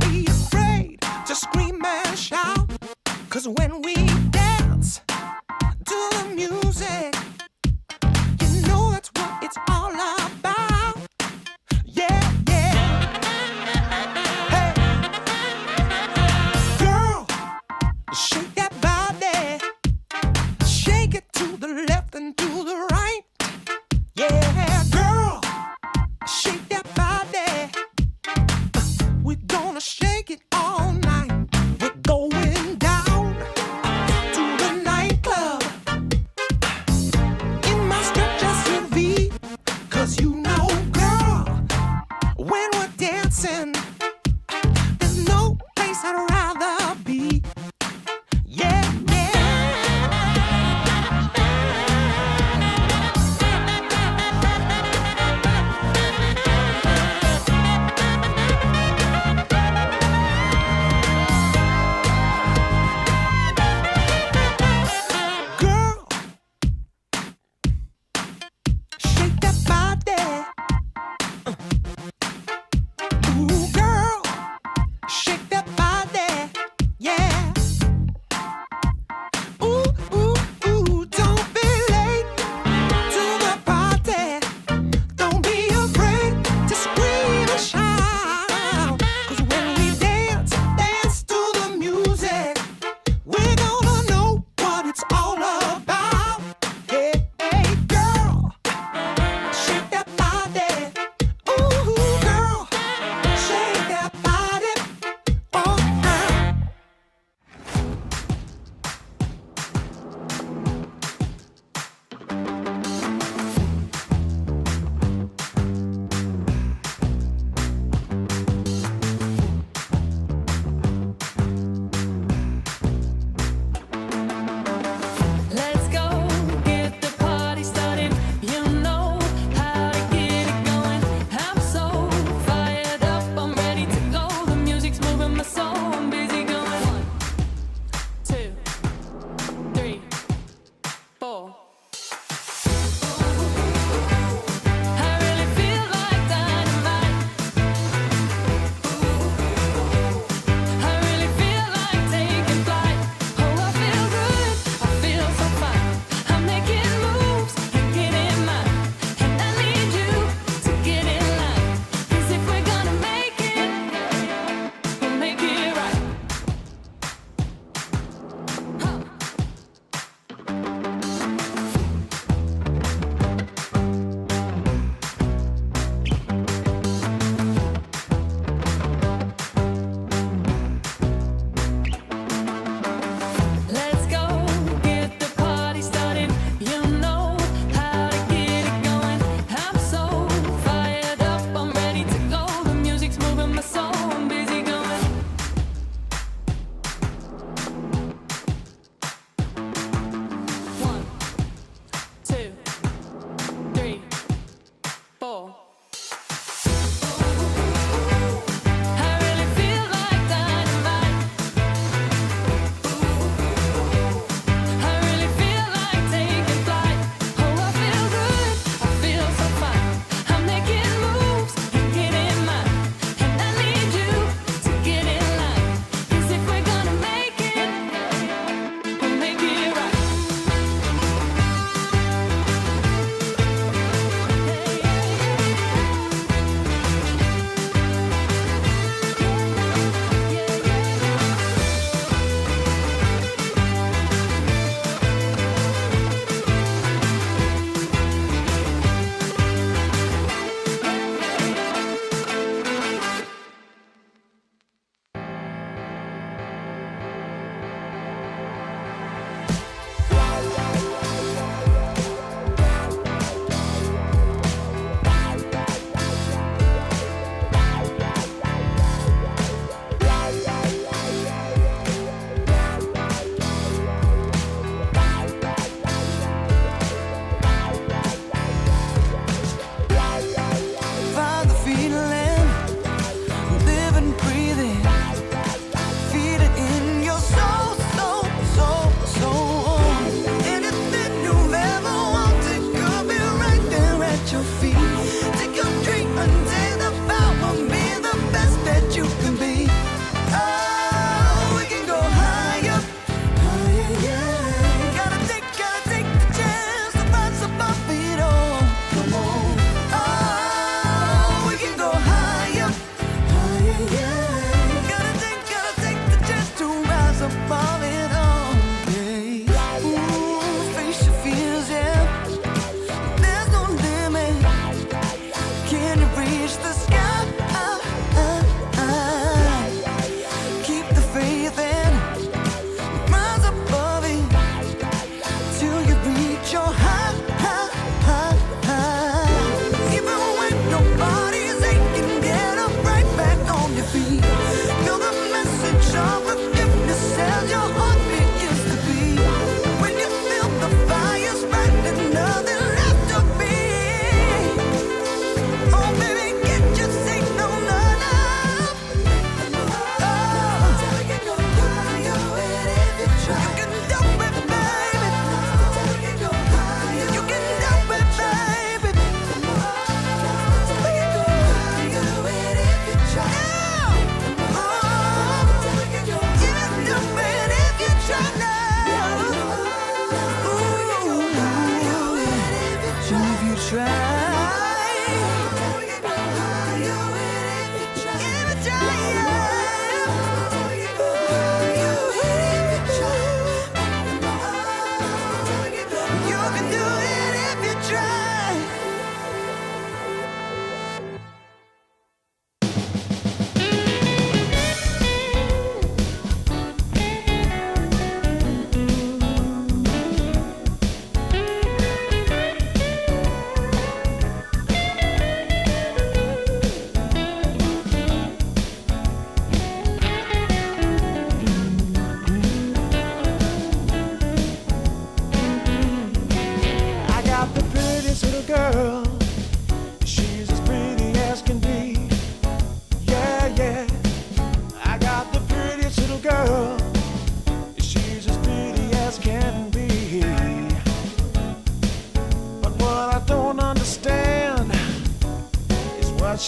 be afraid to scream and shout. 'Cause when we dance to the music, you know that's what it's all about. Yeah, yeah. Hey, girl, shake that body. Shake it to the left and to the right. Yeah, girl, shake that body. We're gonna shake it all night. We're going down to the nightclub in my stretch SUV. 'Cause you know, girl, when we're dancing, there's no place I'd rather be. Yeah, yeah. Girl, shake that body. Ooh, girl, shake that body.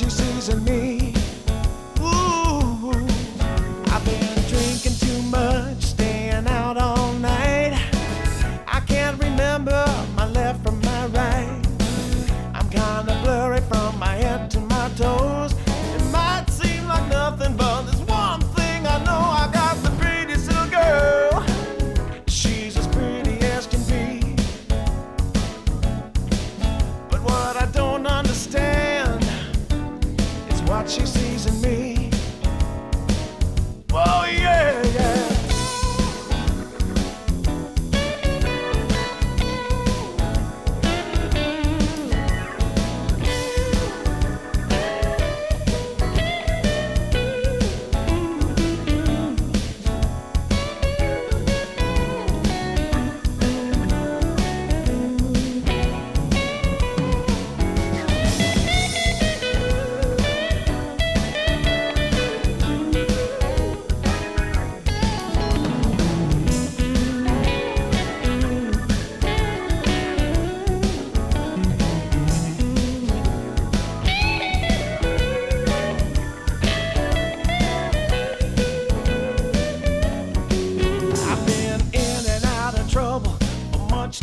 she sees in me. Ooh, I've been drinking too much, staying out all night. I can't remember my left from my right. I'm kinda blurry from my head to my toes. It might seem like nothing, but there's one thing I know. I got the prettiest little girl. She's as pretty as can be. But what I don't understand is what she sees in me. Oh yeah, yeah.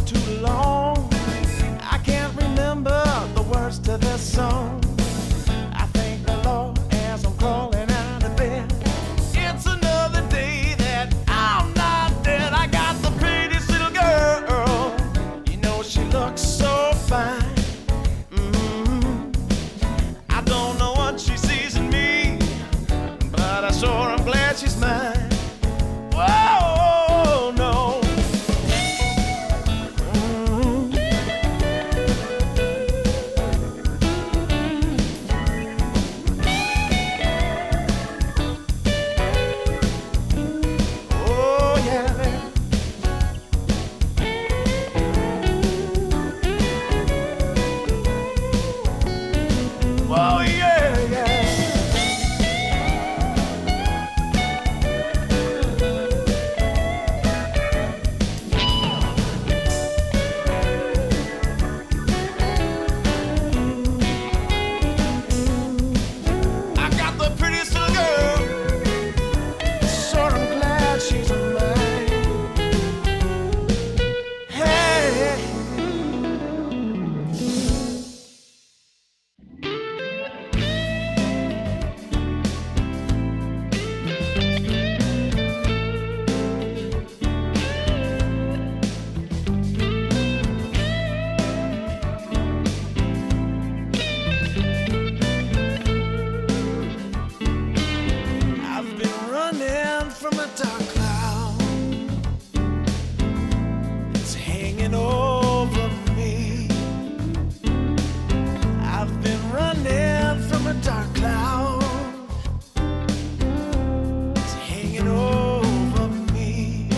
Too long. I can't remember the words to this song. I thank the Lord as I'm crawling out of bed. It's another day that I'm not dead. I got the prettiest little girl. You know she looks so fine. I don't know what she sees in me, but I sure am glad she's mine. Whoa, no. Oh yeah, yeah. I got the prettiest little girl. So I'm glad she's mine. Hey. I've been running from a dark cloud. It's hanging over me. I've been running from a dark cloud. It's hanging over me.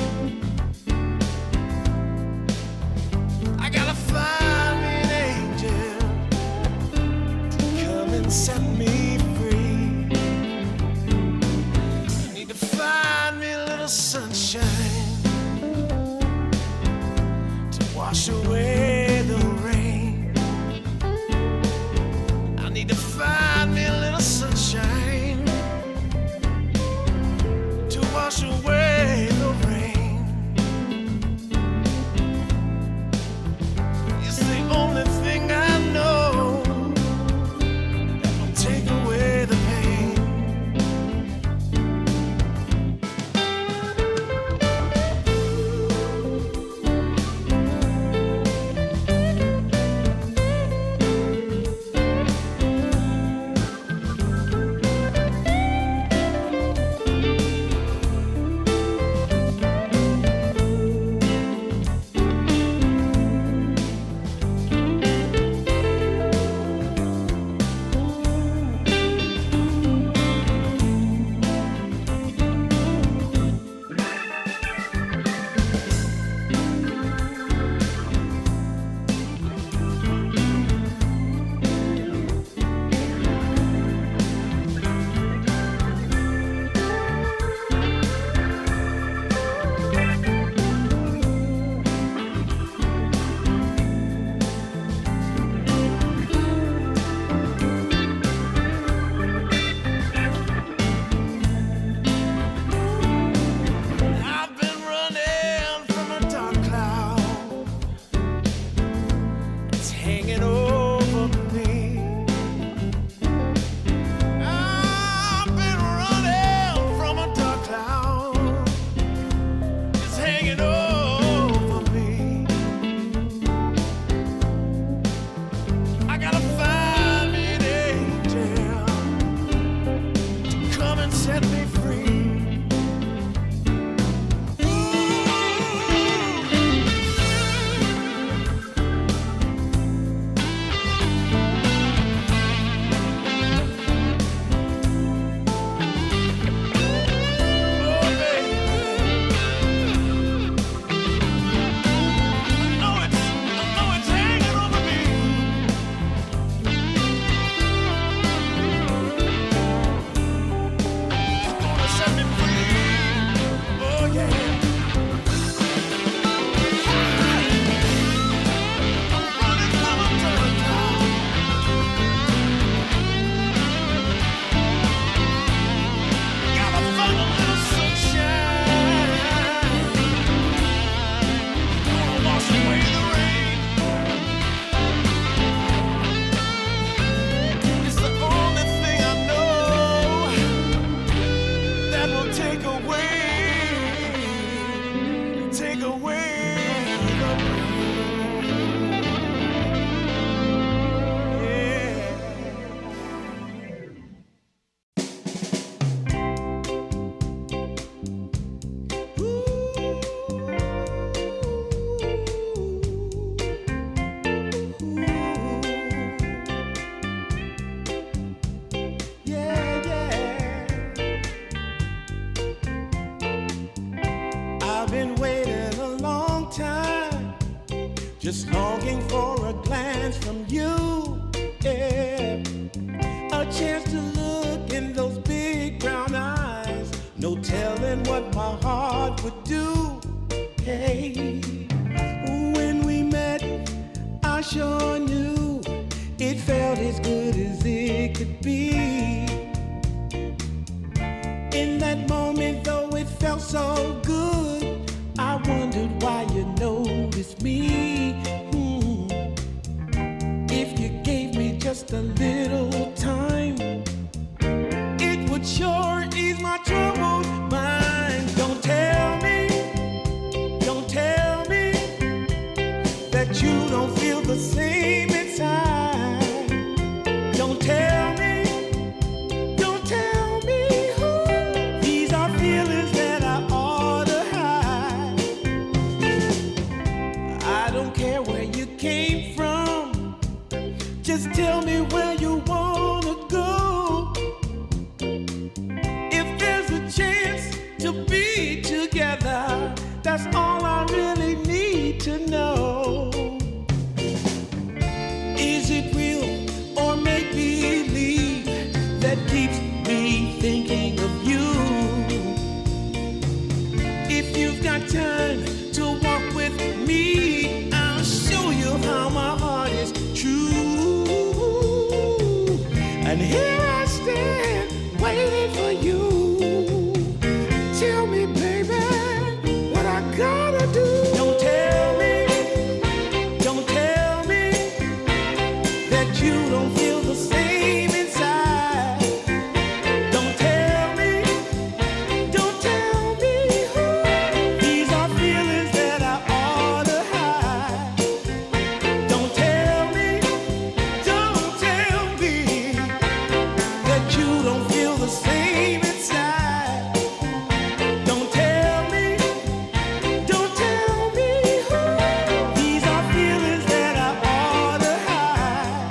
I gotta find me an angel to come and set me free. Need to find me a little sunshine to wash away the rain. I need to find me a little sunshine to wash away the rain. It's the only thing I know that will take away the pain. Take away the just longing for a glance from you, yeah. A chance to look in those big brown eyes. No telling what my heart would do, hey. When we met, I sure knew it felt as good as it could be. In that moment, though it felt so good, I wondered why you noticed me. If you gave me just a little time, it would sure ease my troubled mind. Don't tell me that you don't feel the same inside. Don't tell me. These are feelings that I ought to hide. I don't care where you came from, just tell me where you wanna go. If there's a chance to be together, that's all I really need to know. Is it real or make believe that keeps me thinking of you? If you've got time to walk with me, I'll show you how my heart is true. And here I stand, waiting for you. Tell me, baby, what I gotta do. Don't tell me that you don't feel the same inside. Don't tell me. These are feelings that I ought to hide. Don't tell me that you don't feel the same inside. Don't tell me. These are feelings that I ought to hide.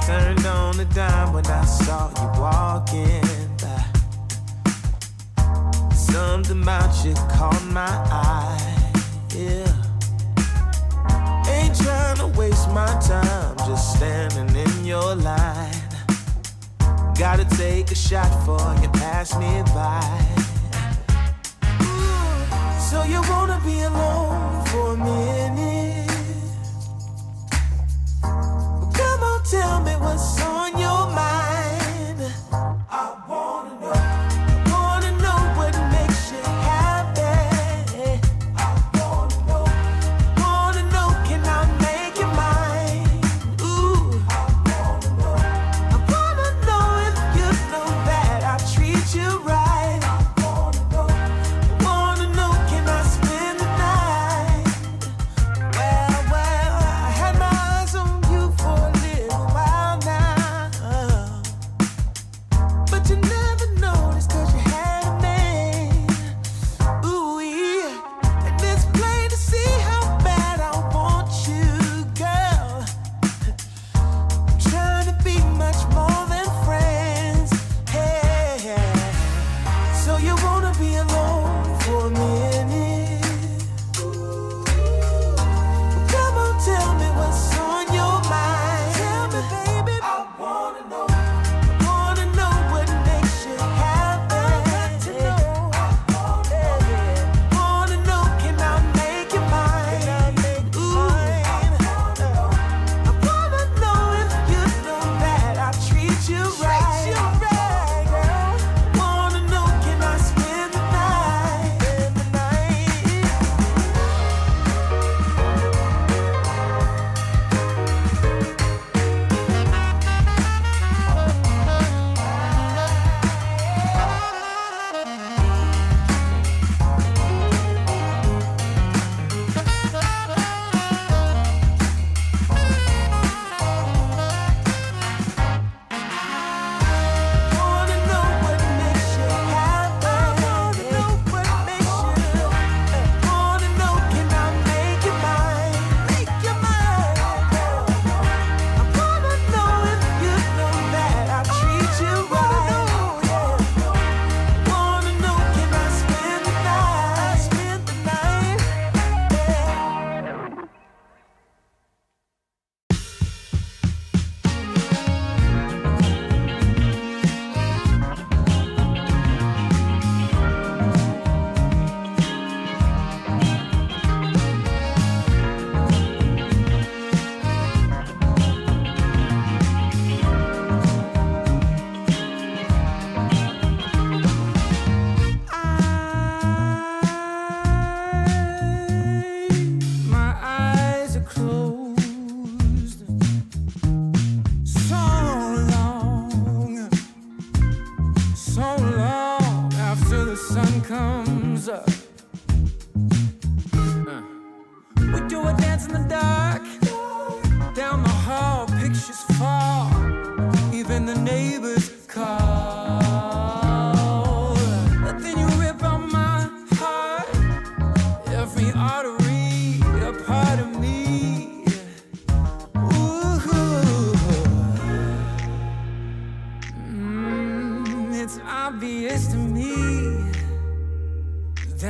Turned on the dime when I saw you walking by. Something about you caught my eye, yeah. Ain't trying to waste my time, just standing in your line. Gotta take a shot before you pass me by. So you wanna be alone for a minute? Come on, tell me what's on your mind. I wanna know what makes you happy. I wanna know, can I make you mine? Ooh, I wanna know if you know that I treat you right. I wanna know, can I spend the night?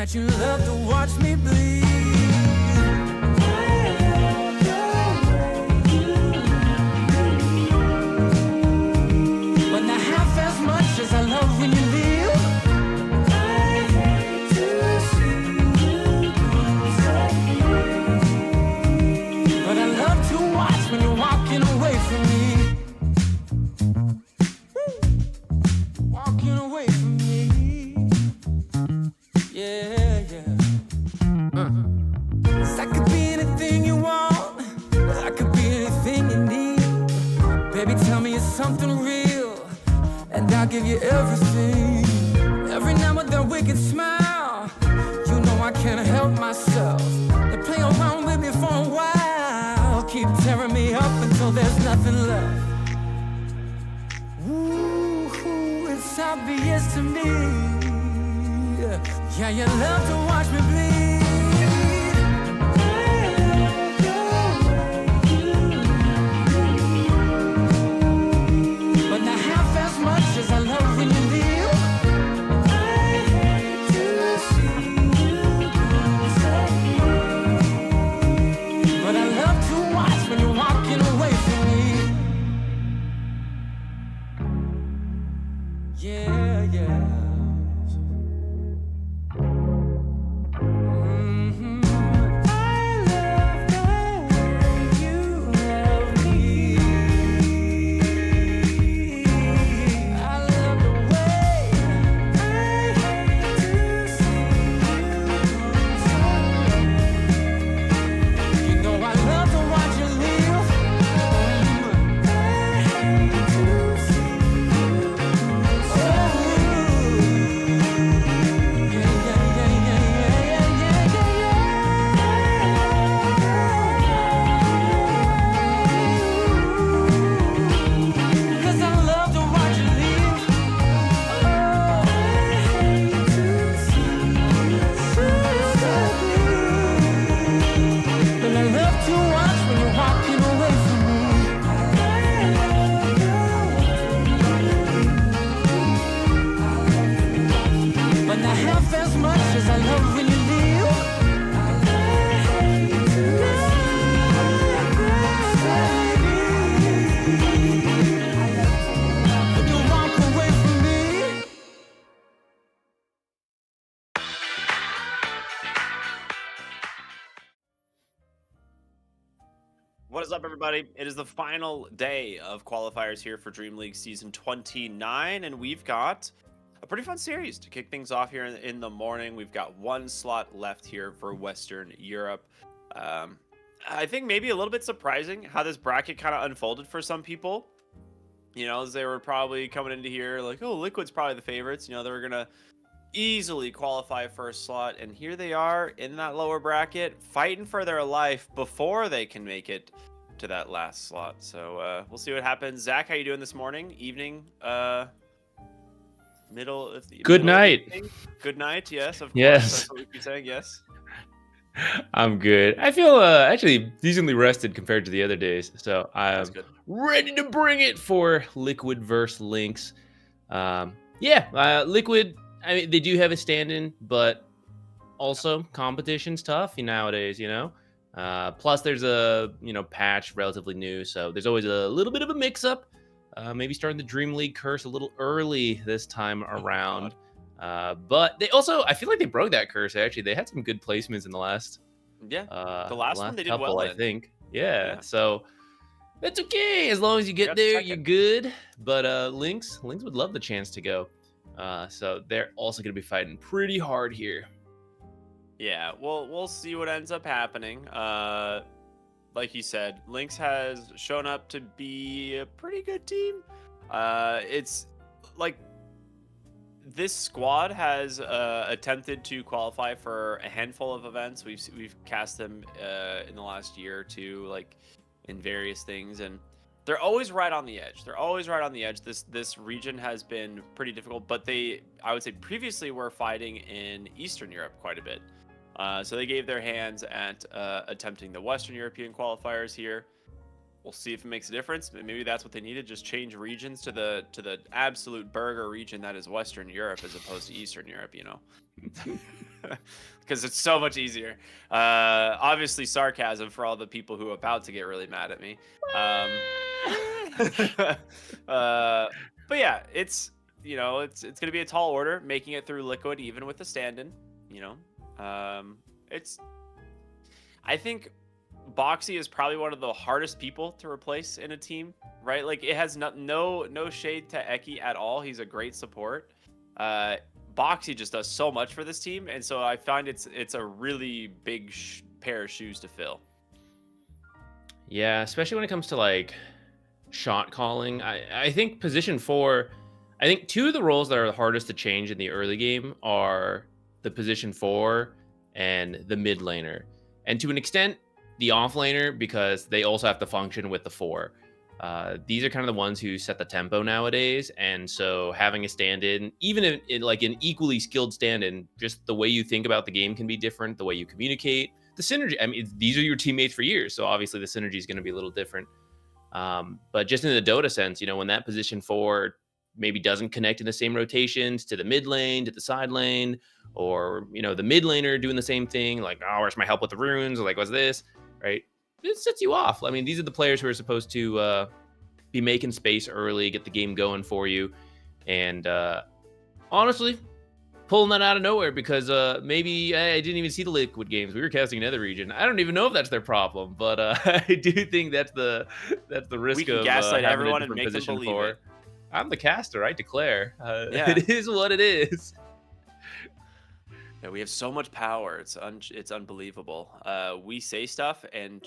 that you love to watch me bleed. But not half as much as I love when you leave. I hate to see you go, but I love to watch when you're walking away from me. Walking away from me. Yeah, yeah. I could be anything you want. I could be anything you need. Baby, tell me it's something real, and I'll give you everything. Every now and then wicked smile. You know I can't help myself. They play around with me for a while. Keep tearing me up until there's nothing left. Ooh, it's obvious to me. Yeah, you love to watch me bleed. But not half as much as I love when you leave. I hate to see you go, but I love to watch when you're walking away from me. Yeah, yeah. What is up, everybody? It is the final day of qualifiers here for DreamLeague Season 29, and we've got a pretty fun series to kick things off here in the morning. We've got one slot left here for Western Europe. I think maybe a little bit surprising how this bracket kind of unfolded for some people. You know, as they were probably coming into here like, oh, Liquid's probably the favorites. You know, they were going to easily qualify first slot, and here they are in that lower bracket fighting for their life before they can make it to that last slot. So we'll see what happens. Zach, how you doing this morning, evening, middle of the good night? Good night. Yes, of yes. course, that's what we'd be saying. Yes, I'm good. I feel actually decently rested compared to the other days, so I'm ready to bring it for Liquid versus Lynx. Liquid, I mean, they do have a stand-in, but also competition's tough nowadays, you know. Plus, there's a patch relatively new, so there's always a little bit of a mix-up. Maybe starting the DreamLeague curse a little early this time around. But they also, I feel like they broke that curse. Actually, they had some good placements in the last. The last one they did couple, well. I think. Yeah. So that's okay as long as you get there, you're good. But Lynx would love the chance to go. So they're also going to be fighting pretty hard here. Yeah, we'll see what ends up happening. Like you said, Lynx has shown up to be a pretty good team. It's like this squad has attempted to qualify for a handful of events. We've cast them in the last year or two, like in various things, and they're always right on the edge. This region has been pretty difficult, but I would say previously were fighting in Eastern Europe quite a bit. So they gave their hands at attempting the Western European qualifiers here. We'll see if it makes a difference. Maybe that's what they needed, just change regions to the absolute burger region that is Western Europe as opposed to Eastern Europe, you know. because it's so much easier. Obviously, sarcasm for all the people who are about to get really mad at me. But yeah, it's it's gonna be a tall order making it through Liquid even with the stand-in. It's I think Boxy is probably one of the hardest people to replace in a team, right? Like it has no shade to Eki at all. He's a great support. Boxy just does so much for this team, and so I find it's a really big pair of shoes to fill. Yeah, especially when it comes to like shot calling. I think position 4, I think 2 of the roles that are the hardest to change in the early game are the position 4 and the mid laner. And to an extent, the off laner, because they also have to function with the 4. These are kind of the ones who set the tempo nowadays. And so having a stand-in, even in like an equally skilled stand-in, just the way you think about the game can be different, the way you communicate, the synergy. I mean, these are your teammates for years. So obviously the synergy is going to be a little different. But just in the Dota sense, when that position 4 maybe doesn't connect in the same rotations to the mid lane, to the side lane, or, the mid laner doing the same thing, like, oh, where's my help with the runes? Or like, what's this? Right? It sets you off. I mean, these are the players who are supposed to be making space early, get the game going for you. And honestly, pulling that out of nowhere because maybe I didn't even see the Liquid games. We were casting another region. I don't even know if that's their problem, but I do think that's the risk we can of gaslight having everyone a and different make them position believe for. it. I'm the caster, I declare. Yeah. It is what it is. Yeah, we have so much power. It's unbelievable. We say stuff, and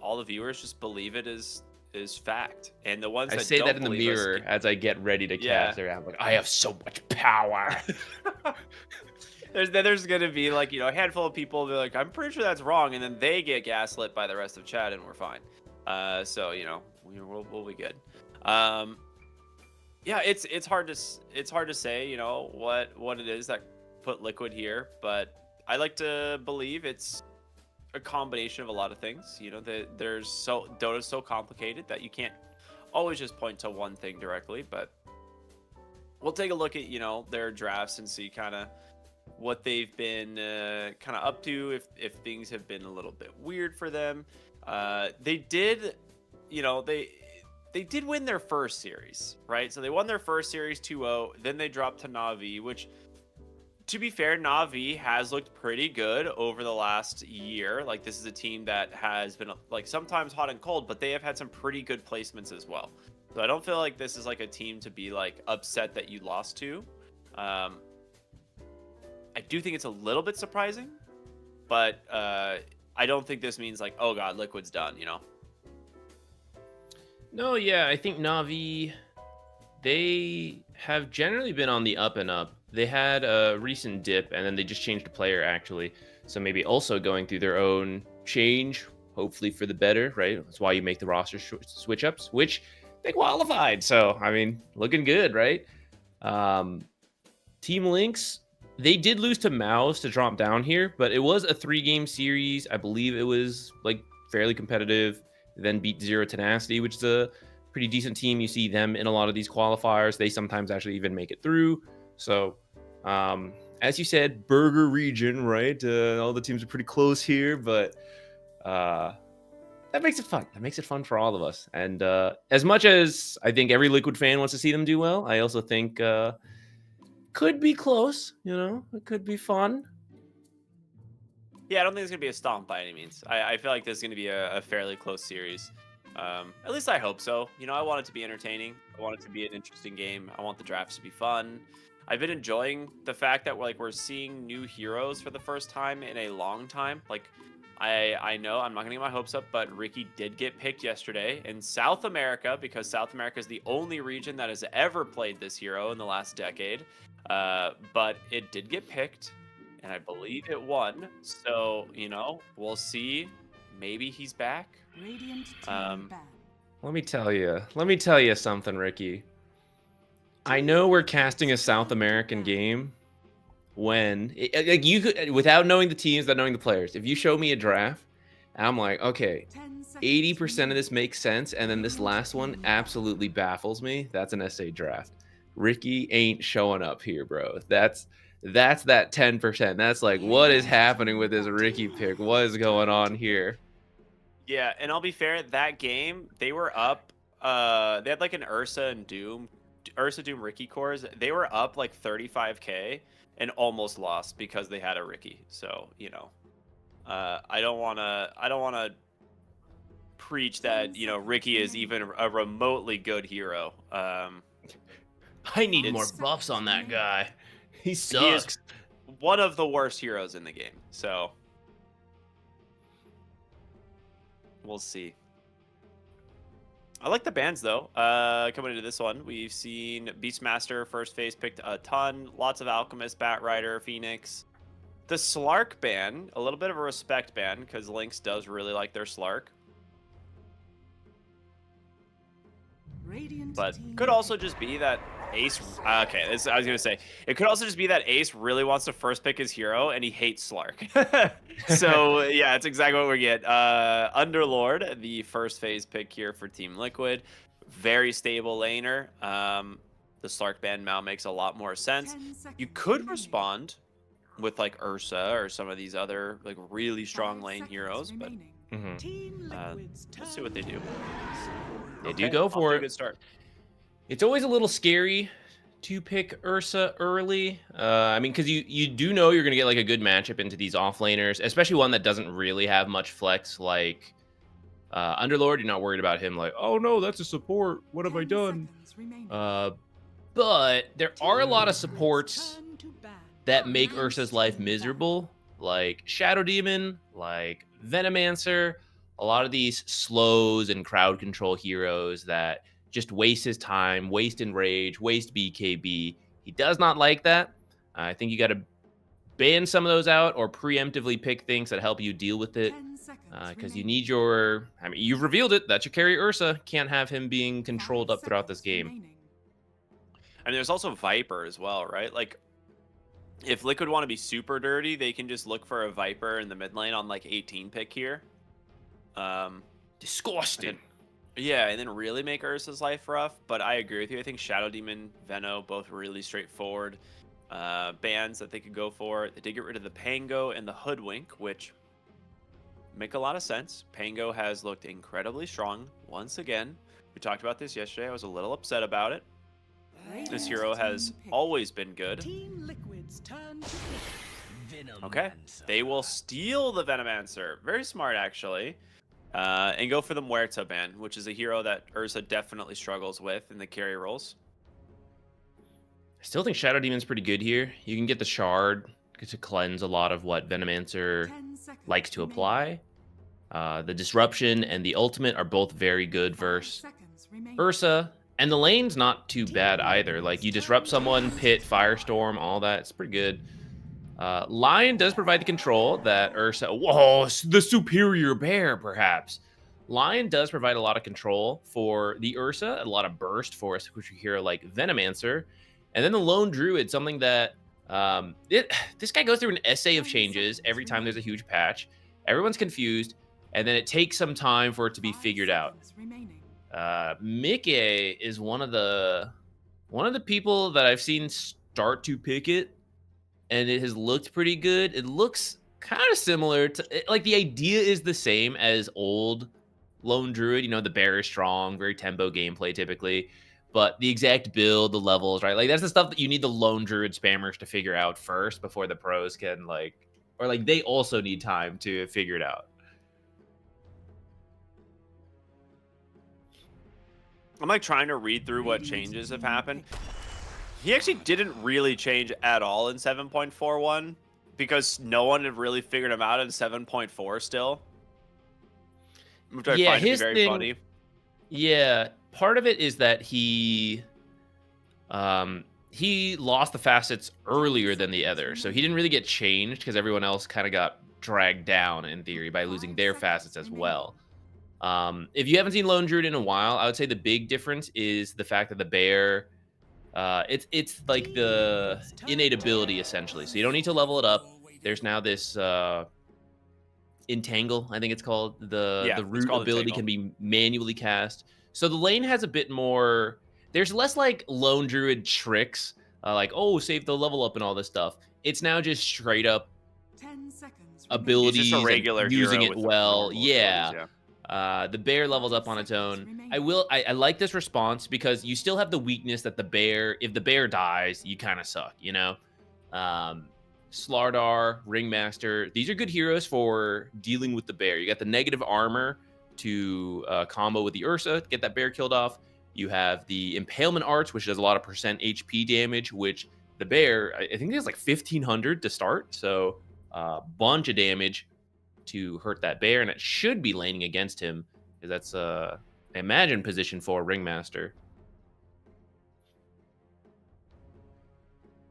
all the viewers just believe it is fact. And the ones I that say don't that in the believe us mirror get- as I get ready to Yeah. cast. I'm like, I have so much power. There's gonna be like a handful of people. They're like, I'm pretty sure that's wrong, and then they get gaslit by the rest of chat, and we're fine. So we'll be good. Yeah, it's hard to say what it is that put Liquid here, but I like to believe it's a combination of a lot of things. Dota's so complicated that you can't always just point to one thing directly, but we'll take a look at their drafts and see kind of what they've been kind of up to, if things have been a little bit weird for them. They did win their first series, right? So they won their first series 2-0, then they dropped to Na'Vi, which, to be fair, Na'Vi has looked pretty good over the last year. Like, this is a team that has been like sometimes hot and cold, but they have had some pretty good placements as well. So I don't feel like this is like a team to be like upset that you lost to. I do think it's a little bit surprising, but I don't think this means like, oh god, Liquid's done, No, yeah, I think Na'Vi, they have generally been on the up and up. They had a recent dip, and then they just changed the player, actually. So maybe also going through their own change, hopefully for the better, right? That's why you make the roster switch-ups, which they qualified. So, I mean, looking good, right? Team Lynx, they did lose to Mouse to drop down here, but it was a 3-game series. I believe it was, like, fairly competitive. Then beat Zero Tenacity, which is a pretty decent team. You see them in a lot of these qualifiers. They sometimes actually even make it through. So, as you said, Burger region, right? All the teams are pretty close here, but that makes it fun. That makes it fun for all of us. And as much as I think every Liquid fan wants to see them do well, I also think could be close. It could be fun. Yeah, I don't think it's going to be a stomp by any means. I feel like this is going to be a fairly close series. At least I hope so. I want it to be entertaining. I want it to be an interesting game. I want the drafts to be fun. I've been enjoying the fact that we're seeing new heroes for the first time in a long time. Like, I know I'm not going to get my hopes up, but Ricky did get picked yesterday in South America, because South America is the only region that has ever played this hero in the last decade. But it did get picked, and I believe it won. So, we'll see. Maybe he's back. Let me tell you something, Ricky. I know we're casting a South American game when like you could, without knowing the teams, without knowing the players. If you show me a draft, and I'm like, okay, 80% of this makes sense, and then this last one absolutely baffles me. That's an SA draft. Ricky ain't showing up here, bro. That's That's that 10%. That's like, what is happening with this Ricky pick? What is going on here? Yeah, and I'll be fair, that game, they were up, they had like an Ursa Doom Ricky cores. They were up like 35k and almost lost because they had a Ricky. So, you know, I don't want to preach that, you know, Ricky is even a remotely good hero. I need more buffs on that guy. He sucks. He is one of the worst heroes in the game. So we'll see. I like the bans though. Coming into this one, we've seen Beastmaster first phase picked a ton. Lots of Alchemist, Batrider, Phoenix. The Slark ban, a little bit of a respect ban because Lynx does really like their Slark. But could also just be that Ace. Okay, I was gonna say it could also just be that Ace really wants to first pick his hero and he hates Slark. So yeah, it's exactly what we get. Underlord, the first phase pick here for Team Liquid, very stable laner. The Slark ban now makes a lot more sense. You could respond with like Ursa or some of these other like really strong lane heroes, but let's see what they do. They do go for it. Good start. It's always a little scary to pick Ursa early. I mean, because you do know you're going to get like a good matchup into these offlaners, especially one that doesn't really have much flex like Underlord. You're not worried about him like, oh no, that's a support. What have I done? But there are a lot of supports that make Ursa's life miserable, like Shadow Demon, like Venomancer. A lot of these slows and crowd control heroes that just waste his time, waste Enrage, waste BKB. He does not like that. I think you got to ban some of those out or preemptively pick things that help you deal with it. Because you need your... I mean, you've revealed it. That's your carry Ursa. Can't have him being controlled up throughout this game. And there's also Viper as well, right? Like, if Liquid want to be super dirty, they can just look for a Viper in the mid lane on like 18 pick here. Disgusting. Yeah, and then really make Ursa's life rough. But I agree with you. I think Shadow Demon, Veno, both really straightforward bans that they could go for. They did get rid of the Pango and the Hoodwink, which make a lot of sense. Pango has looked incredibly strong once again. We talked about this yesterday. I was a little upset about it. This hero has always been good. Okay, they will steal the Venomancer. Very smart, actually. And go for the Muerta ban, which is a hero that Ursa definitely struggles with in the carry roles. I still think Shadow Demon's pretty good here. You can get the Shard to cleanse a lot of what Venomancer likes to apply. The Disruption and the Ultimate are both very good versus Ursa. And the lane's not too bad either. Like, you disrupt someone, Pit, Firestorm, all that. It's pretty good. Lion does provide the control that Ursa... Whoa, the superior bear, perhaps. Lion does provide a lot of control for the Ursa, a lot of burst for us, which we hear like Venomancer. And then the Lone Druid, something that... this guy goes through an essay of changes every time there's a huge patch. Everyone's confused, and then it takes some time for it to be figured out. Mickey is one of the people that I've seen start to pick it, and it has looked pretty good. It looks kind of similar to, like, the idea is the same as old Lone Druid. You know, the bear is strong, very tempo gameplay typically, but the exact build, the levels, right? Like, that's the stuff that you need the Lone Druid spammers to figure out first before the pros can, like, or like they also need time to figure it out. I'm like trying to read through what changes have happened. He actually didn't really change at all in 7.41 because no one had really figured him out in 7.4 still. Which I find to be very funny. Yeah, part of it is that he lost the facets earlier than the others, so he didn't really get changed because everyone else kind of got dragged down in theory by losing their facets as well. If you haven't seen Lone Druid in a while, I would say the big difference is the fact that the bear, it's like the innate ability essentially. So you don't need to level it up. There's now this Entangle, I think it's called. The root ability can be manually cast. So the lane has a bit more. There's less like Lone Druid tricks, like, oh, save the level up and all this stuff. It's now just straight up 10 seconds. abilities and regular using hero it with well. normal Yeah. abilities, The bear levels up on its own. I like this response because you still have the weakness that the bear, if the bear dies, you kind of suck, you know? Slardar, Ringmaster, these are good heroes for dealing with the bear. You got the negative armor to combo with the Ursa, get that bear killed off. You have the Impalement Arts, which does a lot of percent HP damage, which the bear, I think there's like 1,500 to start. So bunch of damage to hurt that bear, and it should be laning against him, because that's, I imagine, position 4 Ringmaster.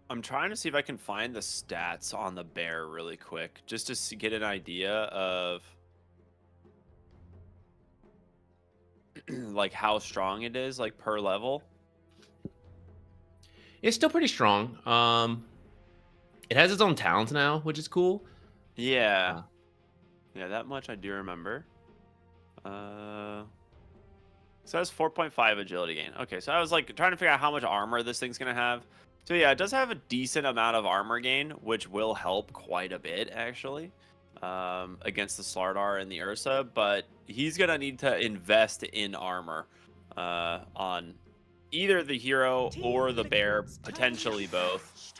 I'm trying to see if I can find the stats on the bear really quick, just to get an idea of like how strong it is, like per level. It's still pretty strong. It has its own talents now, which is cool. Yeah. Yeah, that much I do remember. So that's 4.5 agility gain. Okay, so I was like trying to figure out how much armor this thing's gonna have. So yeah, it does have a decent amount of armor gain, which will help quite a bit actually, against the Slardar and the Ursa. But he's gonna need to invest in armor on either the hero or the bear, potentially both.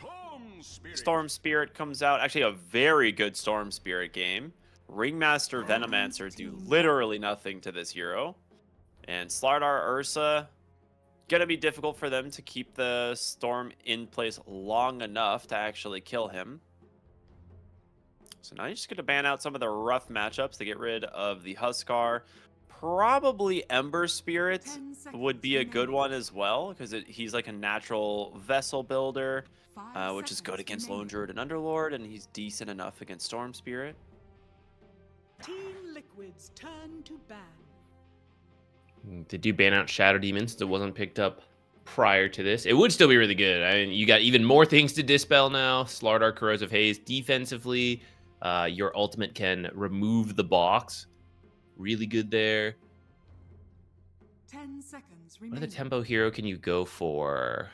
Storm Spirit comes out. Actually, a very good Storm Spirit game. Ringmaster, Venomancer do literally nothing to this hero. And Slardar, Ursa, gonna be difficult for them to keep the Storm in place long enough to actually kill him. So now you're just gonna ban out some of the rough matchups to get rid of the Huskar. Probably Ember Spirit would be a good one as well, because he's like a natural vessel builder, which is good against Lone Druid and Underlord, and he's decent enough against Storm Spirit. Team Liquid's turn to ban. Did you ban out Shadow Demon since it wasn't picked up prior to this? It would still be really good. I mean, you got even more things to dispel now. Slardar, Corrosive Haze. Defensively, your ultimate can remove the box. Really good there. 10 seconds What remaining. other tempo hero can you go for?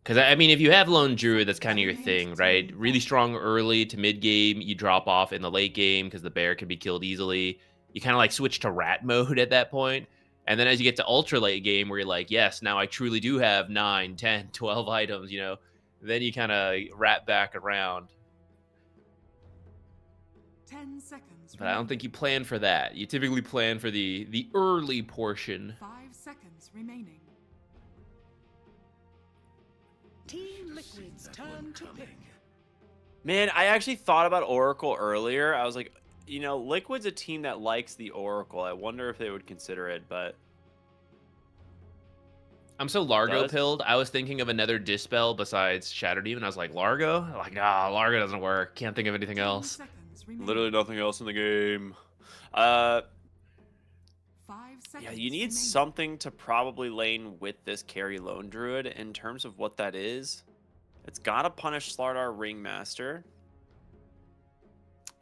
Because, I mean, if you have Lone Druid, that's kind of your thing, right? Really strong early to mid game. You drop off in the late game because the bear can be killed easily. You kind of like switch to rat mode at that point. And then as you get to ultra late game where you're like, yes, now I truly do have 9, 10, 12 items, you know, then you kind of rat back around. 10 seconds. But I don't think you plan for that. You typically plan for the early portion. 5 seconds remaining. Team Liquid's turn to pick. Man, I actually thought about Oracle earlier. I was like, you know, Liquid's a team that likes the Oracle. I wonder if they would consider it, but I'm so Largo Does? pilled. I was thinking of another dispel besides Shadow Demon. I was like, Largo? Like, nah, Largo doesn't work. Can't think of anything 10 else. seconds remaining. literally nothing else in the game. 5 seconds. Yeah, you need remaining. something to probably lane with this carry Lone Druid. In terms of what that is, it's gotta punish Slardar Ringmaster.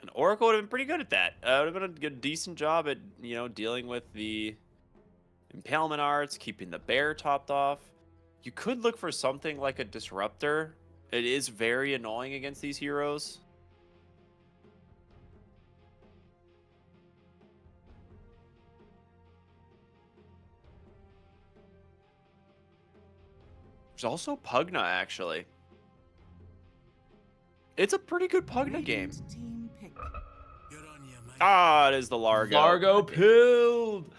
And Oracle would have been pretty good at that. Would have been a good, decent job at, you know, dealing with the Impalement Arts, keeping the bear topped off. You could look for something like a Disruptor. It is very annoying against these heroes. There's also Pugna, actually. It's a pretty good Pugna game. Radiant team pick. Ah, it is the Largo. Largo pilled.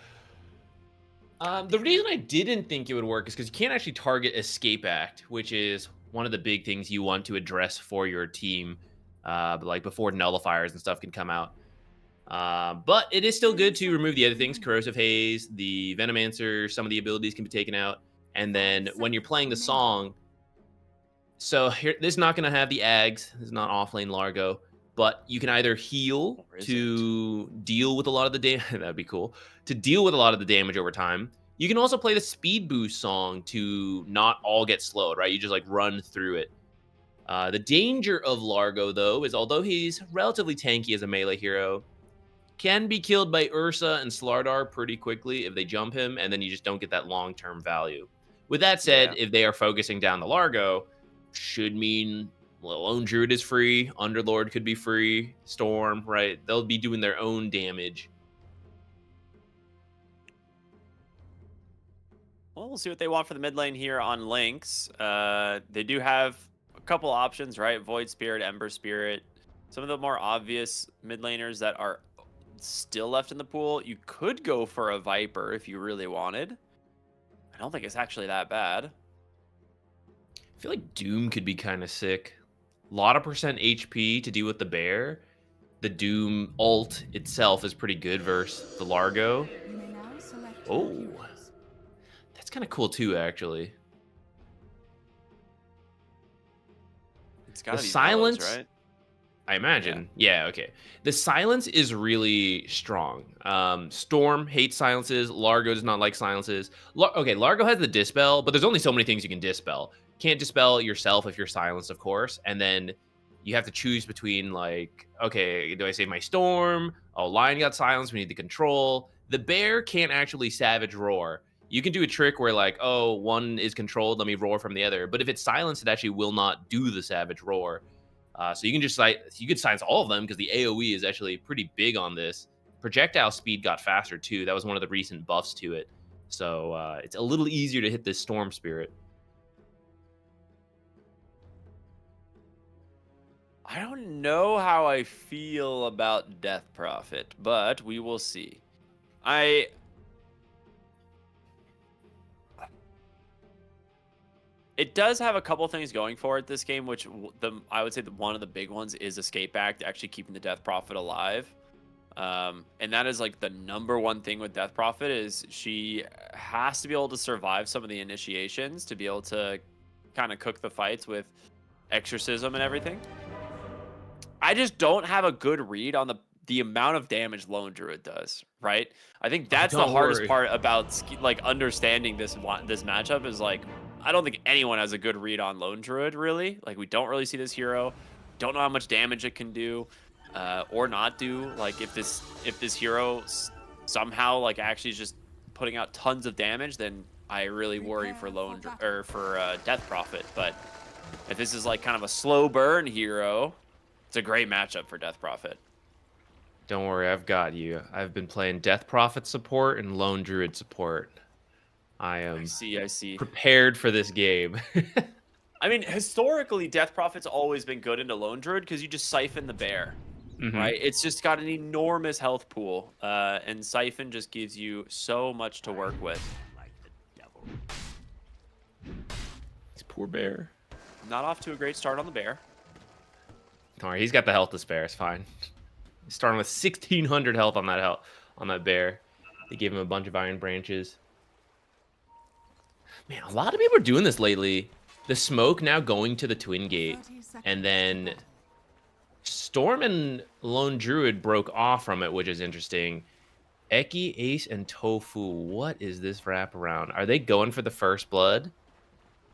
The reason I didn't think it would work is because you can't actually target Escape Act, which is one of the big things you want to address for your team, like before nullifiers and stuff can come out. But it is still good to remove the other things, Corrosive Haze, the Venomancer, some of the abilities can be taken out. And then when you're playing the song, so here, this is not going to have the Ags. This is not offlane Largo. But you can either heal to deal with a lot of the damage. That'd be cool. To deal with a lot of the damage over time. You can also play the speed boost song to not all get slowed, right? You just like run through it. The danger of Largo, though, is although he's relatively tanky as a melee hero, can be killed by Ursa and Slardar pretty quickly if they jump him, and then you just don't get that long-term value. With that said, if they are focusing down the Largo, should mean Lone Druid is free. Underlord could be free. Storm, right? They'll be doing their own damage. Well, we'll see what they want for the mid lane here on Lynx. They do have a couple options, right? Void Spirit, Ember Spirit. Some of the more obvious mid laners that are still left in the pool. You could go for a Viper if you really wanted. I don't think it's actually that bad. I feel like Doom could be kind of sick. A lot of percent HP to deal with the bear. The Doom ult itself is pretty good versus the Largo. You may now select your Oh, heroes. that's kind of cool too, actually. It's gotta The be silence, Velos, right? I imagine. Yeah, okay. The silence is really strong. Storm hates silences. Largo does not like silences. Okay, Largo has the dispel, but there's only so many things you can dispel. Can't dispel yourself if you're silenced, of course. And then you have to choose between, like, okay, do I save my Storm? Oh, Lion got silenced. We need the control. The bear can't actually Savage Roar. You can do a trick where, like, oh, one is controlled, let me roar from the other. But if it's silenced, it actually will not do the Savage Roar. So you can just you could silence all of them because the AoE is actually pretty big on this. Projectile speed got faster too. That was one of the recent buffs to it. So it's a little easier to hit this Storm Spirit. I don't know how I feel about Death Prophet, but we will see. It does have a couple things going for it this game, which I would say one of the big ones is Escape Act, actually keeping the Death Prophet alive. And that is like the #1 thing with Death Prophet is she has to be able to survive some of the initiations to be able to kind of cook the fights with Exorcism and everything. I just don't have a good read on the amount of damage Lone Druid does, right? I think that's the Don't hardest worry. part about like understanding this matchup is like I don't think anyone has a good read on Lone Druid really. Like we don't really see this hero, don't know how much damage it can do, or not do. Like if this hero somehow like actually is just putting out tons of damage, then I really worry for Death Prophet. But if this is like kind of a slow burn hero, it's a great matchup for Death Prophet. Don't worry, I've got you. I've been playing Death Prophet support and Lone Druid support. I am I see. prepared for this game. I mean, historically, Death Prophet's always been good into Lone Druid because you just siphon the bear, right? It's just got an enormous health pool, and Siphon just gives you so much to work with. This poor bear. Not off to a great start on the bear. Don't worry, he's got the health to spare. It's fine. He's starting with 1,600 health on that bear. They gave him a bunch of iron branches. Man, a lot of people are doing this lately. The smoke now going to the Twin Gate, 30 seconds and then left. Storm and Lone Druid broke off from it, which is interesting. Eki, Ace, and Tofu. What is this wraparound? Are they going for the first blood?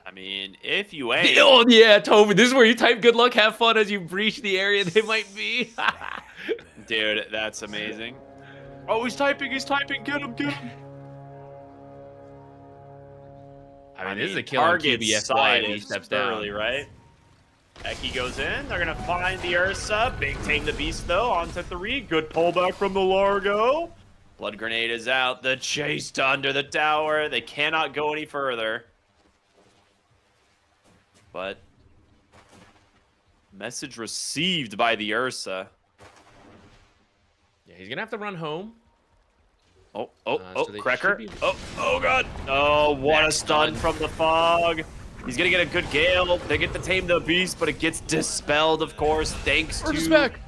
I mean, if you ain't, Oh, yeah, Tofu. This is where you type good luck, have fun as you breach the area they might be. dude, that's amazing. Oh, he's typing, get him. I mean, this is a kill on target QBFY side if he is steps down. early, right? Eki goes in. They're gonna find the Ursa. Big tame the beast though. Onto 3. Good pullback from the Largo. Blood grenade is out. The chase to under the tower. They cannot go any further. But message received by the Ursa. Yeah, he's gonna have to run home. Oh, So they Cracker. should be- Oh, God. Oh, what a That's stun done. from the fog. He's going to get a good gale. They get to tame the beast, but it gets dispelled, of course, thanks to... Ursa's back.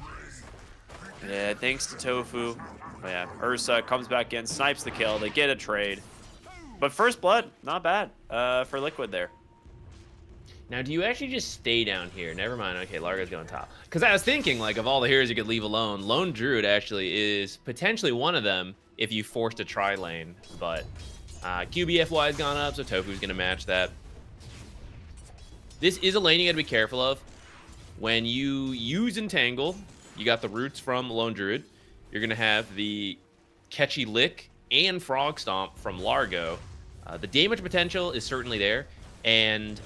Yeah, thanks to Tofu. But yeah, Ursa comes back in, snipes the kill. They get a trade. But first blood, not bad for Liquid there. Now, do you actually just stay down here? Never mind. Okay, Largo's going top. Because I was thinking, like, of all the heroes you could leave alone, Lone Druid actually is potentially one of them if you forced a tri-lane. But QBFY has gone up, so Tofu's going to match that. This is a lane you got to be careful of. When you use Entangle, you got the roots from Lone Druid. You're going to have the Catchy Lick and Frog Stomp from Largo. The damage potential is certainly there. And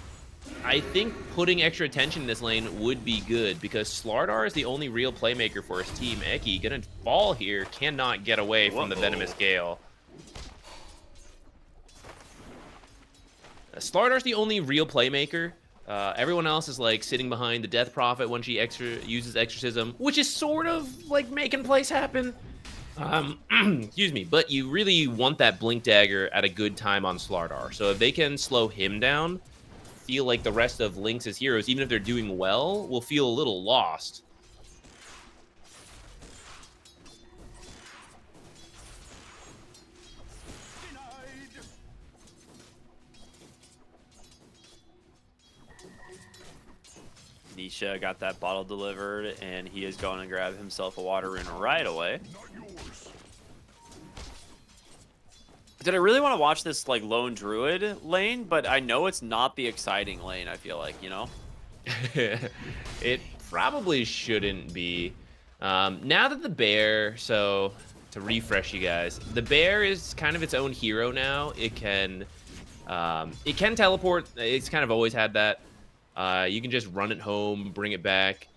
I think putting extra attention in this lane would be good because Slardar is the only real playmaker for his team. Eki gonna fall here, cannot get away from the Venomous Gale. Slardar's the only real playmaker. Everyone else is like sitting behind the Death Prophet when she uses Exorcism, which is sort of like making plays happen. Excuse me, but you really want that Blink Dagger at a good time on Slardar. So if they can slow him down, feel like the rest of Lynx's heroes, even if they're doing well, will feel a little lost. Nisha got that bottle delivered, and he is going to grab himself a water rune right away. Did I really want to watch this like lone druid lane? But I know it's not the exciting lane. I feel like, you know. It probably shouldn't be. Now that the bear, so to refresh you guys, the bear is kind of its own hero now. It can teleport. It's kind of always had that. You can just run it home, bring it back.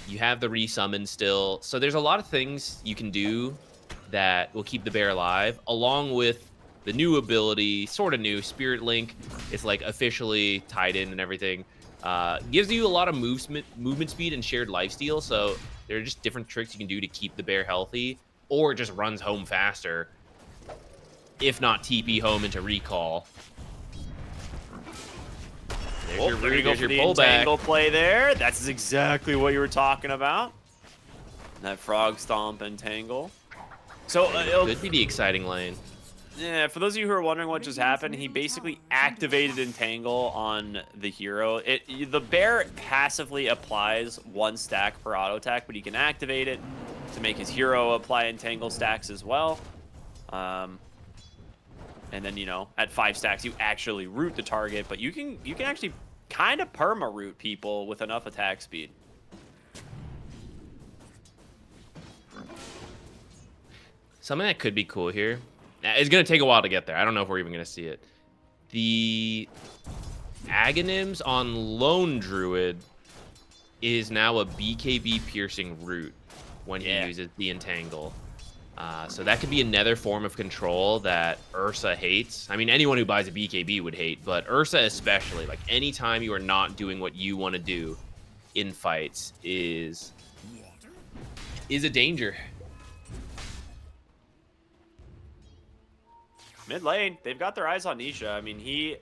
You have the resummon still. So there's a lot of things you can do that will keep the bear alive, along with the new ability, sort of new, Spirit Link. It's like officially tied in and everything. Gives you a lot of movement speed and shared lifesteal, so there are just different tricks you can do to keep the bear healthy, or it just runs home faster, if not TP home into recall. There's your there you go for the entangle play there. That's exactly what you were talking about. That frog stomp entangle. So could be the exciting lane. Yeah, for those of you who are wondering what just happened, he basically activated entangle on the hero. The bear passively applies 1 stack per auto attack, but he can activate it to make his hero apply entangle stacks as well. And then, you know, at 5 stacks, you actually root the target, but you can actually kind of perma-root people with enough attack speed. Something that could be cool here. It's going to take a while to get there. I don't know if we're even going to see it. The Aghanims on Lone Druid is now a BKB piercing root when he uses the entangle. So that could be another form of control that Ursa hates. I mean, anyone who buys a BKB would hate, but Ursa especially. Like, anytime you are not doing what you want to do in fights is a danger. Mid lane, they've got their eyes on Nisha. I mean, he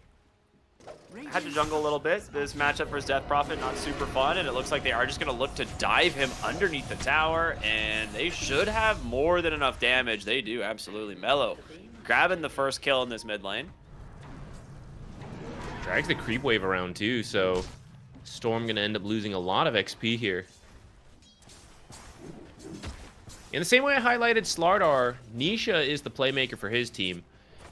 had to jungle a little bit. This matchup for his Death Prophet, not super fun, and it looks like they are just going to look to dive him underneath the tower, and they should have more than enough damage. They do, absolutely. Mellow grabbing the first kill in this mid lane. Drags the creep wave around too, so Storm going to end up losing a lot of XP here. In the same way I highlighted Slardar, Nisha is the playmaker for his team.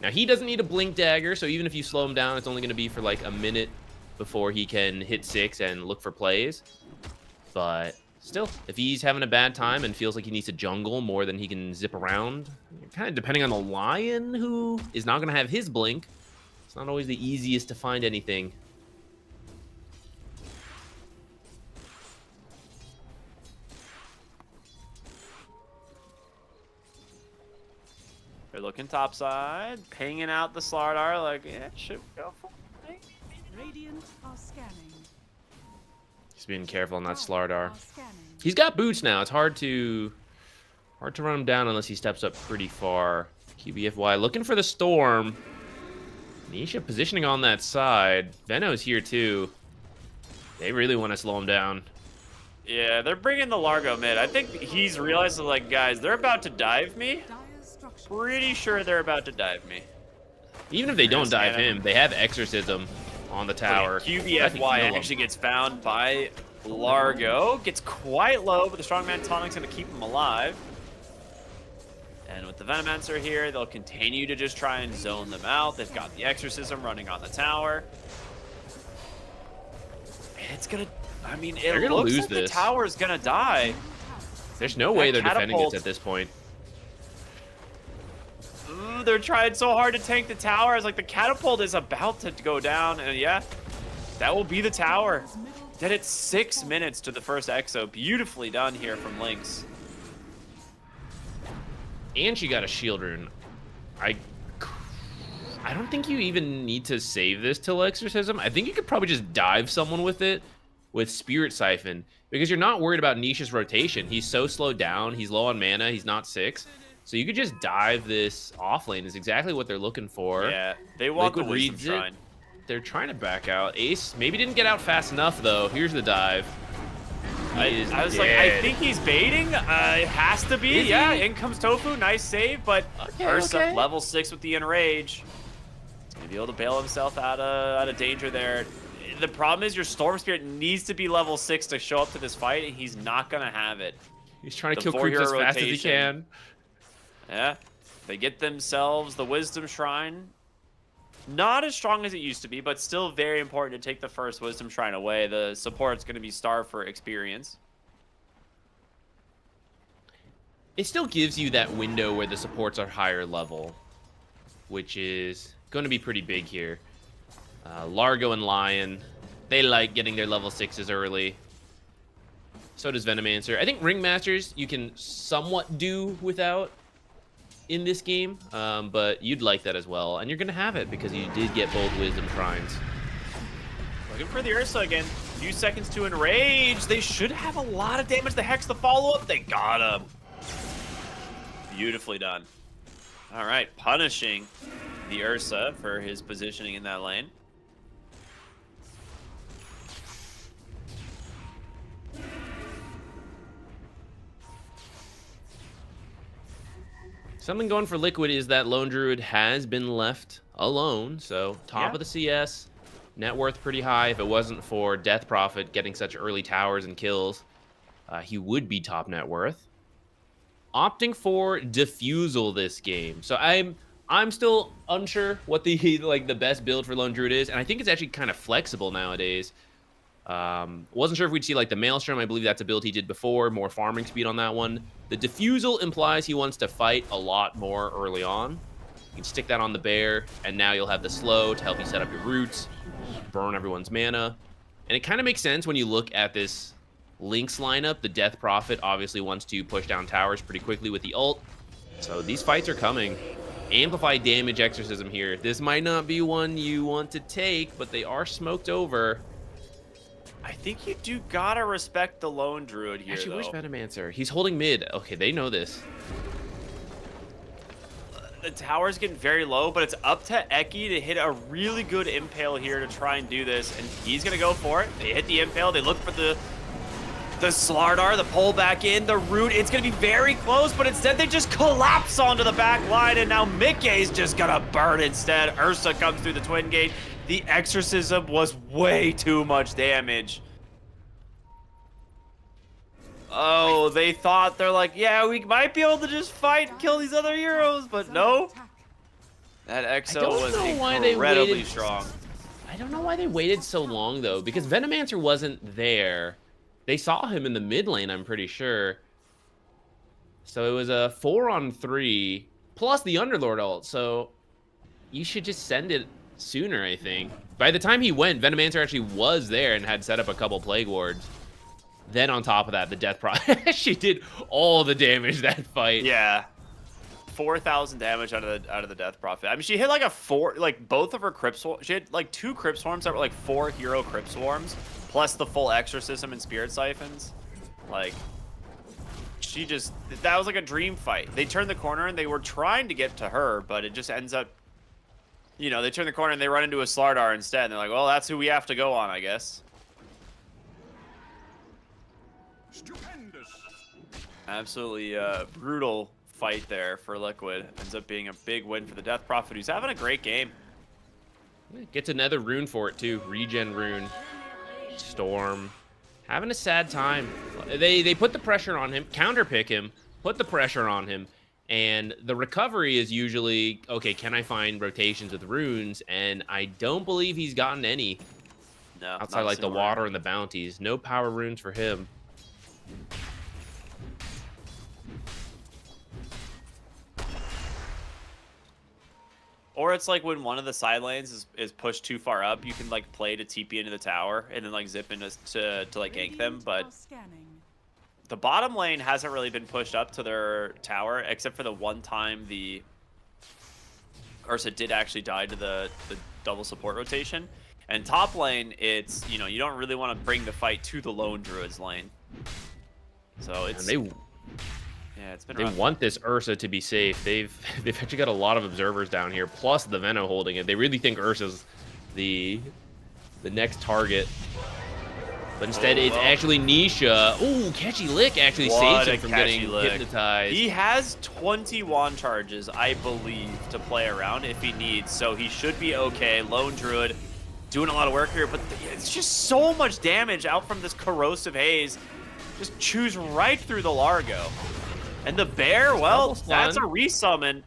Now, he doesn't need a Blink Dagger, so even if you slow him down, it's only going to be for like a minute before he can hit 6 and look for plays. But still, if he's having a bad time and feels like he needs to jungle more than he can zip around, kind of depending on the Lion, who is not going to have his Blink, it's not always the easiest to find anything. They're looking topside, pinging out the Slardar, like, yeah, should go for it. Radiant are scanning. Just being careful on that Slardar. Are scanning. He's got boots now. It's hard to run him down unless he steps up pretty far. QBFY looking for the Storm. Nisha positioning on that side. Veno's here too. They really want to slow him down. Yeah, they're bringing the Largo mid. I think he's realized, like, guys, they're about to dive me. Dire's structure. Pretty sure they're about to dive me. Even if they don't dive him, they have Exorcism on the tower. QBFY actually gets found by Largo. Gets quite low, but the Strongman Tonic's going to keep him alive. And with the Venomancer here, they'll continue to just try and zone them out. They've got the Exorcism running on the tower. And it's going to... I mean, it looks like the tower's going to die. There's no way they're defending this at this point. They're trying so hard to tank the tower. It's like the catapult is about to go down, and yeah, That will be the tower. Did it 6 minutes to the first exo. Beautifully done here from Lynx. And she got a shield rune. I don't think you even need to save this till Exorcism. I think you could probably just dive someone with it with Spirit Siphon because you're not worried about Nisha's rotation. He's so slowed down. He's low on mana. He's not 6. So you could just dive this off lane is exactly what they're looking for. Yeah, they want Liquid the Wisdom reads Shrine. They're trying to back out. Ace maybe didn't get out fast enough, though. Here's the dive. I was like, I think he's baiting. It has to be. Is Yeah, he? in comes Tofu. Nice save, but Ursa, okay. level 6 with the Enrage. He's going to be able to bail himself out of danger there. The problem is your Storm Spirit needs to be level 6 to show up to this fight, and he's not going to have it. He's trying to The kill creeps as 4-hero fast as he rotation. can. Yeah, they get themselves the Wisdom Shrine. Not as strong as it used to be, but still very important to take the first Wisdom Shrine away. The support's going to be starved for experience. It still gives you that window where the supports are higher level, which is going to be pretty big here. Largo and Lion, they like getting their level 6s early. So does Venomancer. I think Ringmasters you can somewhat do without in this game, but you'd like that as well. And you're going to have it because you did get both Wisdom Shrines. Looking for the Ursa again. Few seconds to Enrage. They should have a lot of damage. The Hex, the follow-up, they got him. Beautifully done. All right, punishing the Ursa for his positioning in that lane. Something going for Liquid is that Lone Druid has been left alone. So top of the CS, net worth pretty high. If it wasn't for Death Prophet getting such early towers and kills, he would be top net worth. Opting for Diffusal this game. So I'm still unsure what the the best build for Lone Druid is, and I think it's actually kind of flexible nowadays. Wasn't sure if we'd see like the Maelstrom. I believe that's a build he did before, more farming speed on that one. The Diffusal implies he wants to fight a lot more early on. You can stick that on the bear, and now you'll have the slow to help you set up your roots, burn everyone's mana. And it kind of makes sense when you look at this Lynx lineup. The Death Prophet obviously wants to push down towers pretty quickly with the ult. So these fights are coming. Amplify damage Exorcism here. This might not be one you want to take, but they are smoked over. I think you do gotta respect the Lone Druid here, Actually, though. where's Venomancer? He's holding mid. Okay, they know this. The tower's getting very low, but it's up to Eki to hit a really good impale here to try and do this, and he's gonna go for it. They hit the impale, they look for the Slardar, the pull back in, the root. It's gonna be very close, but instead they just collapse onto the back line, and now Mickey's just gonna burn instead. Ursa comes through the Twin Gate. The Exorcism was way too much damage. Oh, they thought, they're like, yeah, we might be able to just fight and kill these other heroes, but no. That EXO was incredibly strong. I don't know why they waited so long, though, because Venomancer wasn't there. They saw him in the mid lane, I'm pretty sure. So it was a 4-on-3, plus the Underlord ult, so you should just send it sooner, I think. By the time he went, Venomancer actually was there and had set up a couple Plague Wards. Then on top of that, the Death Prophet, she did all the damage that fight. Yeah. 4,000 damage out of the Death Prophet. I mean, she hit like both of her Crypt Swarms. She had like 2 Crypt Swarms that were like 4 hero Crypt Swarms, plus the full Exorcism and Spirit Siphons. Like, that was like a dream fight. They turned the corner and they were trying to get to her, but it just ends up, you know, they turn the corner and they run into a Slardar instead. And they're like, well, that's who we have to go on, I guess. Stupendous. Absolutely brutal fight there for Liquid. Ends up being a big win for the Death Prophet, who's having a great game. Gets another rune for it, too. Regen rune. Storm. Having a sad time. They put the pressure on him, counterpick him, put the pressure on him, and the recovery is usually, okay, can I find rotations with runes? And I don't believe he's gotten any. No, outside like the water and the bounties. No power runes for him. Or it's like when one of the side lanes is pushed too far up, you can like play to TP into the tower and then like zip into to like gank them. Radiant But are scanning. the bottom lane hasn't really been pushed up to their tower, except for the one time the Ursa did actually die to the double support rotation. And top lane, it's, you know, you don't really want to bring the fight to the lone druid's lane. So it's And it's been they rough. want this Ursa to be safe. They've actually got a lot of observers down here, plus the Veno holding it. They really think Ursa's the next target. But instead, it's actually Nisha. Ooh, Catchy Lick actually What saves a him from Catchy getting Lick. hypnotized. He has 20 wand charges, I believe, to play around if he needs, so he should be okay. Lone Druid doing a lot of work here, but it's just so much damage out from this corrosive haze. Just chews right through the Largo. And the bear, well, Double that's a stun. resummon.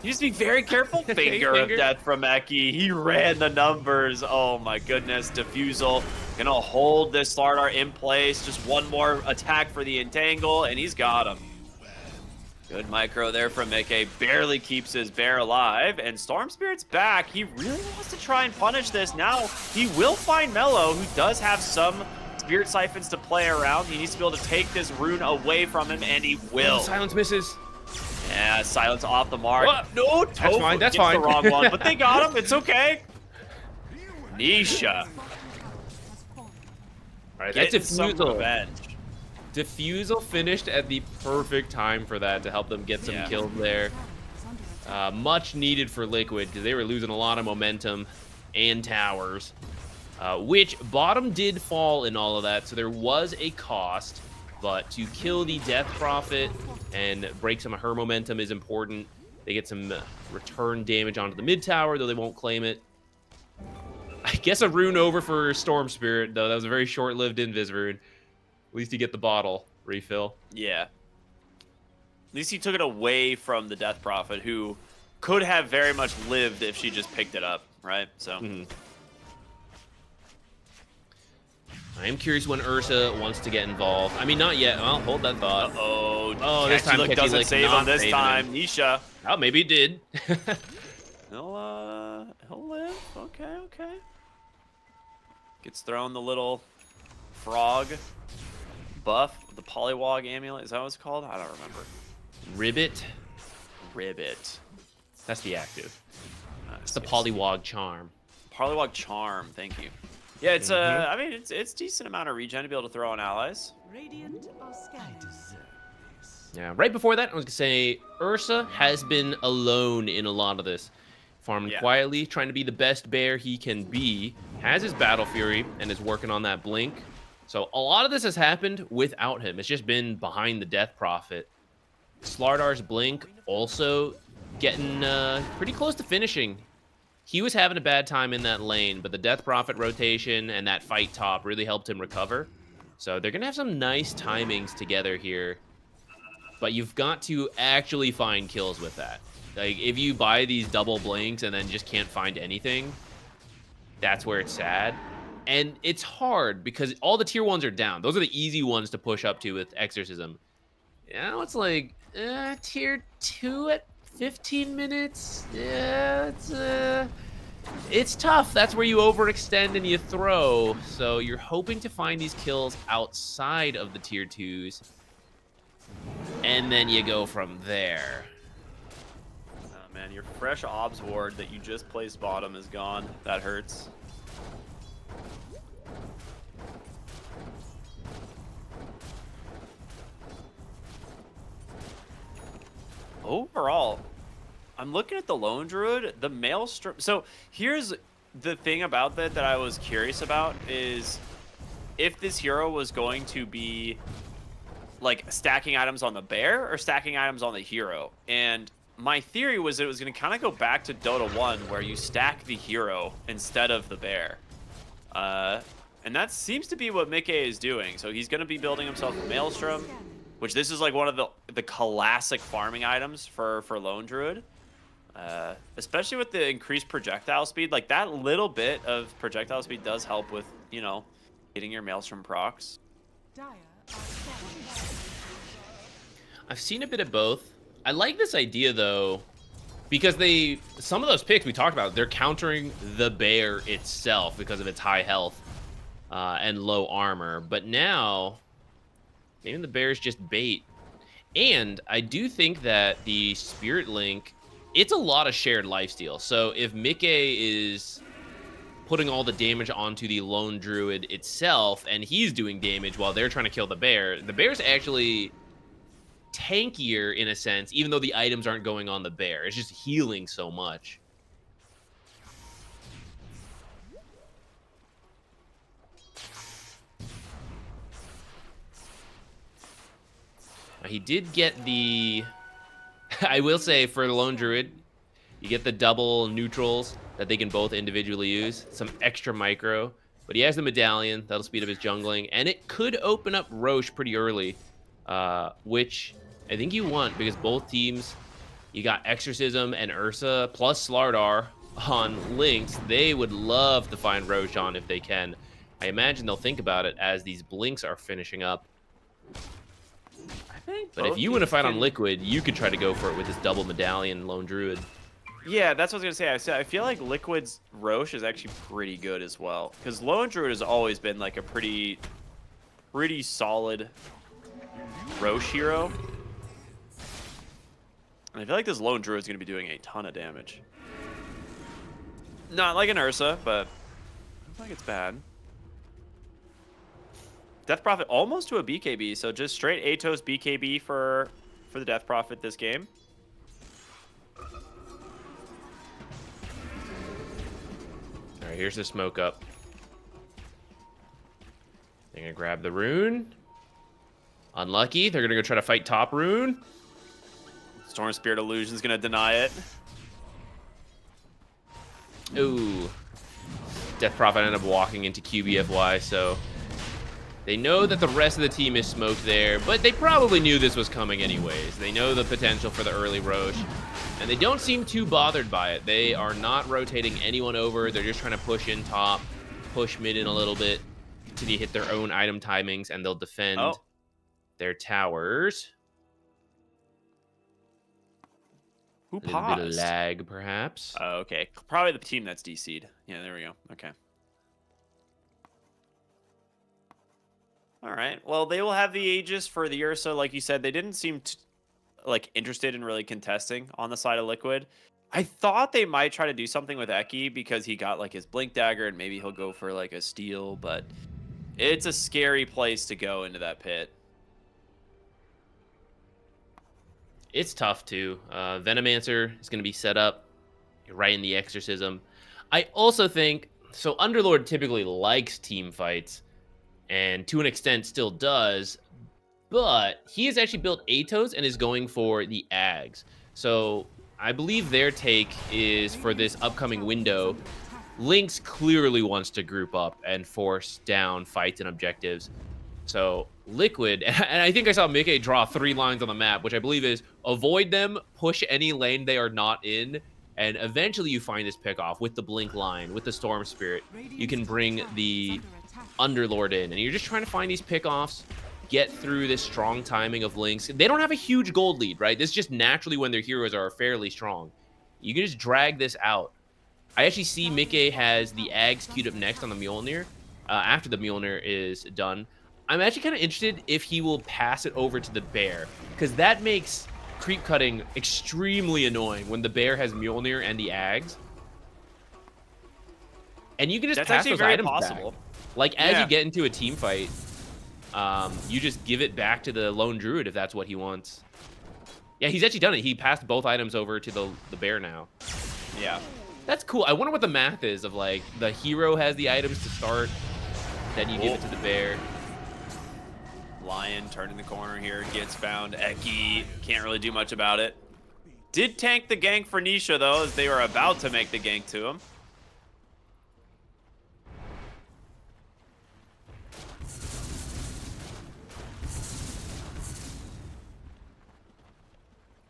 You just be very careful. Finger of Finger. death from Eki. He ran the numbers. Oh my goodness. Diffusal. Gonna hold this Slardar in place. Just one more attack for the entangle, and he's got him. Good micro there from Mickey. Barely keeps his bear alive, and Storm Spirit's back. He really wants to try and punish this. Now he will find Mello, who does have some Spirit Siphons to play around. He needs to be able to take this rune away from him, and he will. Silence misses. Yeah, silence off the mark. What? No, That's Tofu fine, that's gets fine. the wrong one, but they got him. It's okay. Nisha. Has fallen. All right, that's Getting some Diffusal. revenge. Diffusal finished at the perfect time for that to help them get some Yeah. kills there. Is under attack. Much needed for Liquid because they were losing a lot of momentum and towers. Which bottom did fall in all of that, so there was a cost. But to kill the Death Prophet and break some of her momentum is important. They get some return damage onto the mid tower, though they won't claim it. I guess a rune over for Storm Spirit, though. That was a very short-lived Invis rune. At least you get the bottle refill. Yeah. At least he took it away from the Death Prophet, who could have very much lived if she just picked it up, right? So. I am curious when Ursa wants to get involved. I mean, not yet. Well, hold that thought. Uh-oh. Oh, this time Catchy Lick Catchy doesn't Lick save not him this saving time. him. Nisha. Oh, maybe it did. He'll live. Okay, okay. Gets thrown the little frog buff, the Polywog amulet. Is that what it's called? I don't remember. Ribbit. Ribbit. That's the active. It's the Yes. Polywog charm. Polywog charm. Thank you. Yeah, it's I mean, it's decent amount of regen to be able to throw on allies. Radiant are scanning. Yeah, right before that, I was going to say Ursa has been alone in a lot of this. Farming Yeah. quietly, trying to be the best bear he can be. Has his Battle Fury and is working on that blink. So a lot of this has happened without him. It's just been behind the Death Prophet. Slardar's blink also getting pretty close to finishing. He was having a bad time in that lane, but the Death Prophet rotation and that fight top really helped him recover. So they're going to have some nice timings together here. But you've got to actually find kills with that. Like, if you buy these double blinks and then just can't find anything, that's where it's sad. And it's hard because all the tier 1s are down. Those are the easy ones to push up to with Exorcism. Now it's like, tier 2 at 15 minutes? Yeah, it's tough. That's where you overextend and you throw. So you're hoping to find these kills outside of the tier 2s. And then you go from there. Oh man, your fresh obs ward that you just placed bottom is gone. That hurts. Overall, I'm looking at the Lone Druid, the Maelstrom. So here's the thing about that I was curious about is if this hero was going to be like stacking items on the bear or stacking items on the hero. And my theory was it was going to kind of go back to Dota 1 where you stack the hero instead of the bear. And that seems to be what Mickey is doing. So he's going to be building himself a Maelstrom, which this is like one of the classic farming items for Lone Druid. Especially with the increased projectile speed. Like that little bit of projectile speed does help with, you know, getting your Maelstrom procs. Dire are scanning. I've seen a bit of both. I like this idea, though, because some of those picks we talked about, they're countering the bear itself because of its high health and low armor. But now, maybe the bear's just bait. And I do think that the Spirit Link, it's a lot of shared lifesteal. So if Mickey is putting all the damage onto the Lone Druid itself, and he's doing damage while they're trying to kill the bear's actually tankier in a sense, even though the items aren't going on the bear. It's just healing so much. Now, he did get the... I will say, for the Lone Druid, you get the double neutrals that they can both individually use. Some extra micro. But he has the medallion. That'll speed up his jungling. And it could open up Roche pretty early. Which I think you want, because both teams, you got Exorcism and Ursa, plus Slardar on Lynx. They would love to find Roche on if they can. I imagine they'll think about it as these blinks are finishing up. But if you want to fight on Liquid, you could try to go for it with this double medallion Lone Druid. Yeah, that's what I was gonna say. I feel like Liquid's Roche is actually pretty good as well, because Lone Druid has always been like a pretty solid Roche hero. And I feel like this Lone Druid is gonna be doing a ton of damage. Not like an Ursa, but I don't think it's bad. Death Prophet almost to a BKB, so just straight Atos BKB for the Death Prophet this game. All right, here's the smoke up. They're gonna grab the rune. Unlucky. They're gonna go try to fight top rune. Storm Spirit Illusion's gonna deny it. Ooh. Death Prophet ended up walking into QBFY, so they know that the rest of the team is smoked there, but they probably knew this was coming anyways. They know the potential for the early Roche, and they don't seem too bothered by it. They are not rotating anyone over. They're just trying to push in top, push mid in a little bit until they hit their own item timings, and they'll defend their towers. Who A little bit of paused? lag, perhaps. Oh, okay. Probably the team that's DC'd. Yeah, there we go. Okay. All right. Well, they will have the Aegis for the Ursa. Like you said, they didn't seem like interested in really contesting on the side of Liquid. I thought they might try to do something with Eki because he got like his Blink Dagger and maybe he'll go for like a steal, but it's a scary place to go into that pit. It's tough too. Venomancer is going to be set up right in the Exorcism. I also think, so Underlord typically likes team fights, and to an extent still does, but he has actually built Atos and is going for the Ags. So I believe their take is for this upcoming window, Lynx clearly wants to group up and force down fights and objectives. So Liquid, and I think I saw Mickey draw 3 lines on the map, which I believe is avoid them, push any lane they are not in, and eventually you find this pick off with the Blink line, with the Storm Spirit. You can bring the Underlord in, and you're just trying to find these pick-offs, get through this strong timing of Lynx. They don't have a huge gold lead, right? This is just naturally when their heroes are fairly strong. You can just drag this out. I actually see Mickey has the Ags queued up next on the Mjolnir, after the Mjolnir is done. I'm actually kind of interested if he will pass it over to the Bear, because that makes creep cutting extremely annoying when the Bear has Mjolnir and the Ags. And you can just pass those items back. Like, as you get into a team fight, you just give it back to the Lone Druid if that's what he wants. Yeah, he's actually done it. He passed both items over to the Bear now. Yeah. That's cool. I wonder what the math is of, like, the hero has the items to start, then you give it to the Bear. Lion turning the corner here, gets found. Eki can't really do much about it. Did tank the gank for Nisha, though, as they were about to make the gank to him.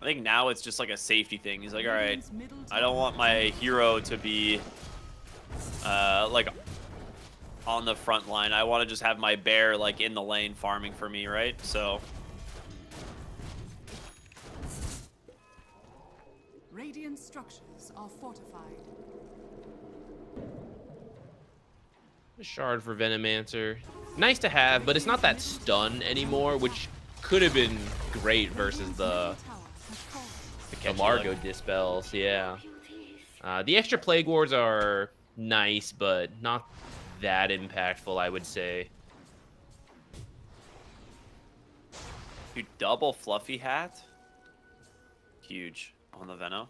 I think now it's just like a safety thing. He's like, all right, I don't want my hero to be like on the front line. I want to just have my Bear like in the lane farming for me, right? So Radiant structures are fortified. A shard for Venomancer. Nice to have, but it's not that stun anymore, which could have been great versus the Radiant's tower has fallen. Catchy Largo look. dispels. Yeah. The extra Plague Wards are nice, but not that impactful, I would say. Dude, double fluffy hat. Huge on the Veno.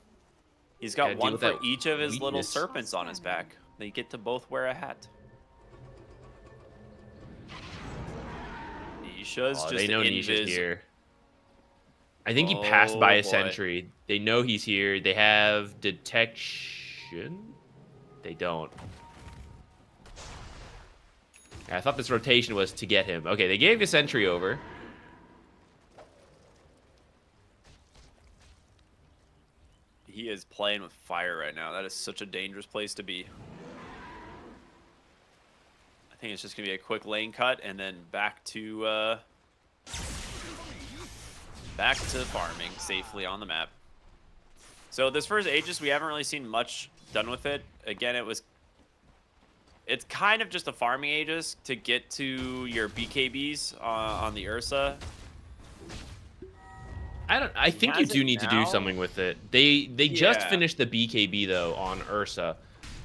He's got Gotta deal one with for that each of his little weakness. serpents on his back. They get to both wear a hat. Nisha's Oh, just they know invis. Nisha's here. I think he passed by a boy. sentry. They know he's here. They have detection? They don't. I thought this rotation was to get him. Okay, they gave a sentry over. He is playing with fire right now. That is such a dangerous place to be. I think it's just gonna be a quick lane cut and then back to farming safely on the map. So this first Aegis, we haven't really seen much done with it. Again, it's kind of just a farming Aegis to get to your BKBs on the Ursa. I think you has do it need to now? do something with it. They just Yeah. finished the BKB though on Ursa.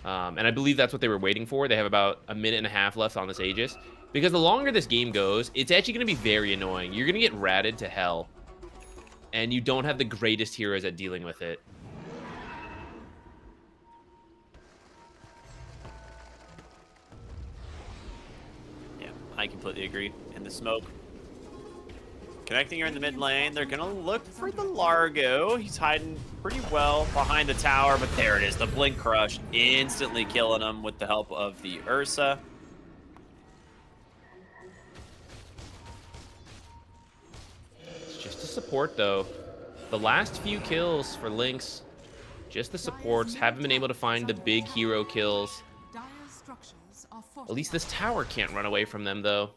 And I believe that's what they were waiting for. They have about a minute and a half left on this Aegis. Because the longer this game goes, it's actually going to be very annoying. You're going to get ratted to hell. And you don't have the greatest heroes at dealing with it. Yeah, I completely agree. And the smoke. Connecting her in the mid lane. They're going to look for the Largo. He's hiding pretty well behind the tower, but there it is. The Blink Crush instantly killing him with the help of the Ursa. It's just a support though. The last few kills for Lynx, just the supports, haven't been able to find the big hero kills. Dire structures are fortified. At least this tower can't run away from them though.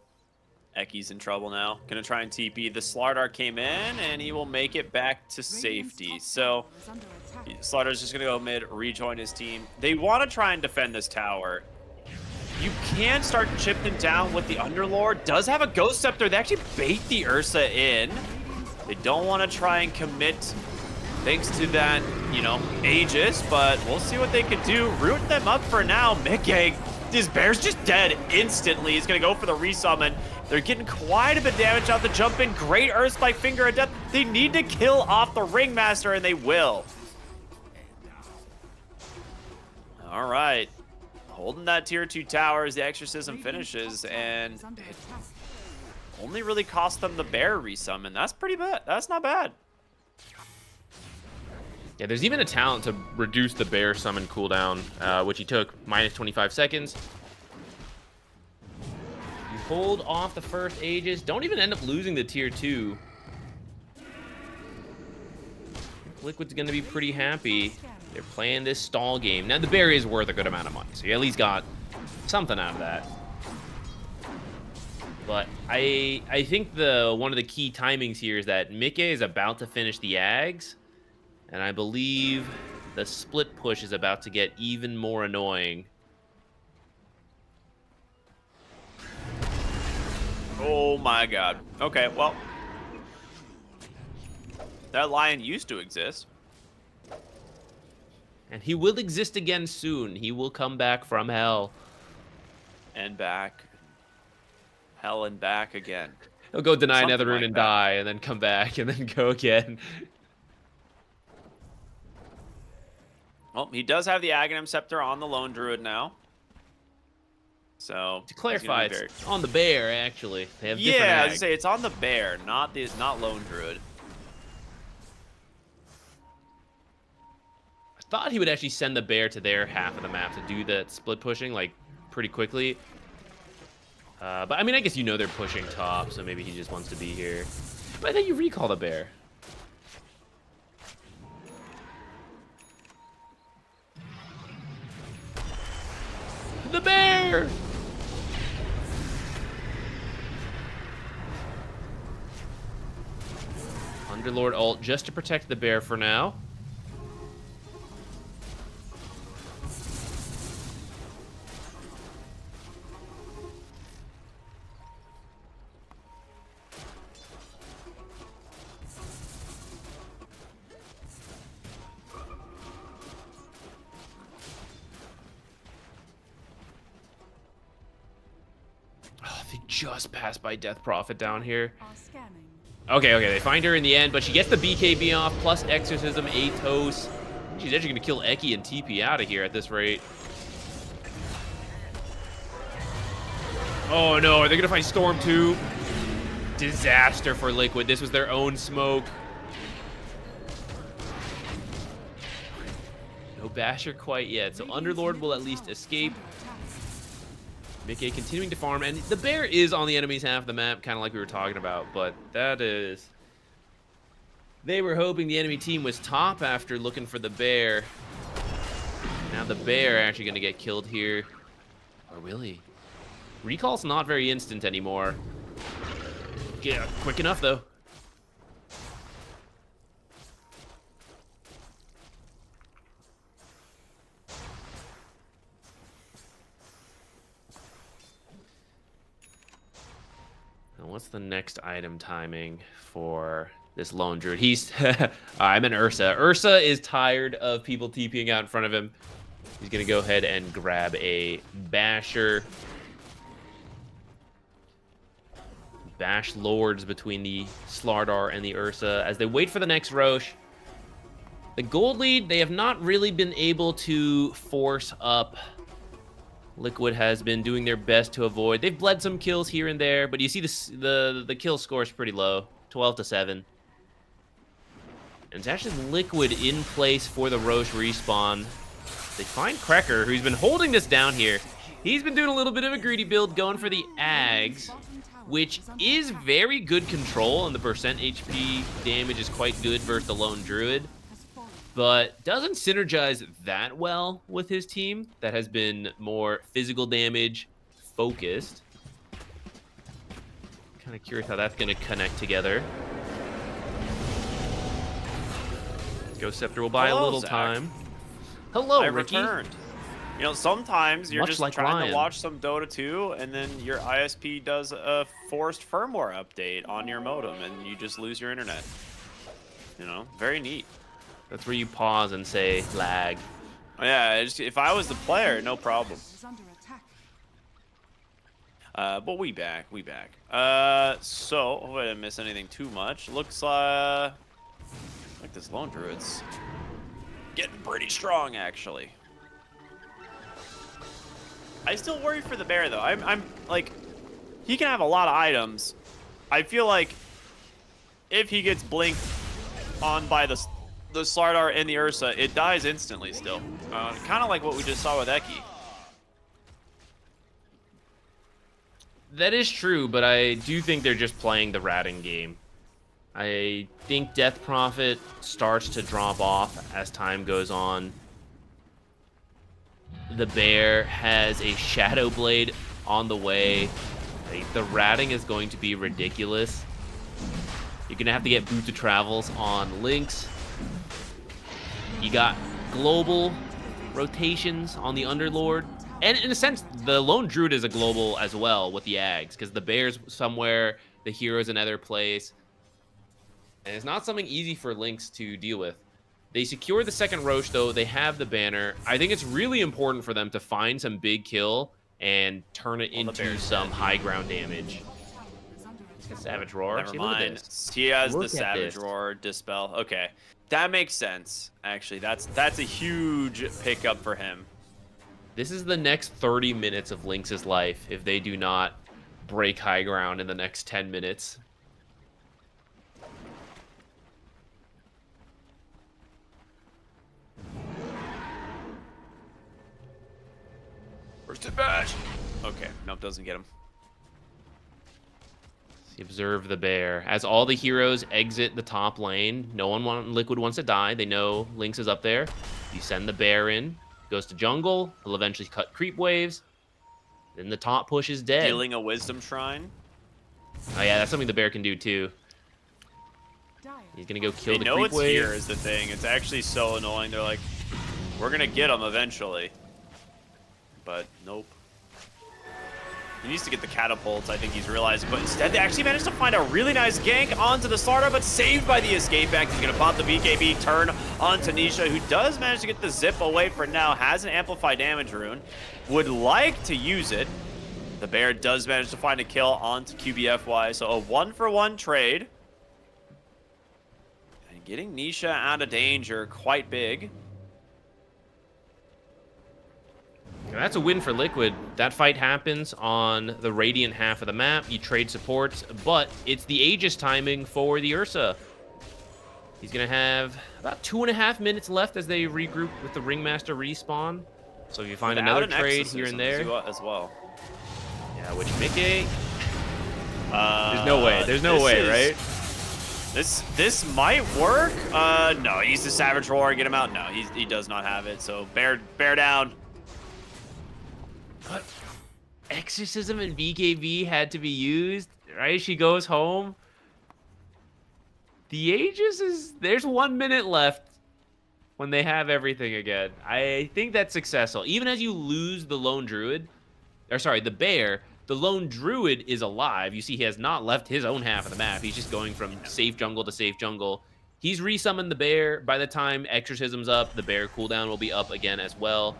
Eki's in trouble now. Gonna try and TP. The Slardar came in, and he will make it back to Radiant's safety. top So tower is under attack. Slardar's just gonna go mid, rejoin his team. They want to try and defend this tower. You can start chipping down with the Underlord. Does have a Ghost Scepter. They actually bait the Ursa in. They don't want to try and commit thanks to that, you know, Aegis, but we'll see what they can do. Root them up for now. Mickey, his bear's just dead instantly. He's going to go for the resummon. They're getting quite a bit of damage out the jump in. Great Earth Spike, Finger of Death. They need to kill off the Ringmaster, and they will. All right. Holding that tier 2 tower as the Exorcism Radiant's finishes, top tower and is under it attack. only really cost them the bear resummon. That's pretty bad. That's not bad. Yeah, there's even a talent to reduce the bear summon cooldown, which he took minus 25 seconds. You hold off the first Aegis. Don't even end up losing the tier 2. Liquid's going to be pretty happy. They're playing this stall game. Now, the bear is worth a good amount of money, so you at least got something out of that. But I think one of the key timings here is that Mickey is about to finish the Ags, and I believe the split push is about to get even more annoying. Oh my god. Okay, well. That lion used to exist. And he will exist again soon. He will come back from hell. And back. Hell and back again. He'll go deny Something another rune like and that. die, and then come back, and then go again. Well, he does have the Aghanim Scepter on the Lone Druid now. So, To he's clarify, gonna be it's on the bear, actually. They have different yeah, I was Ags. gonna say it's on the bear, not Lone Druid. I thought he would actually send the bear to their half of the map to do that split pushing, like, pretty quickly. But, I mean, I guess you know they're pushing top, so maybe he just wants to be here. But then you recall the bear. The bear! Underlord ult just to protect the bear for now. just passed by Death Prophet down here. Are scanning. Okay, they find her in the end, but she gets the BKB off, plus Exorcism, Atos. She's actually going to kill Eki and TP out of here at this rate. Oh no, are they going to fight Storm too? Disaster for Liquid. This was their own smoke. No Basher quite yet, so Underlord will at least escape. Mickey continuing to farm, and the bear is on the enemy's half of the map, kind of like we were talking about, but that is... They were hoping the enemy team was top after looking for the bear. Now the bear actually going to get killed here. Or will he? Recall's not very instant anymore. Yeah, quick enough though. Now what's the next item timing for this lone druid? He's I meant Ursa. Ursa is tired of people TPing out in front of him. He's gonna go ahead and grab a Basher. Bash Lords between the Slardar and the Ursa as they wait for the next Roche. The gold lead, they have not really been able to force up. Liquid has been doing their best to avoid. They've bled some kills here and there, but you see the kill score is pretty low, 12-7. And it's actually Liquid in place for the Roche respawn. They find Krekker, who's been holding this down here. He's been doing a little bit of a greedy build, going for the Ags, which is very good control, and the percent HP damage is quite good versus the lone druid, but doesn't synergize that well with his team that has been more physical damage focused. Kind of curious how that's going to connect together. Ghost Scepter will buy a little Zach. time. Hello, I Ricky. returned. You know, sometimes you're Much just like trying Ryan. to watch some Dota 2, and then your ISP does a forced firmware update on your modem, and you just lose your internet. You know, very neat. That's where you pause and say lag. Yeah, if I was the player, no problem. Is under attack. But we back. So, hopefully I didn't miss anything too much. Looks like this lone druid's getting pretty strong, actually. I still worry for the bear, though. I'm like, he can have a lot of items. I feel like if he gets blinked on by the Slardar and the Ursa, it dies instantly still. Kind of like what we just saw with Eki. That is true, but I do think they're just playing the ratting game. I think Death Prophet starts to drop off as time goes on. The bear has a Shadow Blade on the way. The ratting is going to be ridiculous. You're going to have to get Boots of Travels on Lynx. You got global rotations on the Underlord. And in a sense, the Lone Druid is a global as well with the Ags, because the bear's somewhere, the hero's another place. And it's not something easy for Lynx to deal with. They secure the second Roche, though. They have the banner. I think it's really important for them to find some big kill and turn it into some high ground damage. Savage Roar. Never See, look at mind. this. He has Look the at Savage this. Roar, Dispel. Okay, that makes sense. Actually, that's a huge pickup for him. This is the next 30 minutes of Lynx's life if they do not break high ground in the next 10 minutes. First bash. Okay, nope, doesn't get him. Observe the bear. As all the heroes exit the top lane, Liquid wants to die. They know Lynx is up there. You send the bear in, goes to jungle. He'll eventually cut creep waves. Then the top push is dead. Stealing a Wisdom Shrine. Oh yeah, that's something the bear can do too. He's gonna go kill They the know creep it's wave. here is the thing. It's actually so annoying. They're like, we're gonna get him eventually. But nope. He needs to get the catapults, I think he's realizing. But instead, they actually managed to find a really nice gank onto the starter, but saved by the escape act. He's going to pop the BKB, turn on Tanisha, who does manage to get the zip away for now. Has an amplify damage rune. Would like to use it. the bear does manage to find a kill onto QBFY, so a 1-for-1 trade. And getting Nisha out of danger quite big. That's a win for Liquid. That fight happens on the Radiant half of the map. You trade supports, but it's the Aegis timing for the Ursa. He's going to have about 2.5 minutes left as they regroup with the Ringmaster respawn. So if you find Without another an trade here and there. as well. Yeah, which Mickey... There's no way. There's no way, right? This might work. No, he's the Savage Roar. Get him out. No, he does not have it. So bear down. But Exorcism and BKB had to be used, right? She goes home. The Aegis is... There's 1 minute left when they have everything again. I think that's successful. Even as you lose the Lone Druid... Or sorry, the Bear, the Lone Druid is alive. You see he has not left his own half of the map. He's just going from safe jungle to safe jungle. He's resummoned the Bear. By the time Exorcism's up, the Bear cooldown will be up again as well.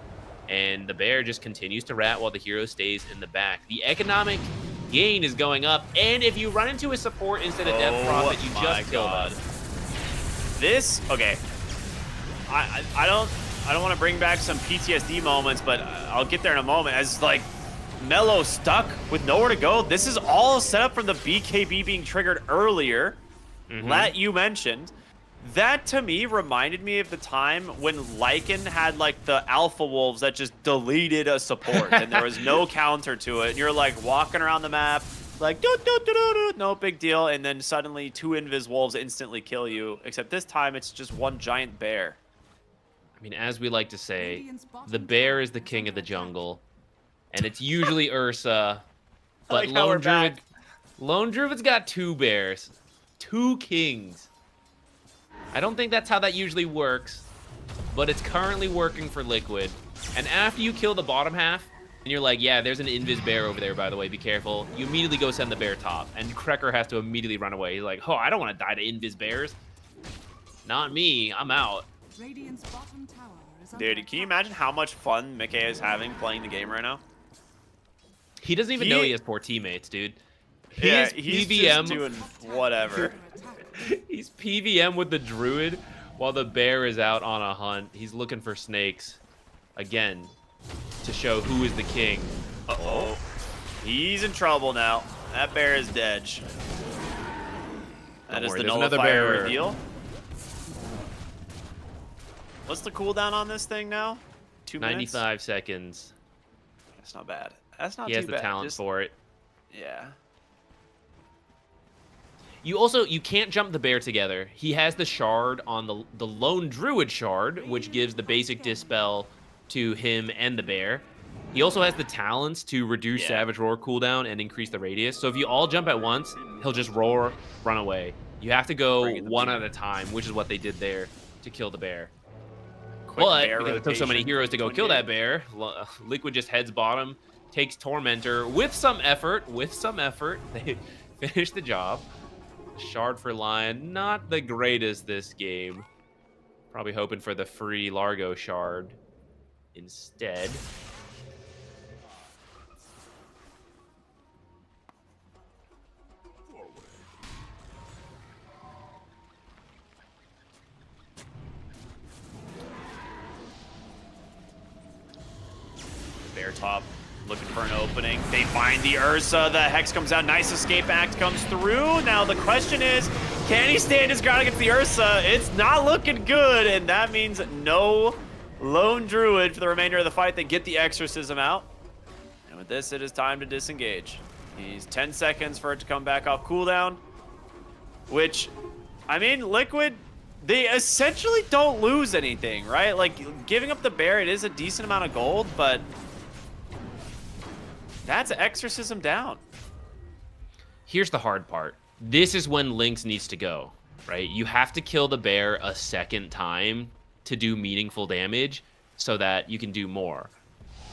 And the Bear just continues to rat while the hero stays in the back. The economic gain is going up, and if you run into a support instead of Death Prophet, you just kill them. This, okay. I don't want to bring back some PTSD moments, but I'll get there in a moment. As like Mello stuck with nowhere to go. This is all set up from the BKB being triggered earlier. That you mentioned. That, to me, reminded me of the time when Lycan had, like, the Alpha Wolves that just deleted a support, and there was no counter to it, and you're, like, walking around the map, like, no big deal, and then suddenly 2 Invis Wolves instantly kill you, except this time it's just one giant bear. I mean, as we like to say, the bear is the king of the jungle, and it's usually Ursa, but like Lone Druid's got 2 bears, 2 kings. I don't think that's how that usually works, but it's currently working for Liquid. And after you kill the bottom half, and you're like, yeah, there's an Invis bear over there, by the way, be careful, you immediately go send the bear top, and Krekker has to immediately run away. He's like, oh, I don't want to die to Invis bears. Not me, I'm out. Radiant's bottom tower is under Dude, can you imagine how much fun Mickey is having playing the game right now? He doesn't even know he has poor teammates, dude. He's PVM. just doing whatever. He's PVM with the Druid while the bear is out on a hunt. He's looking for snakes. Again, to show who is the king. Uh-oh. He's in trouble now. That bear is dead. That is the nullifier reveal. What's the cooldown on this thing now? 2 minutes? 95 seconds. That's not bad. That's not he too has the bad. talent for it. Yeah. You can't jump the bear together. He has the shard on the Lone Druid shard, which gives the basic dispel to him and the bear. He also has the talents to reduce Savage Roar cooldown and increase the radius. So if you all jump at once, he'll just roar, run away. You have to go one at a time, which is what they did there to kill the bear. But because it took so many heroes to go kill that bear, Liquid just heads bottom, takes Tormentor with some effort. They finish the job. Shard for Lion, not the greatest this game. Probably hoping for the free Largo shard instead. Bear top looking for an opening. They find the Ursa. The Hex comes out. Nice escape act comes through. Now the question is, can he stand his ground against the Ursa? It's not looking good, and that means no Lone Druid for the remainder of the fight. They get the Exorcism out. And with this, it is time to disengage. He's 10 seconds for it to come back off cooldown, which, I mean, Liquid, they essentially don't lose anything, right? Like, giving up the bear, it is a decent amount of gold, but that's Exorcism down. Here's the hard part. This is when Lynx needs to go, right? You have to kill the bear a second time to do meaningful damage so that you can do more.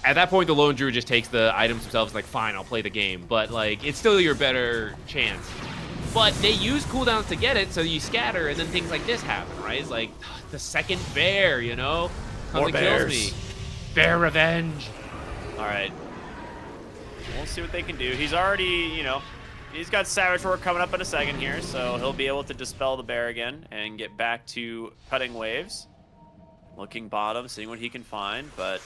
At that point, the Lone Druid just takes the items themselves, like, fine, I'll play the game. But, like, it's still your better chance. But they use cooldowns to get it, so you scatter, and then things like this happen, right? It's like, the second bear, you know? Comes and kills me. Bear revenge. All right. We'll see what they can do. He's already, you know, he's got Savage Roar coming up in a second here, so he'll be able to dispel the bear again and get back to cutting waves. Looking bottom, seeing what he can find, but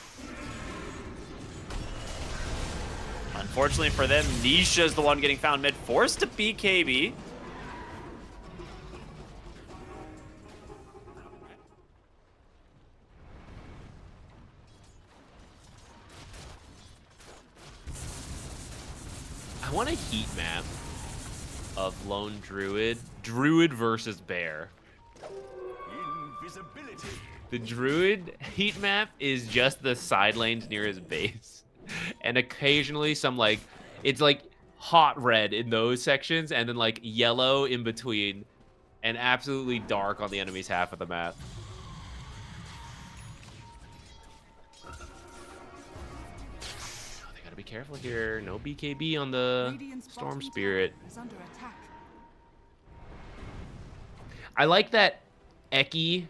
unfortunately for them, Nisha's the one getting found mid, forced to BKB. I want a heat map of Lone Druid. Druid versus Bear. Invisibility. The Druid heat map is just the side lanes near his base. And occasionally some like, it's like hot red in those sections and then like yellow in between and absolutely dark on the enemy's half of the map. Be careful here. No BKB on the Radiant's Storm bottom Spirit. tower is under attack. I like that Eki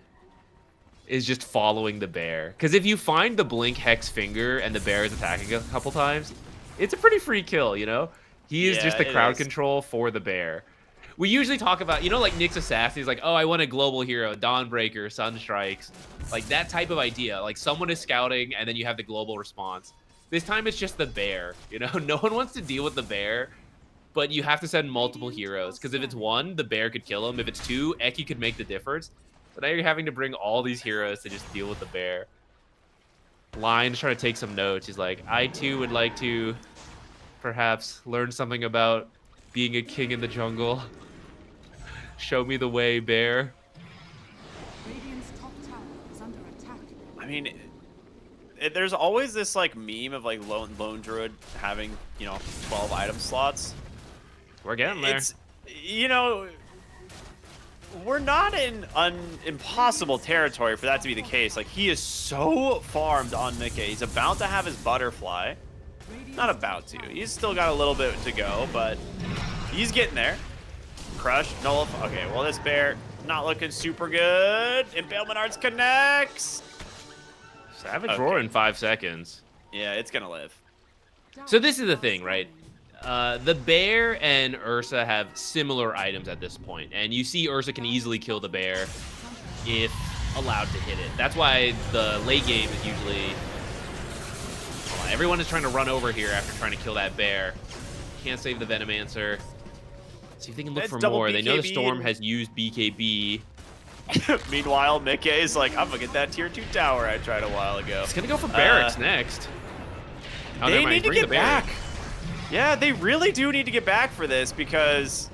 is just following the bear. Because if you find the Blink Hex Finger and the bear is attacking a couple times, it's a pretty free kill, you know? He is just the it crowd is. control for the bear. We usually talk about, you know, like Nyx Assassin is like, oh, I want a global hero, Dawnbreaker, Sunstrikes. Like that type of idea. Like someone is scouting and then you have the global response. This time it's just the bear, you know? No one wants to deal with the bear, but you have to send multiple heroes. Because if it's one, the bear could kill him. If it's two, Eki could make the difference. But now you're having to bring all these heroes to just deal with the bear. Lion's trying to take some notes. He's like, I too would like to perhaps learn something about being a king in the jungle. Show me the way, bear. Radiant's top tower is under attack. I mean, there's always this like meme of like lone druid having, you know, 12 item slots. We're getting there. It's, you know, we're not in impossible territory for that to be the case. Like he is so farmed on Mickey. He's about to have his butterfly. Not about to. He's still got a little bit to go, but he's getting there. Crush, nullify. Okay, well this bear not looking super good. Impalement Arts connects. Savage Okay. Roar in 5 seconds. Yeah, it's gonna live. So this is the thing, right? The bear and Ursa have similar items at this point, and you see Ursa can easily kill the bear if allowed to hit it. That's why the late game is usually... Hold on, everyone is trying to run over here after trying to kill that bear. Can't save the Venomancer. See if they can look That's for double more. They know the BKB Storm and- has used BKB. Meanwhile, Mickey is like, I'm gonna get that tier 2 tower I tried a while ago. It's gonna go for barracks next. Oh, They never mind, need to bring get the bear. back. Yeah, they really do need to get back for this because,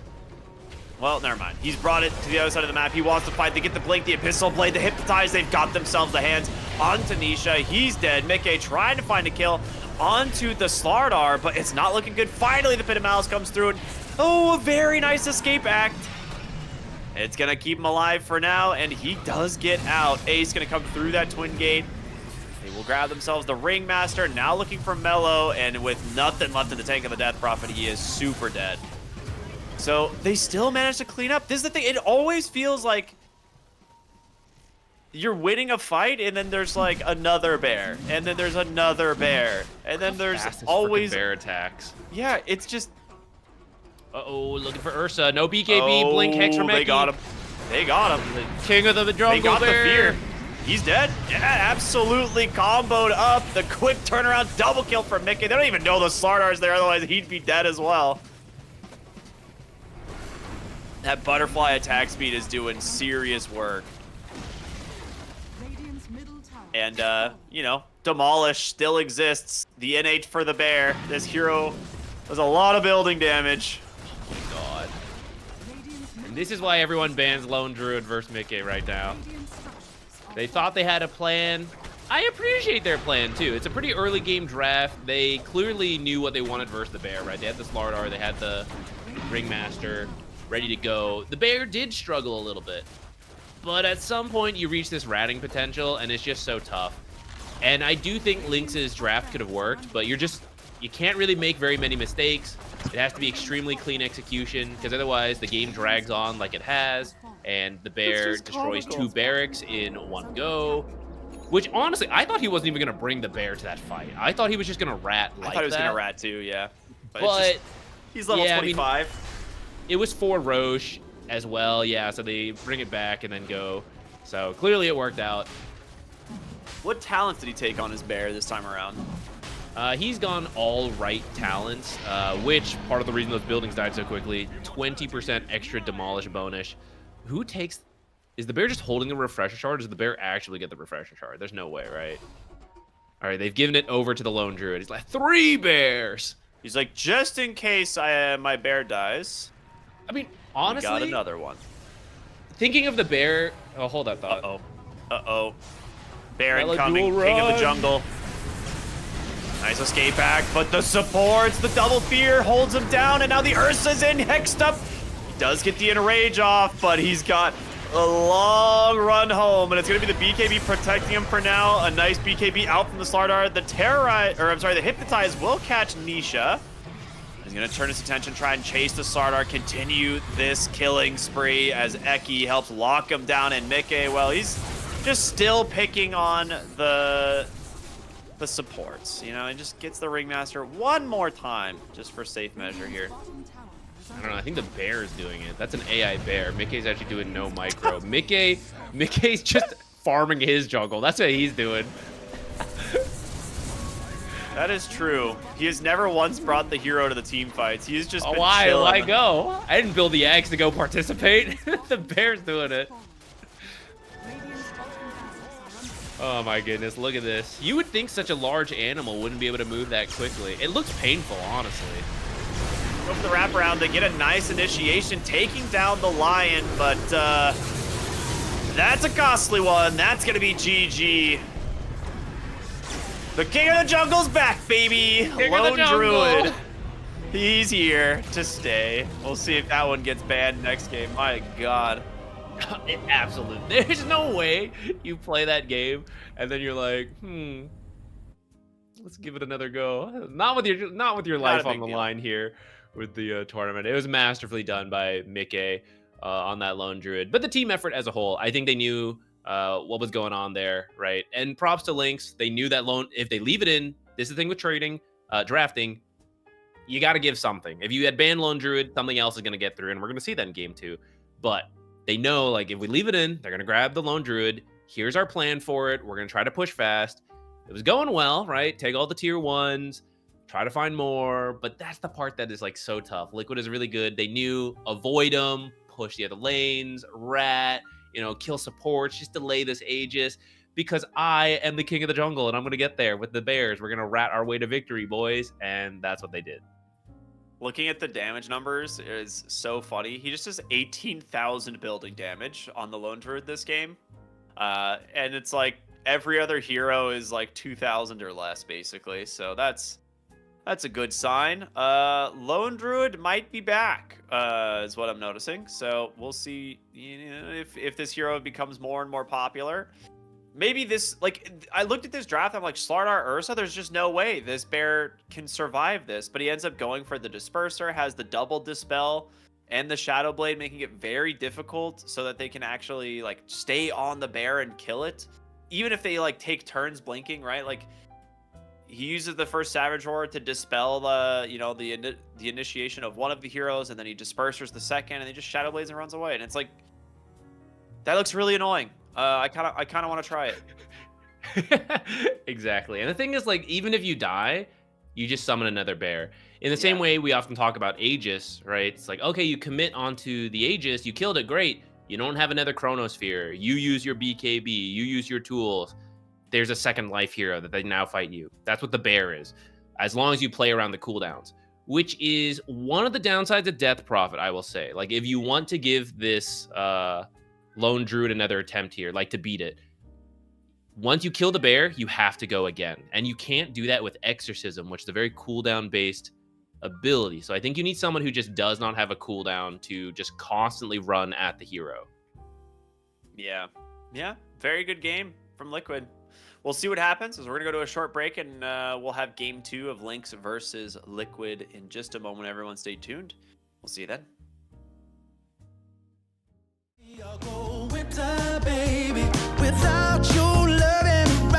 well, never mind. He's brought it to the other side of the map. He wants to fight. They get the Blink, the Abyssal Blade, the Hypnotize. They've got themselves the hands on Tanisha. He's dead. Mickey trying to find a kill onto the Slardar, but it's not looking good. Finally, the Pit of Malice comes through. And, oh, a very nice escape act. It's going to keep him alive for now, and he does get out. Ace going to come through that Twin Gate. They will grab themselves the Ringmaster, now looking for Mellow, and with nothing left in the tank of the Death Prophet, he is super dead. So they still managed to clean up. This is the thing, it always feels like you're winning a fight, and then there's like another bear, and then there's another bear, and then there's Fastest frickin' always... bear attacks. Yeah, it's just... Uh-oh, looking for Ursa. No BKB, Blink Hex from they Eki. got him. They got him. The king of the jungle They got bear. the fear. He's dead. Yeah, absolutely comboed up. The quick turnaround double kill for Mickey. They don't even know the Slardar's there, otherwise he'd be dead as well. That butterfly attack speed is doing serious work. Radiant's middle tower. And, you know, Demolish still exists. The NH for the bear. This hero does a lot of building damage. God. Radiant's And this is why everyone bans Lone Druid versus Mickey right now. Radiant structures are They thought they had a plan. I appreciate their plan, too. It's a pretty early game draft. They clearly knew what they wanted versus the bear, right? They had the Slardar, they had the Ringmaster ready to go. The bear did struggle a little bit. But at some point, you reach this ratting potential, and it's just so tough. And I do think Lynx's draft could have worked, but you can't really make very many mistakes. It has to be extremely clean execution, because otherwise the game drags on like it has, and the bear just destroys comical. 2 barracks in one go. Which honestly, I thought he wasn't even gonna bring the bear to that fight. I thought he was just gonna rat like I thought he was that. gonna rat too, yeah. But, But it's just, he's level yeah, I mean, 25. it was for Roche as well, yeah. So they bring it back and then go. So clearly it worked out. What talents did he take on his bear this time around? He's gone all right talents, which part of the reason those buildings died so quickly. 20% extra demolish bonus. Who takes? Is the bear just holding the refresher shard? Or does the bear actually get the refresher shard? There's no way, right? All right, they've given it over to the lone druid. He's like 3 bears. He's like, just in case my bear dies. I mean, We honestly, got another one. thinking of the bear. Oh, hold that thought. Uh-oh. Bear Mellow incoming, dual king of the run. jungle. Nice escape back, but the supports, the double fear holds him down, and now the Ursa's in, hexed up. He does get the enrage off, but he's got a long run home, and it's going to be the BKB protecting him for now. A nice BKB out from the Slardar. The the Hypnotize will catch Nisha. He's going to turn his attention, try and chase the Slardar, continue this killing spree as Eki helps lock him down, and Mickey, well, he's just still picking on the supports, you know, and just gets the Ringmaster one more time, just for safe measure here. Bottom tower is I under don't know. I think the bear is doing it. That's an AI bear. Mickey's actually doing no micro. Mickey's just farming his jungle. That's what he's doing. That is true. He has never once brought the hero to the team fights. He's just been Why? chilling. Why go? I didn't build the eggs to go participate. The bear's doing it. fallen. Radiant's bottom barracks are under Oh my goodness, look at this. You would think such a large animal wouldn't be able to move that quickly. It looks painful, honestly. Go for the wraparound. They get a nice initiation, taking down the lion, but that's a costly one. That's going to be GG. The king of the jungle's back, baby. King of the Lone jungle. Druid. He's here to stay. We'll see if that one gets banned next game. My God. Absolutely. There's no way you play that game and then you're like, let's give it another go. Not with your life a on big the deal. line here with the tournament. It was masterfully done by Mickey on that lone druid. But the team effort as a whole, I think they knew what was going on there, right? And props to Lynx. They knew that lone, if they leave it in, this is the thing with trading, drafting, you got to give something. If you had banned lone druid, something else is going to get through, and we're going to see that in game 2. But they know, like, if we leave it in, they're going to grab the lone druid. Here's our plan for it. We're going to try to push fast. It was going well, right? Take all the tier 1s, try to find more. But that's the part that is, like, so tough. Liquid is really good. They knew avoid them, push the other lanes, rat, kill supports, just delay this Aegis. Because I am the king of the jungle, and I'm going to get there with the bears. We're going to rat our way to victory, boys. And that's what they did. Looking at the damage numbers is so funny. He just does 18,000 building damage on the Lone Druid this game. And it's like every other hero is like 2,000 or less, basically. So that's a good sign. Lone Druid might be back, is what I'm noticing. So we'll see if this hero becomes more and more popular. Maybe this, I looked at this draft, I'm like, Slardar Ursa, there's just no way this bear can survive this. But he ends up going for the Disperser, has the double Dispel and the Shadow Blade, making it very difficult so that they can actually, stay on the bear and kill it. Even if they, take turns blinking, right? He uses the first Savage Roar to dispel the initiation of one of the heroes, and then he Dispersers the second, and he just Shadow Blades and runs away. And it's like, that looks really annoying. I kind of want to try it. Exactly. And the thing is, even if you die, you just summon another bear. In the same way we often talk about Aegis, right? It's like, okay, you commit onto the Aegis, you killed it, great. You don't have another Chronosphere. You use your BKB, you use your tools. There's a second life hero that they now fight you. That's what the bear is. As long as you play around the cooldowns, which is one of the downsides of Death Prophet, I will say. If you want to give this Lone Druid another attempt here, to beat it, once you kill the bear, you have to go again. And you can't do that with Exorcism, which is a very cooldown-based ability. So I think you need someone who just does not have a cooldown to just constantly run at the hero. Yeah. Very good game from Liquid. We'll see what happens, as we're going to go to a short break, and we'll have game 2 of Lynx versus Liquid in just a moment. Everyone stay tuned. We'll see you then. I'll go winter, baby, without your loving.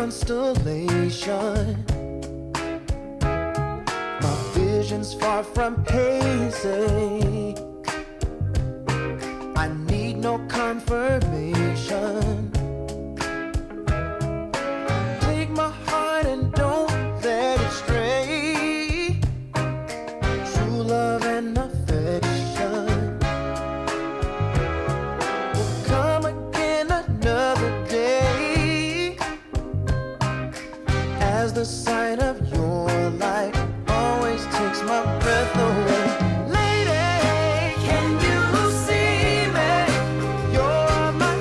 constellation. My vision's far from hazy. I need no confirmation. Take my heart and don't let it stray. True love and affection will come again another day. As the sight of your light always takes my breath away. Lady, can you see me? You're my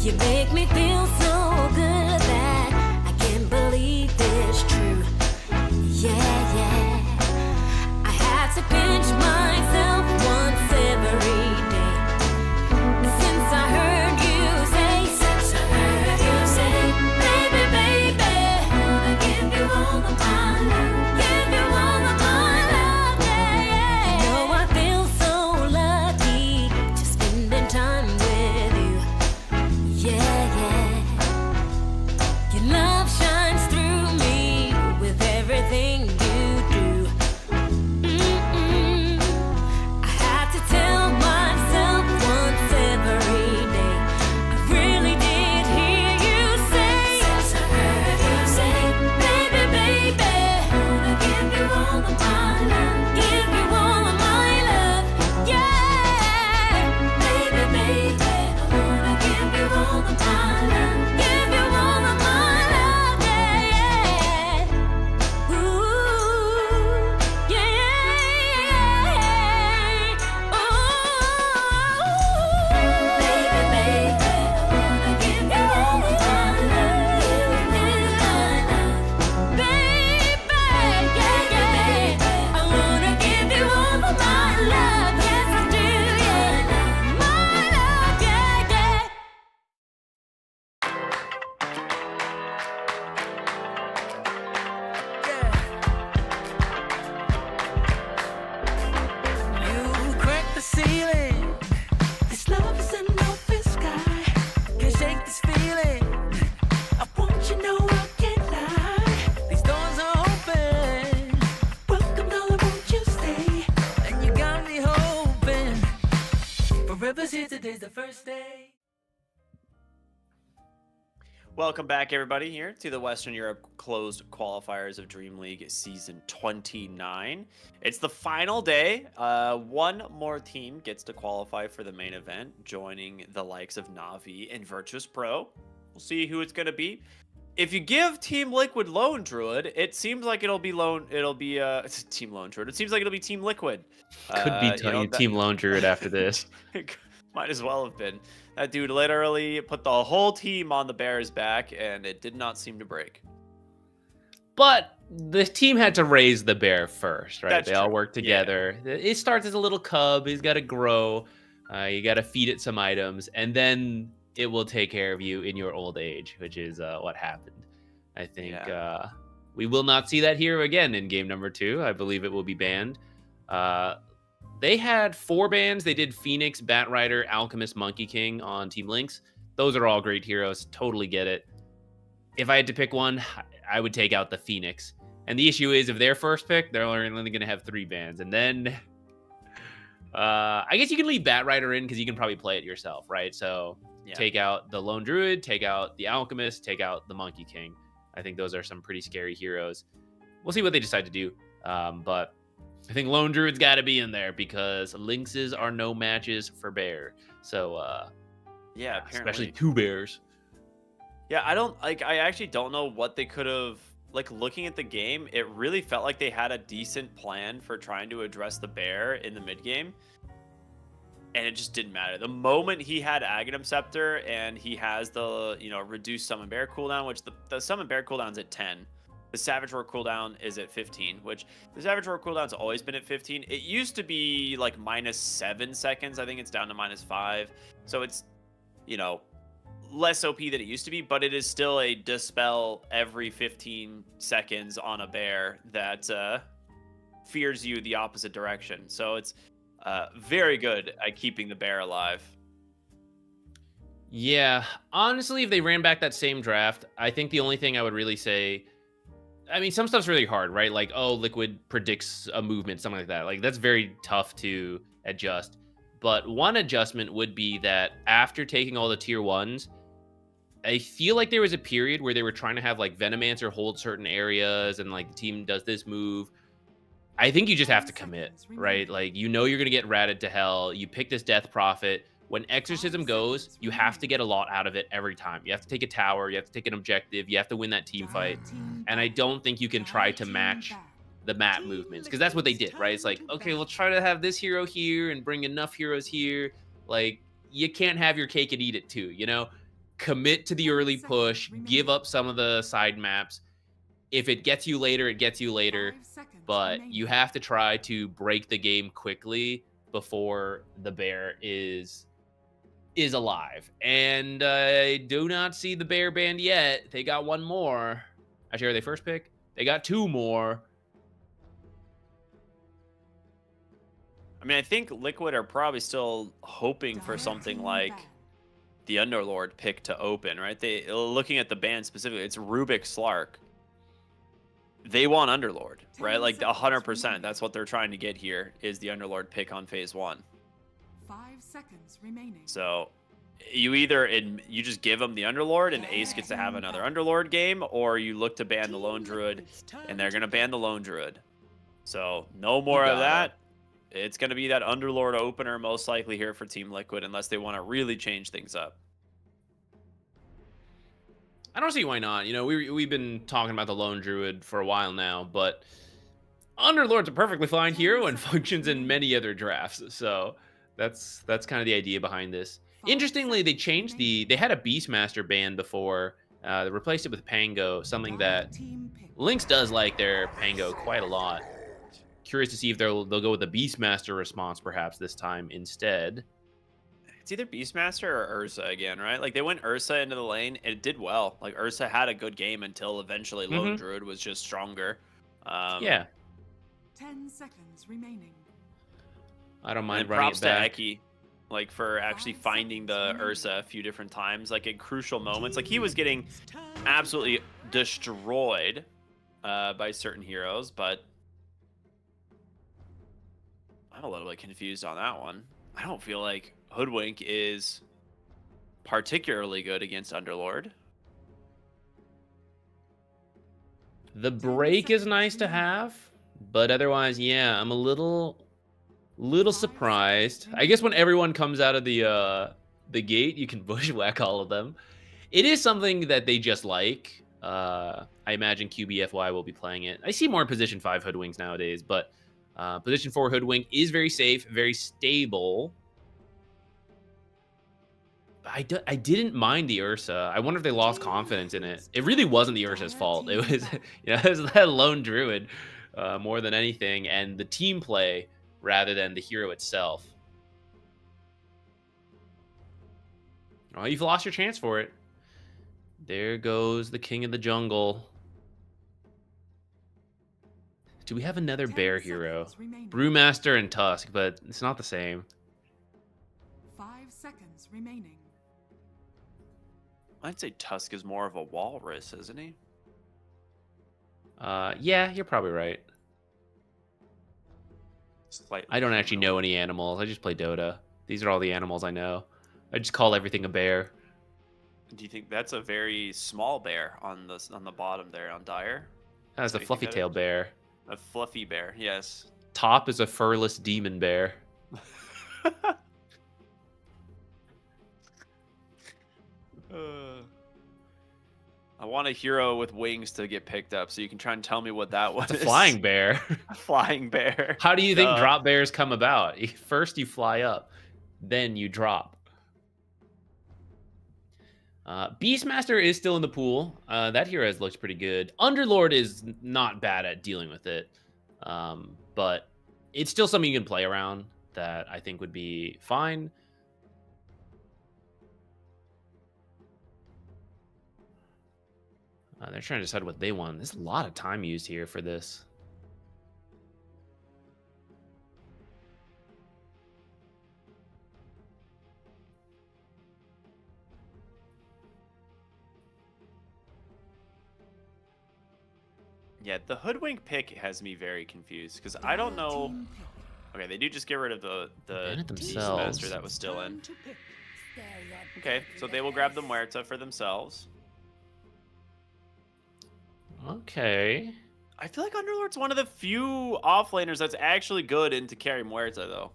You make me feel so good that I can't believe it's true. Yeah, yeah. I have to pinch myself once every day. Since I heard you say, baby, baby, wanna give you all of my love, give you all of my love, yeah, yeah. You know I feel so lucky just spending time with you, yeah, yeah. Your love shines through me with everything you do. I have to tell myself once every day. I really did hear you say. Since I heard you say, baby, baby, wanna give you all of my love, give you all of my love, yeah. Baby, baby, I wanna give you all of my love, give you all of my love, yeah, yeah. Ooh, yeah, yeah. Ooh, baby, baby, I wanna give you all of my love, baby, yeah, yeah. I wanna give you all of my love, yes I do, yeah. My love, yeah, yeah. You crack the ceiling. This love is an open sky. Can't shake this feeling. I want you know I can't lie. These doors are open. Welcome, darling, won't you stay? And you got me hoping. Forever's here, today's the first day. Welcome back, everybody, here to the Western Europe closed qualifiers of Dream League Season 29. It's the final day. One more team gets to qualify for the main event, joining the likes of Navi and Virtus Pro. We'll see who it's going to be. If you give Team Liquid Lone Druid, it seems like Team Lone Druid. It seems like it'll be Team Liquid. Could be Team Lone Druid after this. Might as well have been. That dude literally put the whole team on the Bears' back, and it did not seem to break. But the team had to raise the bear first, right? That's They all true. work together. It starts as a little cub. He's got to grow. You got to feed it some items, and then it will take care of you in your old age, which is what happened. I think we will not see that here again in game number 2. I believe it will be banned. They had 4 bans. They did Phoenix, Batrider, Alchemist, Monkey King on Team Lynx. Those are all great heroes. Totally get it. If I had to pick one, I would take out the Phoenix. And the issue is, if they're first pick, they're only going to have 3 bans. And then I guess you can leave Batrider in because you can probably play it yourself, right? So take out the Lone Druid, take out the Alchemist, take out the Monkey King. I think those are some pretty scary heroes. We'll see what they decide to do. But I think Lone Druid's got to be in there because Lynxes are no matches for Bear. So, apparently. especially 2 bears. Yeah, I actually don't know what they could have, looking at the game, it really felt like they had a decent plan for trying to address the bear in the mid game. And it just didn't matter. The moment he had Aghanim Scepter and he has the, reduced Summon Bear cooldown, which the Summon Bear cooldown's at 10. The Savage Roar cooldown is at 15, which the Savage Roar cooldown's always been at 15. It used to be -7 seconds. I think it's down to -5. So it's, less OP than it used to be, but it is still a dispel every 15 seconds on a bear that fears you the opposite direction. So it's very good at keeping the bear alive. Yeah, honestly, if they ran back that same draft, I think the only thing I would really say, I mean, some stuff's really hard, right? Like, Liquid predicts a movement, something like that. Like, that's very tough to adjust. But one adjustment would be that after taking all the tier 1s, I feel like there was a period where they were trying to have, Venomancer hold certain areas, and, the team does this move. I think you just have to commit, right? You're going to get ratted to hell. You pick this Death Prophet. When Exorcism goes, you have to get a lot out of it every time. You have to take a tower. You have to take an objective. You have to win that team fight. And I don't think you can try to match the map movements, because that's what they did, right? It's okay, we'll try to have this hero here and bring enough heroes here. You can't have your cake and eat it too, commit to the early 10 push, seconds give remaining. up some of the side maps. If it gets you later, it gets you later. 5 seconds But remaining. you have to try to break the game quickly before the bear is alive. And I do not see the bear band yet. They got one more. Actually, are they first pick? They got two more. I mean, I think Liquid are probably still hoping for Dire something team like ban. the Underlord pick to open, right? They looking at the band specifically, it's Rubik Slark. They want Underlord, right? 10 Like seconds 100%. remaining. That's what they're trying to get here is the Underlord pick on phase 1. 5 seconds remaining. So you either you just give them the Underlord and Ace gets to have another Underlord game, or you look to ban the Lone Druid and they're gonna ban the Lone Druid. So no more of gotta. that. It's gonna be that Underlord opener most likely here for Team Liquid unless they want to really change things up. I don't see why not. You know, we've been talking about the Lone Druid for a while now, but Underlord's a perfectly fine hero and functions in many other drafts. So that's kind of the idea behind this. 5 Interestingly, they seconds changed remaining. they had a Beastmaster ban before. They replaced it with Pango, something Dire that team pick. Lynx does like their Pango quite a lot. Curious to see if they'll go with the Beastmaster response perhaps this time instead. It's either Beastmaster or Ursa again, right? Like they went Ursa into the lane and it did well. Like Ursa had a good game until eventually Lone Mhm. Druid was just stronger. Yeah, 10 seconds remaining. I don't And mind running props it back. to Eki, like for actually 5 finding the seconds remaining. Ursa a few different times, like in crucial moments. Like he was getting absolutely destroyed by certain heroes, but I'm a little bit confused on that one. I don't feel like Hoodwink is particularly good against Underlord. The break is seconds nice to remaining. have, but otherwise, yeah, I'm a little 5 surprised. seconds I guess when remaining. everyone comes out of the gate, you can bushwhack all of them. It is something that they just like. I imagine QBFY will be playing it. I see more position 5 Hoodwinks nowadays, but position 4 Hoodwink is very safe, very stable. I didn't mind the Ursa. I wonder if they lost confidence in it. It really wasn't the Ursa's fault. It was, it was that Lone Druid more than anything, and the team play rather than the hero itself. Oh, you've lost your chance for it. There goes the king of the jungle. Do we have another 10 bear hero? seconds remaining. Brewmaster and Tusk, but it's not the same. 5 seconds remaining. I'd say Tusk is more of a walrus, isn't he? Yeah, you're probably right. Slightly I don't actually know humanoid. any animals. I just play Dota. These are all the animals I know. I just call everything a bear. Do you think that's a very small bear on the bottom there on Dire? That's a what you think fluffy that tail is? bear. A fluffy bear, yes. Top is a furless demon bear. I want a hero with wings to get picked up, so you can try and tell me what that was. It's a flying bear. A flying bear. How do you think Duh. drop bears come about? First you fly up, then you drop. Beastmaster is still in the pool. That hero looks pretty good. Underlord is not bad at dealing with it, but it's still something you can play around that I think would be fine. They're trying to decide what they want. There's a lot of time used here for this. Yeah, the Hoodwink pick has me very confused because I don't Dire know. team pick. Okay, they do just get rid of the Ban it Beastmaster themselves. that was still in. Okay, so they will grab the Muerta for themselves. Okay. I feel like Underlord's one of the few offlaners that's actually good into carry Muerta, though.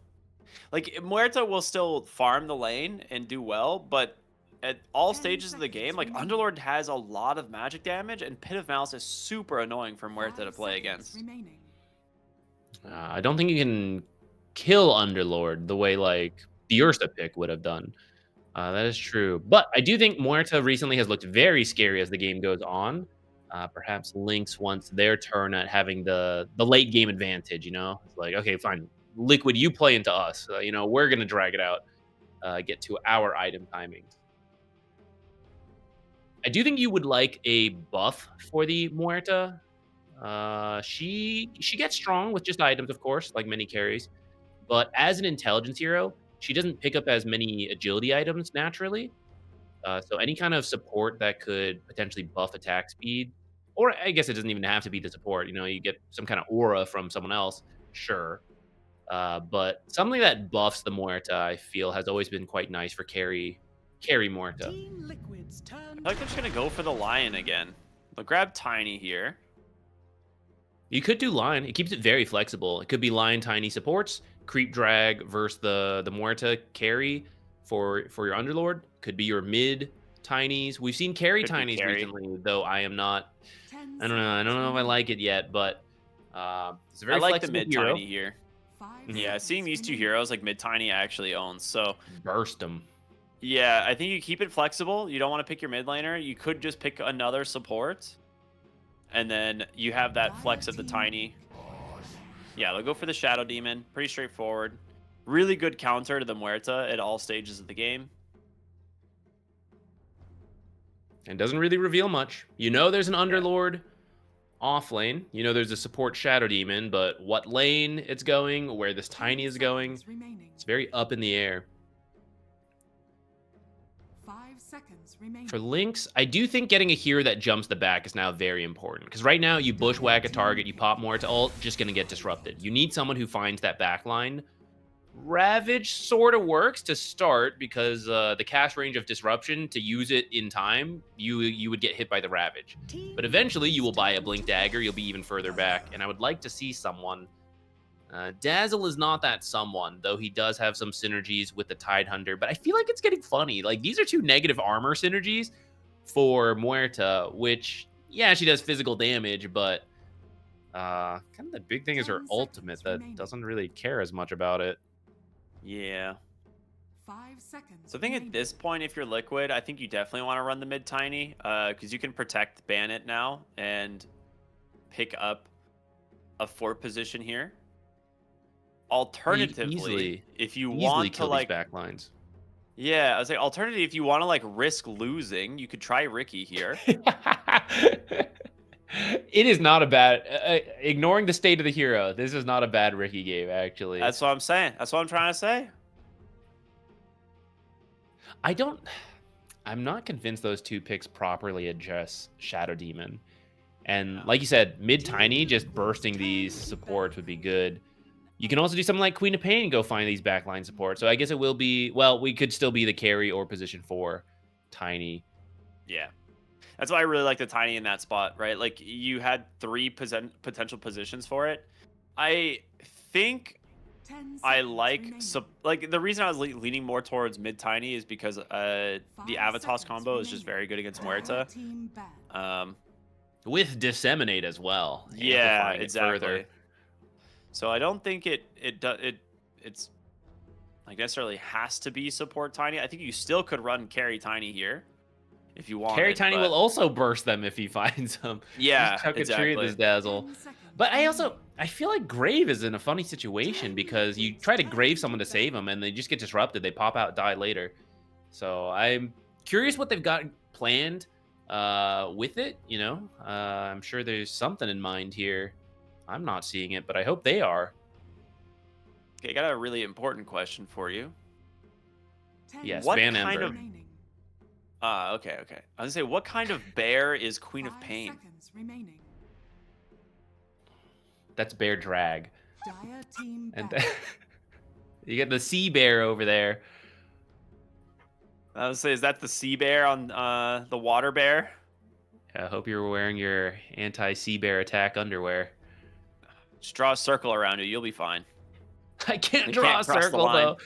Like, Muerta will still farm the lane and do well, but at all 10 stages of the seconds game, like, remaining. Underlord has a lot of magic damage, and Pit of Malice is super annoying for Muerta 5 to play seconds against. remaining. I don't think you can kill Underlord the way like the Ursa pick would have done. That is true. But I do think Muerta recently has looked very scary as the game goes on. Perhaps Lynx wants their turn at having the late game advantage. It's like, okay, fine, Liquid, you play into us. We're gonna drag it out, get to our item timings. I do think you would like a buff for the Muerta. She gets strong with just items, of course, like many carries. But as an intelligence hero, she doesn't pick up as many agility items naturally. So any kind of support that could potentially buff attack speed, or I guess it doesn't even have to be the support. You get some kind of aura from someone else, sure. But something that buffs the Muerta, I feel, has always been quite nice for carry Muerta. Team Liquid's turn. I feel like they're just gonna go for the lion again. They'll grab Tiny here. You could do Lion. It keeps it very flexible. It could be Lion Tiny supports, creep drag versus the Muerta carry for your Underlord. Could be your mid Tinies. We've seen carry Could be Tinies carry. recently, though I am not. 10 I don't know. I don't know if I seconds like it yet, but it's a very I like the flexible mid hero. Tiny here. remaining. 5 Yeah, seconds seeing these two remaining. heroes like mid Tiny actually owns. So Burst them. yeah, I think you keep it flexible. You don't want to pick your mid laner. You could just pick another support, and then you have that flex of the Tiny. Yeah, they'll go for the Shadow Demon. Pretty straightforward. Really good counter to the Muerta at all stages of the game. And doesn't really reveal much. There's an Underlord off lane. There's a support Shadow Demon, but what lane it's going, where this 10 Tiny is going, seconds remaining. it's very up in the air. 5 seconds remaining. For Lynx, I do think getting a hero that jumps the back is now very important. Because right now, you bushwhack a target, you pop more to ult, just going to get disrupted. You need someone who finds that back line. Ravage sort of works to start because the cast range of disruption, to use it in time, you would get hit by the Ravage. But eventually, you will buy a Blink Dagger, you'll be even further back. And I would like to see someone. Dazzle is not that someone, though he does have some synergies with the Tidehunter. But I feel like it's getting funny. Like, these are two negative armor synergies for Muerta, which, yeah, she does physical damage, but kind of the big thing is her 10 ultimate seconds that remaining. doesn't really care as much about it. Yeah. 5 seconds. So I think at remaining. this point, if you're Liquid, I think you definitely want to run the mid Tiny because you can protect Bandit now and pick up a 4 position here. Alternatively, easily- if you Easily want to kill like, these backlines. yeah, I was like, alternatively, if you want to like risk losing, you could try Ricky here. It is not a bad. Ignoring the state of the hero, this is not a bad Ricky game, actually. That's what I'm saying. That's what I'm trying to say. I'm not convinced those two picks properly address Shadow Demon. And like you said, mid Tiny, just bursting these supports would be good. You can also do something like Queen of Pain and go find these backline support. So I guess it will be, well, we could still be the carry or position 4 Tiny. Yeah. That's why I really like the Tiny in that spot, right? Like, you had 3 potential positions for it. I think 10 I seconds like remaining. the reason I was leaning more towards mid Tiny is because the 5 Avatos seconds combo is just remaining. very good against Entire Muerta. team ban. With Disseminate as well. Yeah, amplifying it exactly. further. So I don't think it's like necessarily has to be support Tiny. I think you still could run carry Tiny here if you want. Carry Tiny will also burst them if he finds them. Yeah, Just chuck a tree with his exactly. Dazzle. 10 seconds But remaining. I feel like Grave is in a funny situation because you try to Grave someone to save them and they just get disrupted. They pop out, die later. So I'm curious what they've got planned with it. I'm sure there's something in mind here. I'm not seeing it, but I hope they are. Okay, I got a really important question for you. 10 Yes, What Van kind Ember. of- remaining. Okay. I was gonna say, what kind of bear is Queen of 5 Pain? seconds remaining. That's Bear Drag. Dire team And ban. you get the Sea Bear over there. I was say, is that the sea bear on the water bear? I hope you're wearing your anti-Sea Bear attack underwear. Just draw a circle around you. You'll be fine. I can't They draw can't a cross the circle line. though.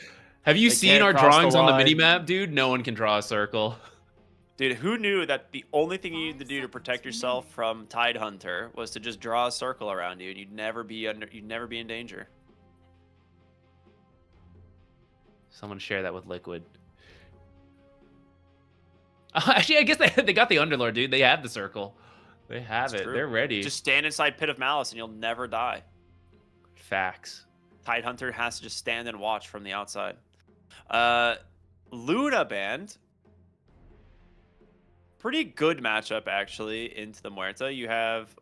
Have you They seen can't our cross the drawings on the line. mini map, dude? No one can draw a circle. Dude, who knew that the only thing you need to 5 do to seconds protect yourself remaining. from Tidehunter was to just draw a circle around you, and you'd never be in danger. Someone share that with Liquid. Actually, I guess they got the Underlord, dude. They have the circle. They have It's it. true. They're ready. Just stand inside Pit of Malice and you'll never die. Facts. Tidehunter has to just stand and watch from the outside. Luna Band. Pretty good matchup, actually, into the Muerta. You have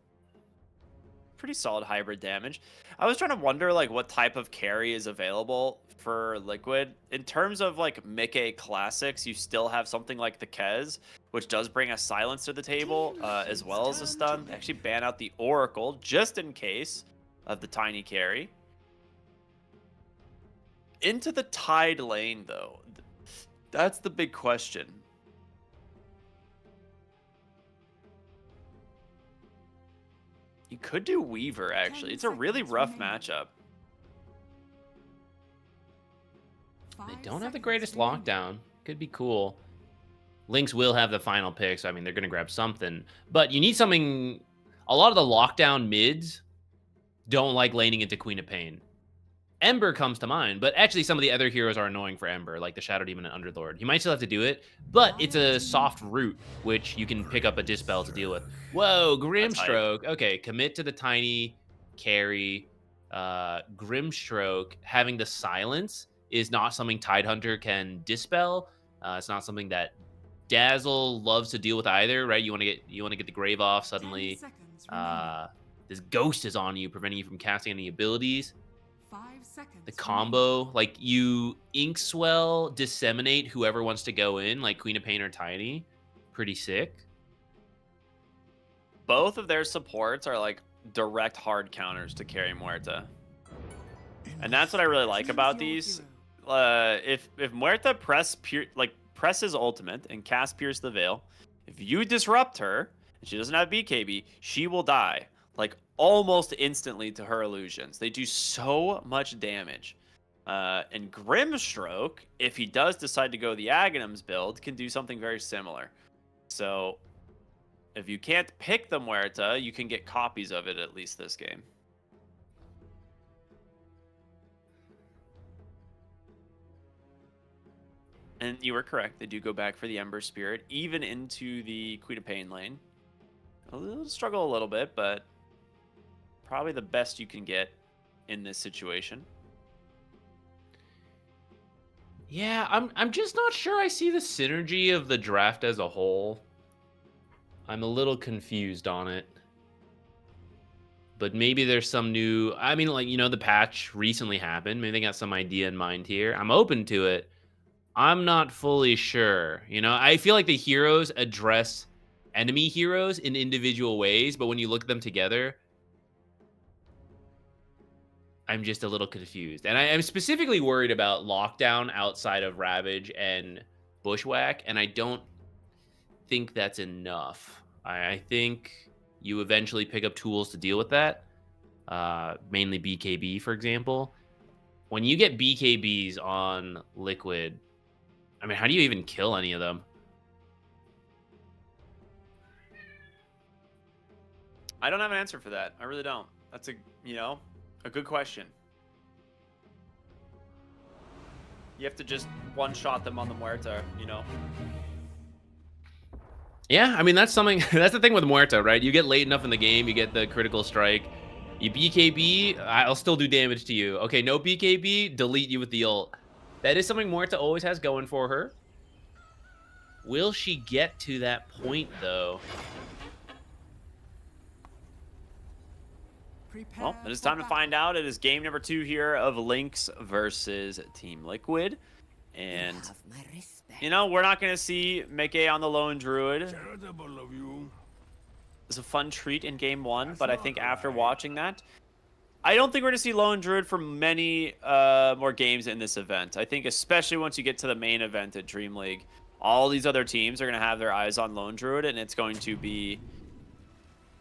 pretty solid hybrid damage. I was trying to wonder, like, what type of carry is available for Liquid. In terms of, like, Mickey classics, you still have something like the Kez, which does bring a silence to the table, as well as a stun. They actually ban out the Oracle, just in case of the tiny carry. Into the Tide lane, though. That's the big question. You could do Weaver, actually. It's a really rough matchup. They don't have the greatest lockdown. Could be cool. Lynx will have the final pick, so I mean, they're going to grab something. But you need something... A lot of the lockdown mids don't like laning into Queen of Pain. Ember comes to mind, but actually some of the other heroes are annoying for Ember, like the Shadow Demon and Underlord. You might still have to do it, but it's a soft root, which you can pick up a Dispel to deal with. Whoa, Grimstroke. Okay, commit to the tiny carry. Grimstroke, having the silence is not something Tidehunter can dispel. It's not something that Dazzle loves to deal with either, right? You want to get the Grave off suddenly. This Ghost is on you, preventing you from casting any abilities. 5 seconds. The combo, like you ink swell, disseminate whoever wants to go in, like Queen of Pain or Tiny. Pretty sick. Both of their supports are like direct hard counters to carry Muerta. And that's what I really like about these. If Muerta presses ultimate and casts Pierce the Veil, if you disrupt her and she doesn't have BKB, she will die. Like almost instantly to her illusions. They do so much damage. And Grimstroke, if he does decide to go the Aghanims build, can do something very similar. So if you can't pick the Muerta, you can get copies of it at least this game. And you were correct. They do go back for the Ember Spirit, even into the Queen of Pain lane. They'll struggle a little bit, but probably the best you can get in this situation. Yeah, I'm just not sure I see the synergy of the draft as a whole. I'm a little confused on it. But maybe there's some new... I mean, like, you know, the patch recently happened. Maybe they got some idea in mind here. I'm open to it. I'm not fully sure. You know, I feel like the heroes address enemy heroes in individual ways, but when you look at them together, I'm just a little confused. And I'm specifically worried about lockdown outside of Ravage and Bushwhack, and I don't think that's enough. I think you eventually pick up tools to deal with that, mainly BKB, for example. When you get BKBs on Liquid, I mean, how do you even kill any of them? I don't have an answer for that. I really don't. That's a good question. You have to just one-shot them on the Muerta, you know? Yeah, I mean, that's something... That's the thing with Muerta, right? You get late enough in the game, you get the critical strike. You BKB, I'll still do damage to you. Okay, no BKB, delete you with the ult. That is something Muerta always has going for her. Will she get to that point, though? Well, it is time to find out. It is game number 2 here of Lynx versus Team Liquid. And, you know, we're not going to see Mickey on the Lone Druid. It's a fun treat in game 1, but I think after watching that, I don't think we're going to see Lone Druid for many more games in this event. I think especially once you get to the main event at DreamLeague, all these other teams are going to have their eyes on Lone Druid, and it's going to be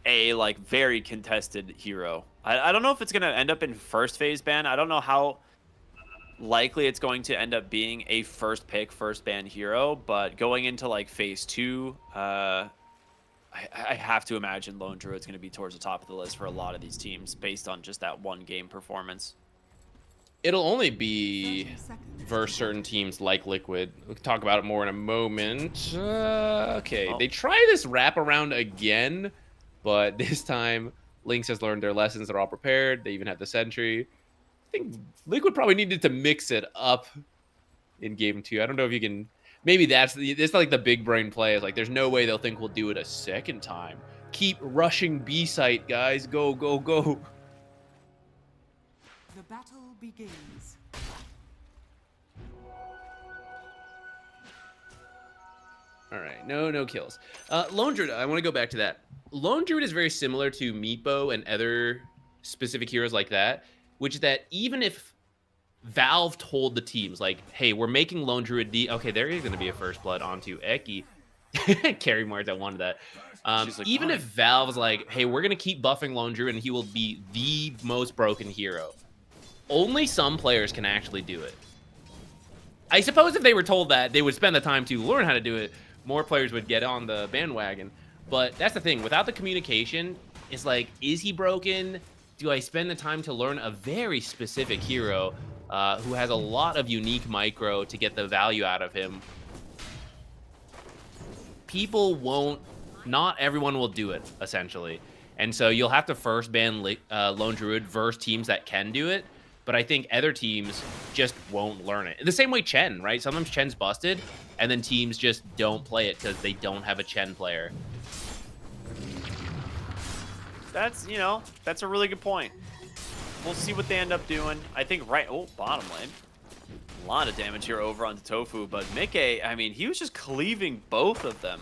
a like very contested hero. I don't know if it's going to end up in first phase ban. I don't know how likely it's going to end up being a first pick, first ban hero, but going into like phase 2, I have to imagine Lone Druid's going to be towards the top of the list for a lot of these teams based on just that one game performance. It'll only be 30 seconds. versus certain teams like Liquid. We'll talk about it more in a moment. Okay, Oh. they try this wraparound again, but this time Lynx has learned their lessons. They're all prepared. They even have the sentry. I think Liquid probably needed to mix it up in game 2. I don't know if you can. Maybe it's like the big brain play. Is like there's no way they'll think we'll do it a second time. Keep rushing B site, guys. Go, go, go. The battle begins. All right, no kills. Lone Druid, I want to go back to that. Lone Druid is very similar to Meatbow and other specific heroes like that, which is that even if Valve told the teams, like, hey, we're making Lone Druid okay, there is going to be a first blood onto Eki. Carry Marta wanted that. She's like, Even "Fine." if Valve was like, hey, we're going to keep buffing Lone Druid and he will be the most broken hero, only some players can actually do it. I suppose if they were told that, they would spend the time to learn how to do it. More players would get on the bandwagon. But that's the thing. Without the communication, it's like, is he broken? Do I spend the time to learn a very specific hero who has a lot of unique micro to get the value out of him? People won't, not everyone will do it, essentially. And so you'll have to first ban Lone Druid versus teams that can do it. But I think other teams just won't learn it. The same way Chen, right? Sometimes Chen's busted, and then teams just don't play it because they don't have a Chen player. That's, that's a really good point. We'll see what they end up doing. I think bottom lane. A lot of damage here over onto Tofu, but Mickey, I mean, he was just cleaving both of them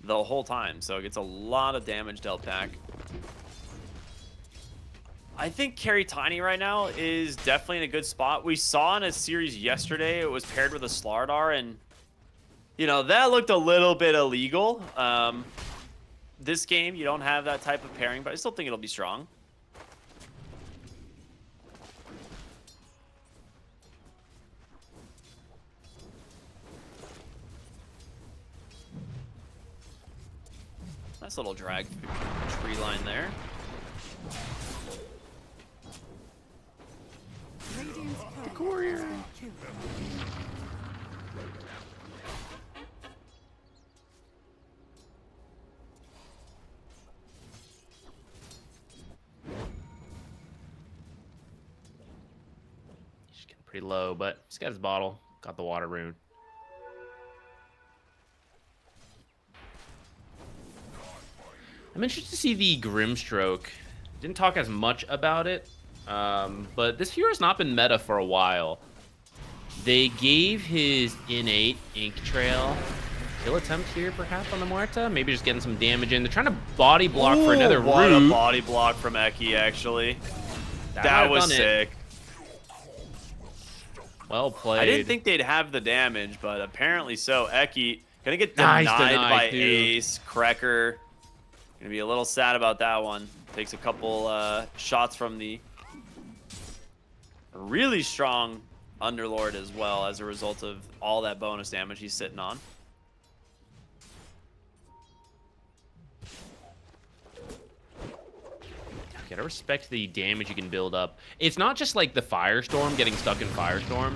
the whole time, so it gets a lot of damage dealt back. I think Carry Tiny right now is definitely in a good spot. We saw in a series yesterday, it was paired with a Slardar, and, that looked a little bit illegal. This game, you don't have that type of pairing, but I still think it'll be strong. Nice little drag tree line there. Radiant's courier has been killed. He's getting pretty low, but he's got his bottle. Got the water rune. I'm interested to see the Grimstroke. Didn't talk as much about it, but this hero's not been meta for a while. They gave his innate Ink Trail kill attempt here, perhaps, on the Muerta. Maybe just getting some damage in. They're trying to body block for another What root. a body block from Eki, actually. That might That have was done it. sick. Well played. I didn't think they'd have the damage, but apparently so. Eki gonna get Nice denied deny, by dude. Ace. Krekker gonna be a little sad about that one. Takes a couple shots from the really strong Underlord as well as a result of all that bonus damage he's sitting on. Gotta respect the damage you can build up. It's not just like the Firestorm, getting stuck in Firestorm.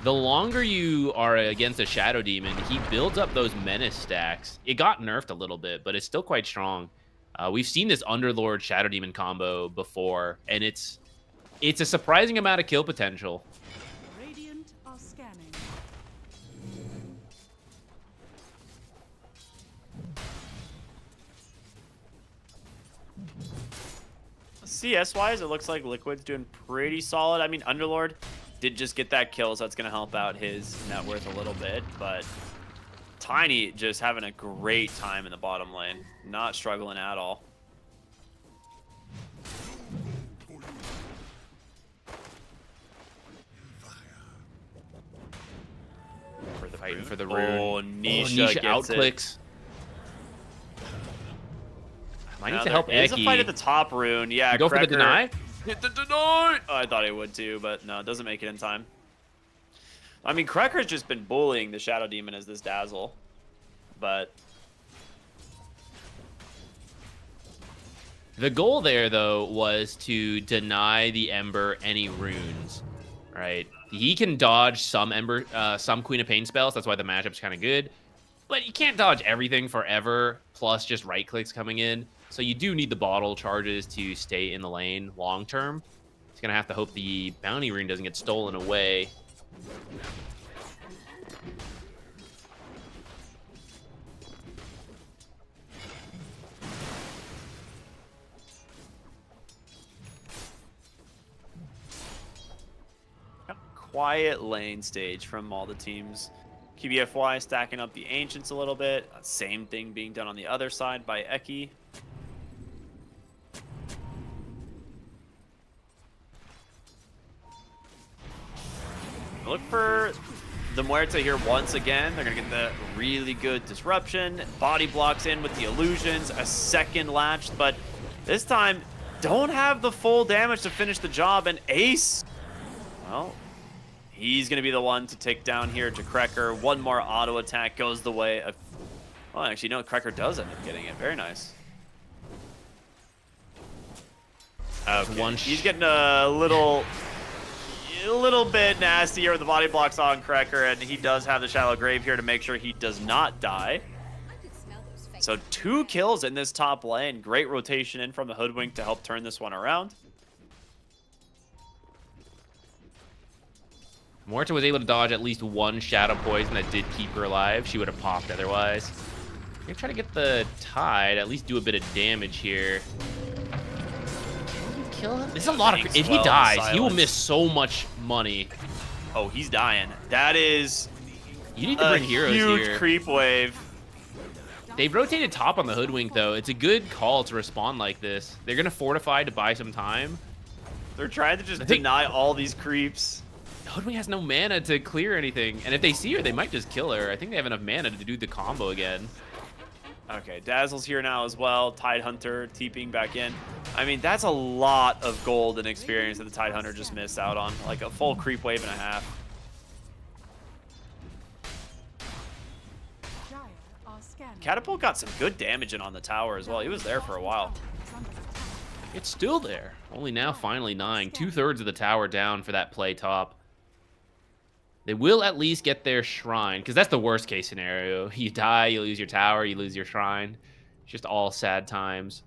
The longer you are against a Shadow Demon, he builds up those Menace stacks. It got nerfed a little bit, but it's still quite strong. We've seen this Underlord Shadow Demon combo before, and it's a surprising amount of kill potential. Radiant are scanning. CS-wise, it looks like Liquid's doing pretty solid. I mean, Underlord did just get that kill, so that's going to help out his net worth a little bit. But Tiny just having a great time in the bottom lane. Not struggling at all. Fighting for the rune. Oh, Nisha, gets it. outclicks. I need Now to help there is a fight at the Eki. top rune. Yeah, Go for the Krekker- deny? Hit the deny! Oh, I thought he would too, but no, it doesn't make it in time. I mean, Krekker's just been bullying the Shadow Demon as this Dazzle. But The goal there, though, was to deny the Ember any runes. right? He can dodge some some Queen of Pain spells. That's why the matchup's kind of good. But you can't dodge everything forever, plus just right clicks coming in. So you do need the bottle charges to stay in the lane long term. He's gonna have to hope the bounty rune doesn't get stolen away. Quiet lane stage from all the teams. QBFY stacking up the Ancients a little bit. Same thing being done on the other side by Eki. Look for the Muerta here once again. They're going to get the really good disruption. Body blocks in with the illusions. A second latch, but this time don't have the full damage to finish the job. And Ace, well, he's going to be the one to take down here to Krekker. One more auto attack goes the way of... Well, actually, no, Krekker does end up getting it. Very nice. Okay. He's getting a little bit nasty here with the body blocks on Krekker, and he does have the shallow grave here to make sure he does not die. So 2 kills in this top lane. Great rotation in from the Hoodwink to help turn this one around. Muerta was able to dodge at least one Shadow Poison that did keep her alive. She would have popped otherwise. I'm gonna try to get the Tide, at least do a bit of damage here. Can he kill him? This is a lot of... If he dies, he will miss so much money. Oh, he's dying. That is You need to bring heroes huge here. creep wave. They've rotated top on the Hoodwink, though. It's a good call to respond like this. They're gonna fortify to buy some time. They're trying to just deny all these creeps. Hoodwink has no mana to clear anything, and if they see her, they might just kill her. I think they have enough mana to do the combo again. Okay, Dazzle's here now as well. Tide Hunter TPing back in. I mean, that's a lot of gold and experience that the Tide Hunter just missed out on. Like a full creep wave and a half. Dire are scanning. Catapult got some good damage in on the tower as well. He was there for a while. Is under attack. It's still there. Only now finally 9. 2/3 of the tower down for that play top. They will at least get their shrine, because that's the worst case scenario. You die, you lose your tower, you lose your shrine. It's just all sad times.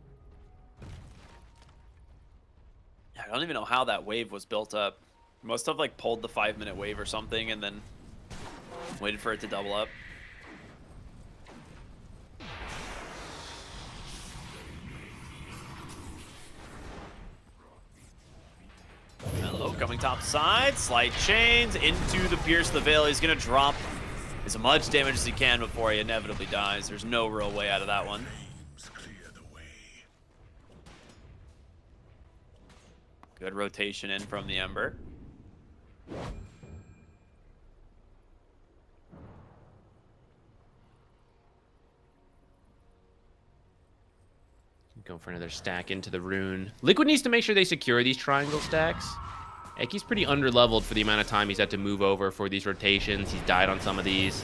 I don't even know how that wave was built up. Must have like pulled the 5-minute wave or something and then waited for it to double up. Hello, coming top side, slight chains into the Pierce the Veil. He's gonna drop as much damage as he can before he inevitably dies. There's no real way out of that one. Good rotation in from the Ember. Go for another stack into the rune. Liquid needs to make sure they secure these triangle stacks. Eki's pretty underleveled for the amount of time he's had to move over for these rotations. He's died on some of these.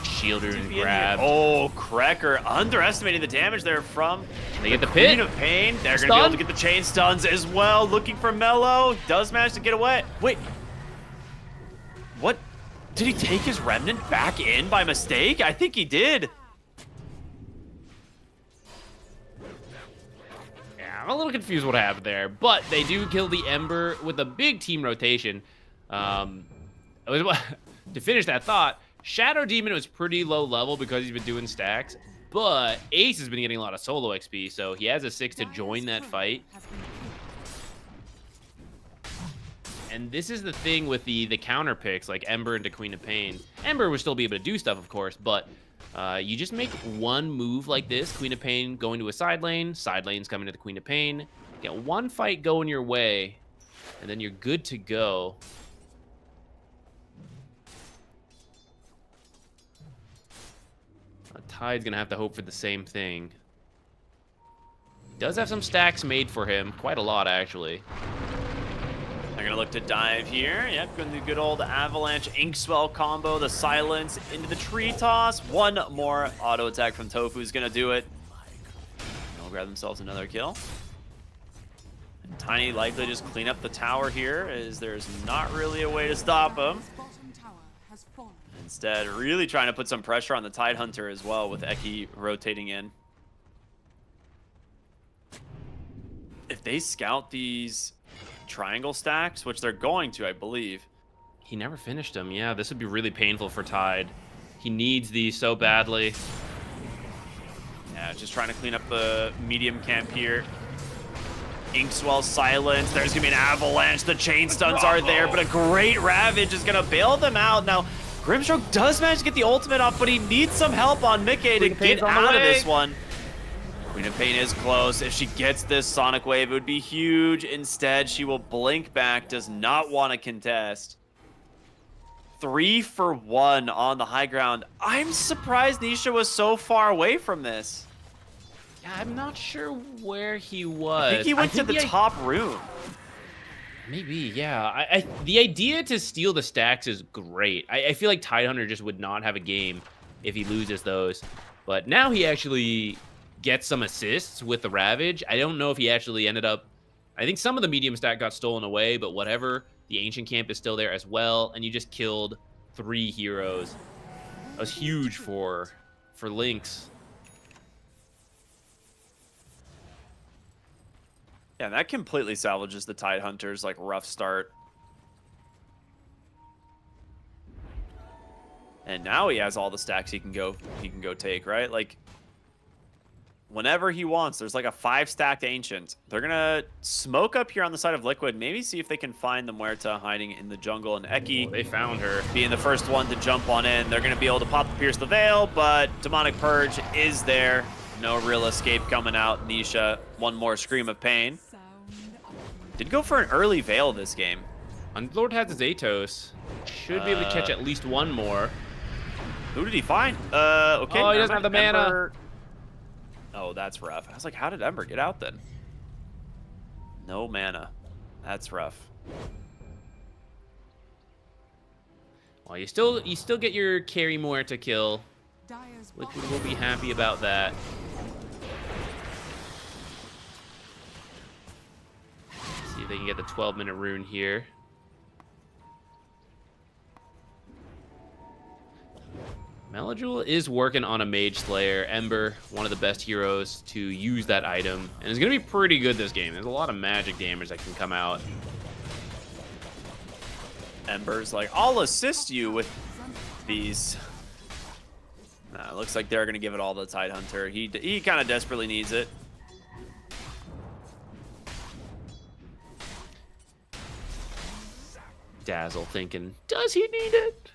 Shield rune grab. Oh, Krekker underestimating the damage there from They get the pit. Queen of Pain. They're going to be able to get the chain stuns as well. Looking for Mellow. Does manage to get away. Wait. What? Did he take his Remnant back in by mistake? I think he did. I'm a little confused what happened there, but they do kill the Ember with a big team rotation. To finish that thought, Shadow Demon was pretty low level because he's been doing stacks, but Ace has been getting a lot of solo XP, so he has a 6 to join that fight. Has been killed. And this is the thing with the counter picks, like Ember into Queen of Pain. Ember will still be able to do stuff, of course, but you just make one move like this, Queen of Pain going to a side lane's coming to the Queen of Pain. Get one fight going your way, and then you're good to go. Tide's gonna have to hope for the same thing. He does have some stacks made for him, quite a lot actually. They're going to look to dive here. Yep, going to do good old Avalanche Inkswell combo. The silence into the tree toss. One more auto attack from Tofu's going to do it. They'll grab themselves another kill. Tiny likely just clean up the tower here, as there's not really a way to stop him. Dire's bottom tower has fallen. Instead, really trying to put some pressure on the Tidehunter as well, with Eki rotating in. If they scout these triangle stacks, which they're going to, I believe. He never finished them. Yeah, this would be really painful for Tide. He needs these so badly. Yeah, just trying to clean up the medium camp here. Inkswell silence. There's going to be an avalanche. The chain stuns are there, but a great Ravage is going to bail them out. Now, Grimstroke does manage to get the ultimate off, but he needs some help on Mickey to Queen of Pain's get on the out of way. this one. Queen of Pain is close. If she gets this Sonic Wave, it would be huge. Instead, she will blink back, does not want to contest. 3 for 1 on the high ground. I'm surprised Nisha was so far away from this. Yeah, I'm not sure where he was. I think he went to the top room. Maybe, yeah. The idea to steal the stacks is great. I feel like Tidehunter just would not have a game if he loses those. But now he actually gets some assists with the Ravage. I don't know if he actually ended up... I think some of the medium stack got stolen away, but whatever. The Ancient Camp is still there as well, and you just killed 3 heroes. That was huge for Lynx. Yeah, that completely salvages the Tidehunter's like rough start. And now he has all the stacks he can go take, right? Like whenever he wants, there's like a 5-stacked Ancient. They're gonna smoke up here on the side of Liquid, maybe see if they can find the Muerta hiding in the jungle, and Eki They found her. being the first one to jump on in. They're gonna be able to pop the Pierce the Veil, but Demonic Purge is there. No real escape coming out. Nisha, one more scream of pain. Sound Did go for an early Veil this game. Underlord has his Atos. Should be able to catch at least one more. Who did he find? Okay. Oh, he never doesn't have the mind. mana. Ember. Oh, that's rough. I was like, how did Ember get out then? No mana. That's rough. Well, you still get your carry Muerta kill. Dire's Liquid bottom will be happy about that. See if they can get the 12-minute rune here. Melajewel is working on a Mage Slayer. Ember, one of the best heroes to use that item. And it's going to be pretty good this game. There's a lot of magic damage that can come out. Ember's like, I'll assist you with these. Nah, it looks like they're going to give it all to the Tidehunter. He kind of desperately needs it. Dazzle thinking, does he need it?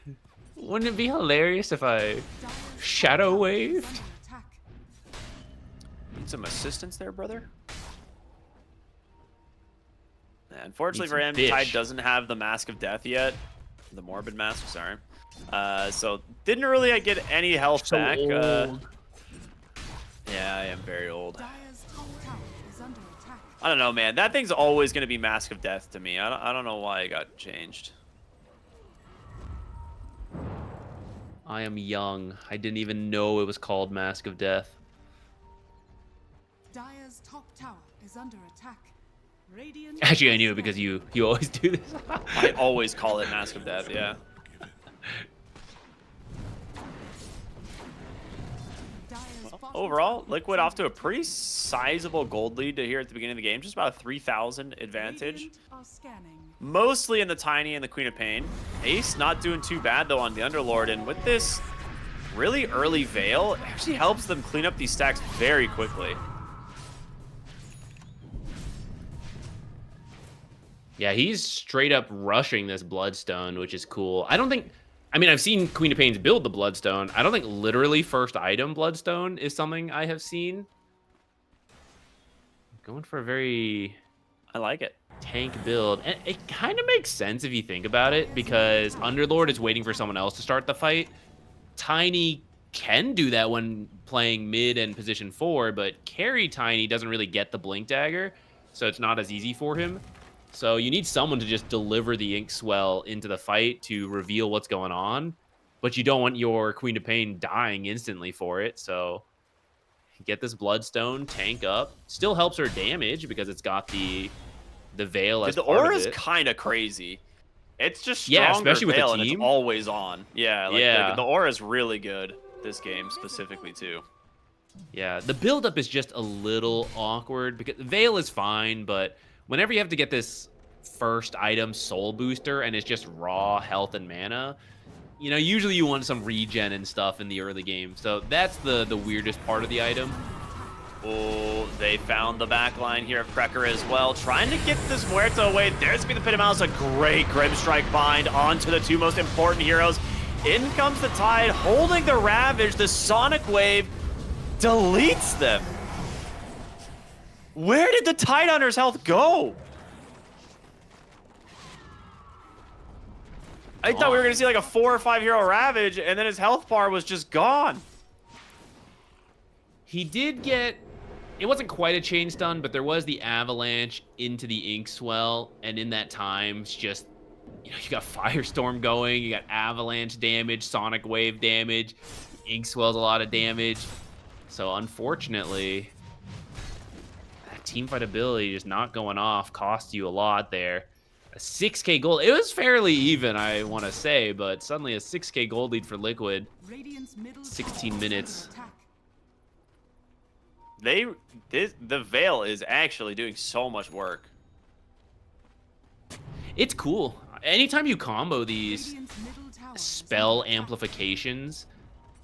Wouldn't it be hilarious if I shadow waved? under attack. Need some assistance there, brother? Unfortunately Need for some him, fish. Tide doesn't have the Mask of Death yet. The Morbid Mask, sorry. So didn't really get any health So back. old. Yeah, I am very old. Dire's top tower is under attack. I don't know, man. That thing's always going to be Mask of Death to me. I don't know why it got changed. I am young. I didn't even know it was called Mask of Death. Dire's top tower is under attack. Radiant Actually, I knew it because you always do this. I always call it Mask of Death, yeah. Dire's bottom Overall, tower Liquid is off to a under pretty sizable gold lead to here at the beginning of the game. Just about a 3,000 attack. advantage. Radiant are scanning. Mostly in the Tiny and the Queen of Pain. Ace not doing too bad, though, on the Underlord. And with this really early Veil, it actually helps them clean up these stacks very quickly. Yeah, he's straight up rushing this Bloodstone, which is cool. I mean, I've seen Queen of Pains build the Bloodstone. I don't think literally first item Bloodstone is something I have seen. Going for a very I like it. tank build. And it kind of makes sense if you think about it, because Underlord is waiting for someone else to start the fight. Tiny can do that when playing mid and position 4, but carry Tiny doesn't really get the Blink Dagger, so it's not as easy for him. So you need someone to just deliver the Inkswell into the fight to reveal what's going on, but you don't want your Queen of Pain dying instantly for it, so get this Bloodstone, tank up. Still helps her damage because it's got the the Veil as The part aura of is it. kind of crazy. It's just Yeah, stronger especially with the Veil, and it's team. always on. Yeah, like Yeah. the aura is really good this game specifically too. Yeah, the buildup is just a little awkward because Veil is fine, but whenever you have to get this first item Soul Booster and it's just raw health and mana, you know, usually you want some regen and stuff in the early game. So that's the weirdest part of the item. Oh, they found the back line here of Krekker as well, trying to get this Muerto away. There's gonna be the Pit of Malice, a great Grim Strike bind onto the two most important heroes. In comes the Tide, holding the Ravage. The Sonic Wave deletes them. Where did the Tide Hunter's health go? I thought we were gonna see like a 4 or 5 hero Ravage, and then his health bar was just gone. He did get, it wasn't quite a chain stun, but there was the avalanche into the Inkswell, and in that time, it's just, you know, you got Firestorm going, you got avalanche damage, Sonic Wave damage, Inkswell's a lot of damage. So unfortunately, that teamfight ability just not going off cost you a lot there. A 6k gold, it was fairly even, I want to say, but suddenly a 6k gold lead for Liquid. Radiant's middle 16 tower is minutes. under attack. The Veil is actually doing so much work. It's cool. Anytime you combo these Radiant's middle tower is spell under attack. amplifications,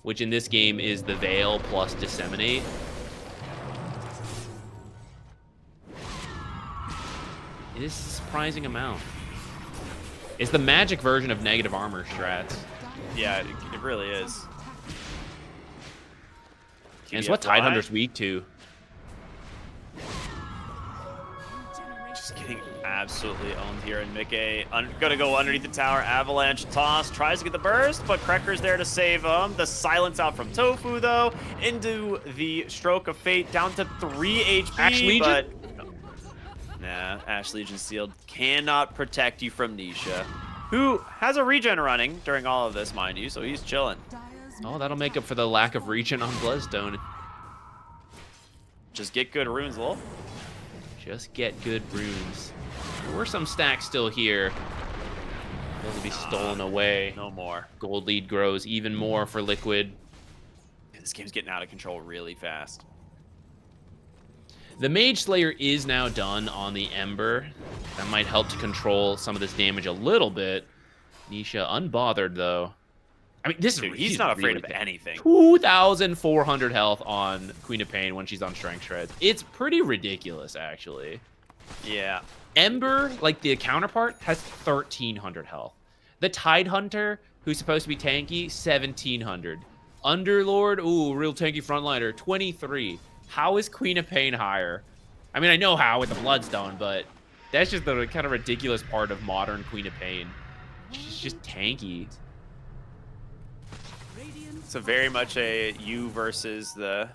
which in this game is the Veil plus Disseminate, it is a surprising amount. It's the magic version of negative armor strats. Yeah, it really is. And it's what Tidehunter's weak to. Just getting absolutely owned here. And Mickey gonna go underneath the tower. Avalanche toss, tries to get the burst, but Krekker's there to save him. The silence out from Tofu, though, into the Stroke of Fate, down to 3 HP. Ash Legion? But nah, Ash Legion sealed. Cannot protect you from Nisha, who has a regen running during all of this, mind you, so he's chilling. Dire's Oh, that'll make up for the lack of regen on Bloodstone. Just get good runes, lol. Just get good runes. There were some stacks still here. Those will be stolen away. No more. Gold lead grows even more for Liquid. This game's getting out of control really fast. The Mage Slayer is now done on the Ember. That might help to control some of this damage a little bit. Nisha unbothered, though. I mean, this Dude, is he's not afraid really of bad. anything. 2,400 health on Queen of Pain when she's on Strength Shreds. It's pretty ridiculous, actually. Yeah. Ember, like the counterpart, has 1,300 health. The Tide Hunter, who's supposed to be tanky, 1,700. Underlord, ooh, real tanky frontliner, 23. How is Queen of Pain higher? I mean, I know how with the Bloodstone, but that's just the kind of ridiculous part of modern Queen of Pain. She's just tanky. Radiant's So very much a you versus the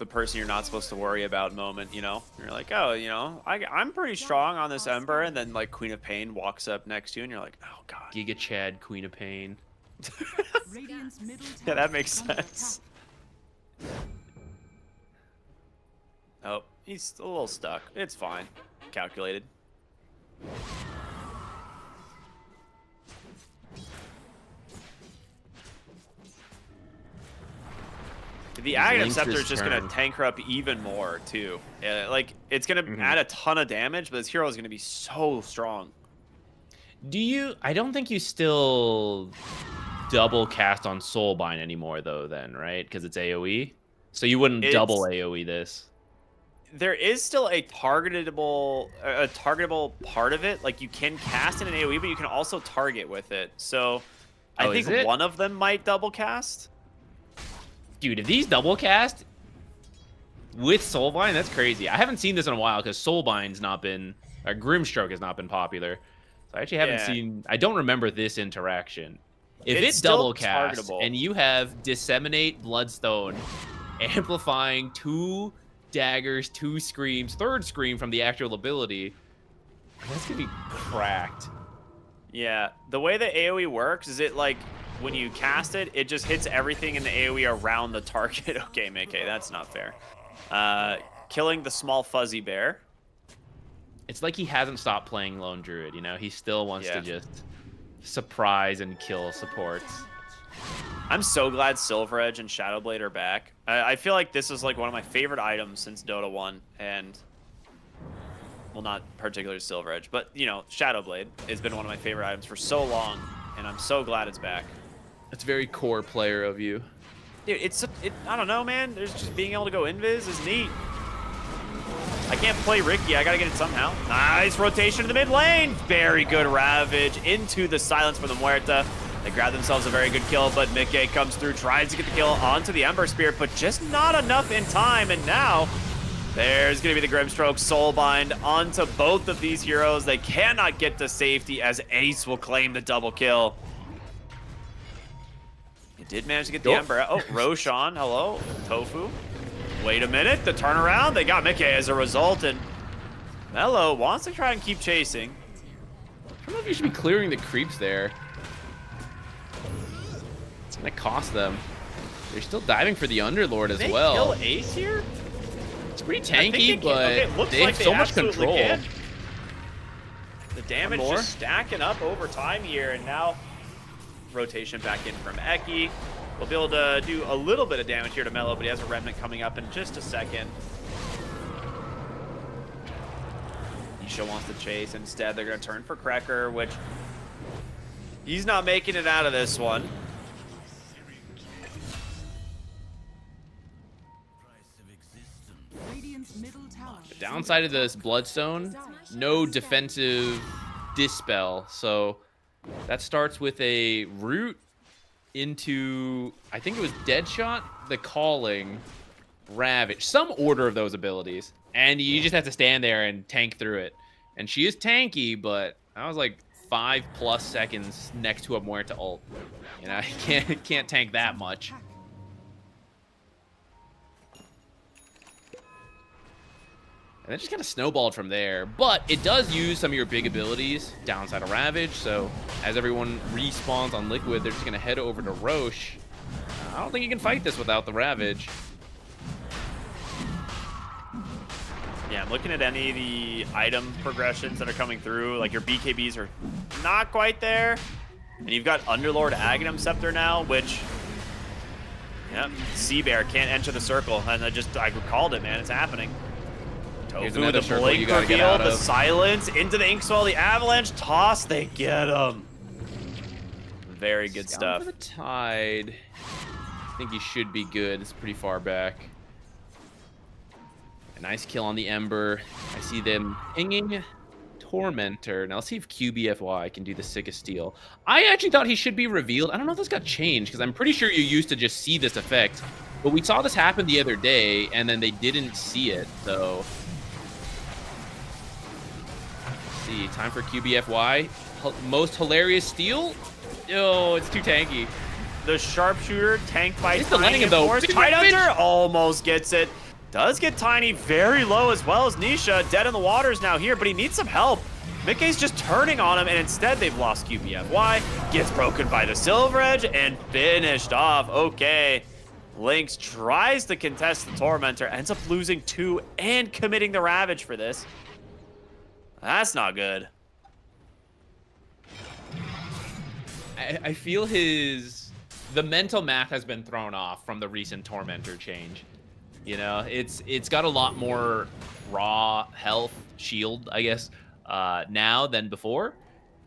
person you're not supposed to worry about moment, you know? You're like, oh, you know, I'm pretty strong on this Ember, and then like Queen of Pain walks up next to you, and you're like, oh god. Giga Chad, Queen of Pain. Radiant's middle Yeah, tower that makes is under sense. Oh, he's a little stuck. It's fine. Calculated. The Aghanim Lynx's Scepter is just going turn. to tank her up even more, too. Like, it's going to add a ton of damage, but this hero is going to be so strong. Do you... I don't think you still double cast on Soulbind anymore, though, then, right? Because it's AoE? So you wouldn't double AoE this. There is still a targetable part of it. Like, you can cast in an AoE, but you can also target with it. So I Oh, is think it? one of them might double cast. Dude, if these double cast with Soulbind, that's crazy. I haven't seen this in a while because Soulbind's not been... Or Grimstroke has not been popular. So I actually haven't Yeah. seen... I don't remember this interaction. If It's it still double casts targetable. and you have Disseminate Bloodstone amplifying 2 daggers, 2 screams, 3rd scream from the actual ability, that's gonna be cracked. Yeah, the way the AoE works is it like when you cast it, it just hits everything in the AoE around the target. Okay, Mickey, that's not fair. killing the small fuzzy bear. It's like he hasn't stopped playing Lone Druid, you know? He still wants Yeah. to just surprise and kill supports. I'm so glad Silver Edge and Shadowblade are back. I feel like this is like one of my favorite items since Dota 1, and well, not particularly Silver Edge, but you know, Shadowblade has been one of my favorite items for so long, and I'm so glad it's back. It's very core player of you. Dude, I don't know, man. There's just being able to go invis is neat. I can't play Ricky. I gotta get it somehow. Nice rotation in the mid lane. Very good Ravage into the silence for the Muerta. They grab themselves a very good kill, but Mickey comes through, tries to get the kill onto the Ember Spirit, but just not enough in time. And now there's gonna be the Grimstroke Soulbind onto both of these heroes. They cannot get to safety as Ace will claim the double kill. He did manage to get the Ember. Oh, Roshan, hello. Tofu. Wait a minute, the turnaround. They got Mickey as a result, and Mello wants to try and keep chasing. I don't know if you should be clearing the creeps there. It's gonna cost them. They're still diving for the Underlord as They well. kill Ace here? It's pretty I think tanky, they but okay, looks they have like so much absolutely control. can. The damage more? just stacking up over time here, and now rotation back in from Eki. We'll be able to do a little bit of damage here to Mello, but he has a Remnant coming up in just a second. Isha wants to chase. Instead, they're going to turn for Krekker, which he's not making it out of this one. Radiant's middle tower. The downside of this Bloodstone, no defensive dispel, so that starts with a root into, I think it was Deadshot, the Calling, Ravage, some order of those abilities, and you just have to stand there and tank through it. And she is tanky, but I was like 5+ seconds next to a Muerta ult. You know, you can't tank that much. And then just kind of snowballed from there. But it does use some of your big abilities, downside of Ravage. So as everyone respawns on Liquid, they're just going to head over to Roche. I don't think you can fight this without the Ravage. Yeah, I'm looking at any of the item progressions that are coming through. Like your BKBs are not quite there. And you've got Underlord Aghanim Scepter now, which, yeah, Sea Bear can't enter the circle. And I called it, man. It's happening. Here's Tofu with another the circle blink you gotta get reveal, out the of. silence into the Inkswell, the Avalanche toss. They get him. Very good Down stuff. for the Tide. I think he should be good. It's pretty far back. A nice kill on the Ember. I see them pinging Tormentor. Now let's see if QBFY can do the sickest steal. I actually thought he should be revealed. I don't know if this got changed, because I'm pretty sure you used to just see this effect. But we saw this happen the other day, and then they didn't see it, so... Let's see, time for QBFY. Most hilarious steal? Oh, it's too tanky. The sharpshooter tanked by It's the Tiny, landing, of though. course. Big Tidehunter Ravage. almost gets it. Does get Tiny very low as well as Nisha. Dead in the waters now here, but he needs some help. Mickey's just turning on him, and instead they've lost QBFY. Gets broken by the Silver Edge and finished off. Okay. Lynx tries to contest the Tormentor, ends up losing 2 and committing the Ravage for this. That's not good. I feel the mental math has been thrown off from the recent Tormentor change. You know, it's got a lot more raw health shield, I guess, now than before.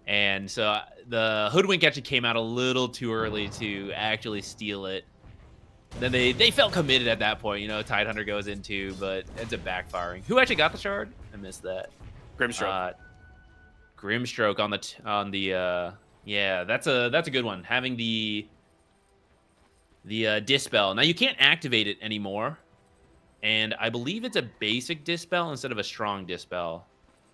And so the Hoodwink actually came out a little too early to actually steal it. Then they felt committed at that point. You know, Tidehunter goes into, but ends up backfiring. Who actually got the shard? I missed that. Grimstroke. Grimstroke on the yeah, that's a good one. Having the Dispel. Now you can't activate it anymore. And I believe it's a basic Dispel instead of a strong Dispel.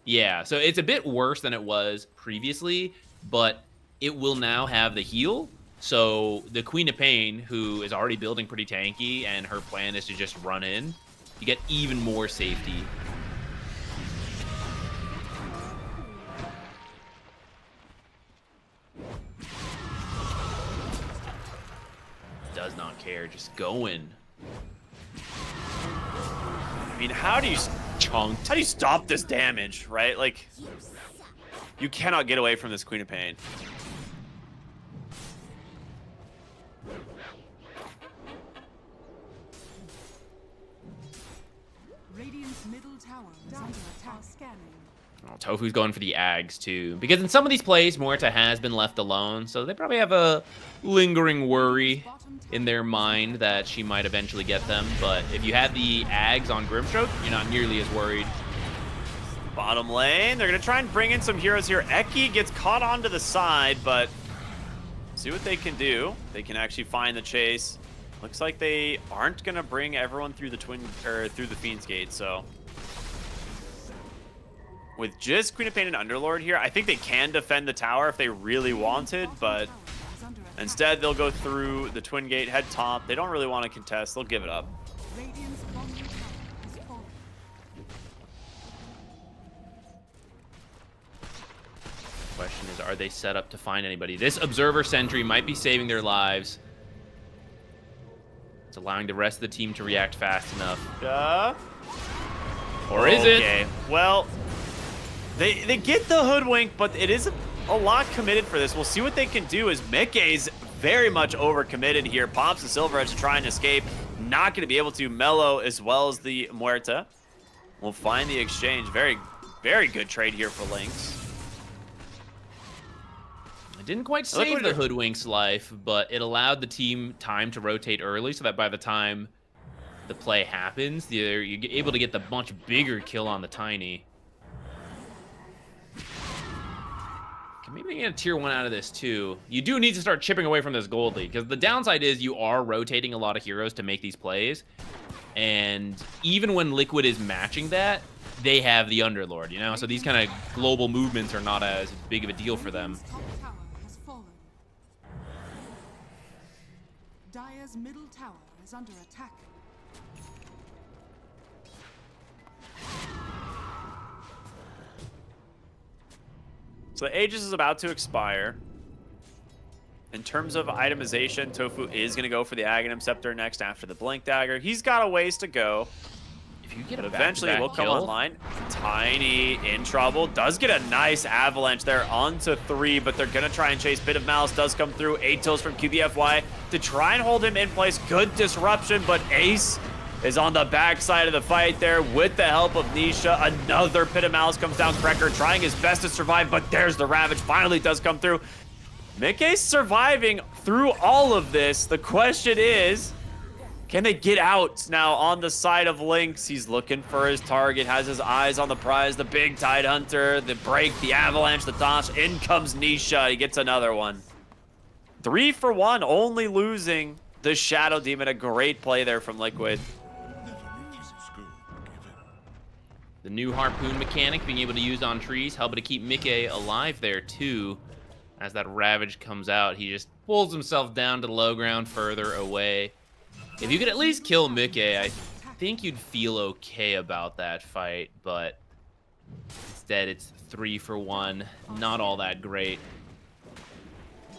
Yeah, so it's a bit worse than it was previously, but it will now have the heal. So the Queen of Pain, who is already building pretty tanky, and her plan is to just run in, you get even more safety. Does not care, just going. I mean, how do you Chunked. how do you stop this damage, right? Like, you cannot get away from this Queen of Pain. Radiant's middle tower is under attack. Scanning. Oh, Tofu's going for the Ags too, because in some of these plays, Muerta has been left alone, so they probably have a lingering worry in their mind that she might eventually get them. But if you have the Ags on Grimstroke, you're not nearly as worried. Bottom lane, they're gonna try and bring in some heroes here. Eki gets caught onto the side, but see what they can do. They can actually find the chase. Looks like they aren't gonna bring everyone through the through the Fiend's Gate, so. With just Queen of Pain and Underlord here, I think they can defend the tower if they really wanted, but instead they'll go through the Twin Gate, head top. They don't really want to contest, they'll give it up. Radiant's bottom tower has fallen. Question is, are they set up to find anybody? This Observer Sentry might be saving their lives. It's allowing the rest of the team to react fast enough. Or is it? Okay, well, they get the hoodwink, but it is a lot committed for this. We'll see what they can do as Mickey's very much overcommitted here. Pops the Silver Edge to try and escape. Not going to be able to. Mellow as well as the Muerta. We'll find the exchange. Very, very good trade here for Lynx. It didn't quite save the Hoodwink's life, but it allowed the team time to rotate early so that by the time the play happens, you're able to get the much bigger kill on the Tiny. Maybe get a tier 1 out of this too. You do need to start chipping away from this gold lead, because the downside is you are rotating a lot of heroes to make these plays, and even when Liquid is matching that, they have the Underlord, you know? So these kind of global movements are not as big of a deal for them. Radiant's top tower has fallen. Dire's middle tower is under attack. So the Aegis is about to expire. In terms of itemization, Tofu is going to go for the Aghanim Scepter next after the Blink Dagger. He's got a ways to go. If you get But a eventually it will come kill, online. Tiny in trouble. Does get a nice avalanche there onto 3, but they're going to try and chase. Bit of Malice does come through. 8 tills from QBFY to try and hold him in place. Good disruption, but Ace is on the backside of the fight there with the help of Nisha. Another Pit of Malice comes down. Krekker trying his best to survive, but there's the Ravage. Finally does come through. Mickey's surviving through all of this. The question is, can they get out now on the side of Lynx? He's looking for his target, has his eyes on the prize, the big Tide Hunter, the break, the avalanche, the toss. In comes Nisha. He gets another one. 3 for 1, only losing the Shadow Demon. A great play there from Liquid. the new harpoon mechanic being able to use on trees, helping to keep Mickey alive there too. As that Ravage comes out, he just pulls himself down to the low ground further away. If you could at least kill Mickey, I think you'd feel okay about that fight, but instead it's 3 for 1. Not all that great.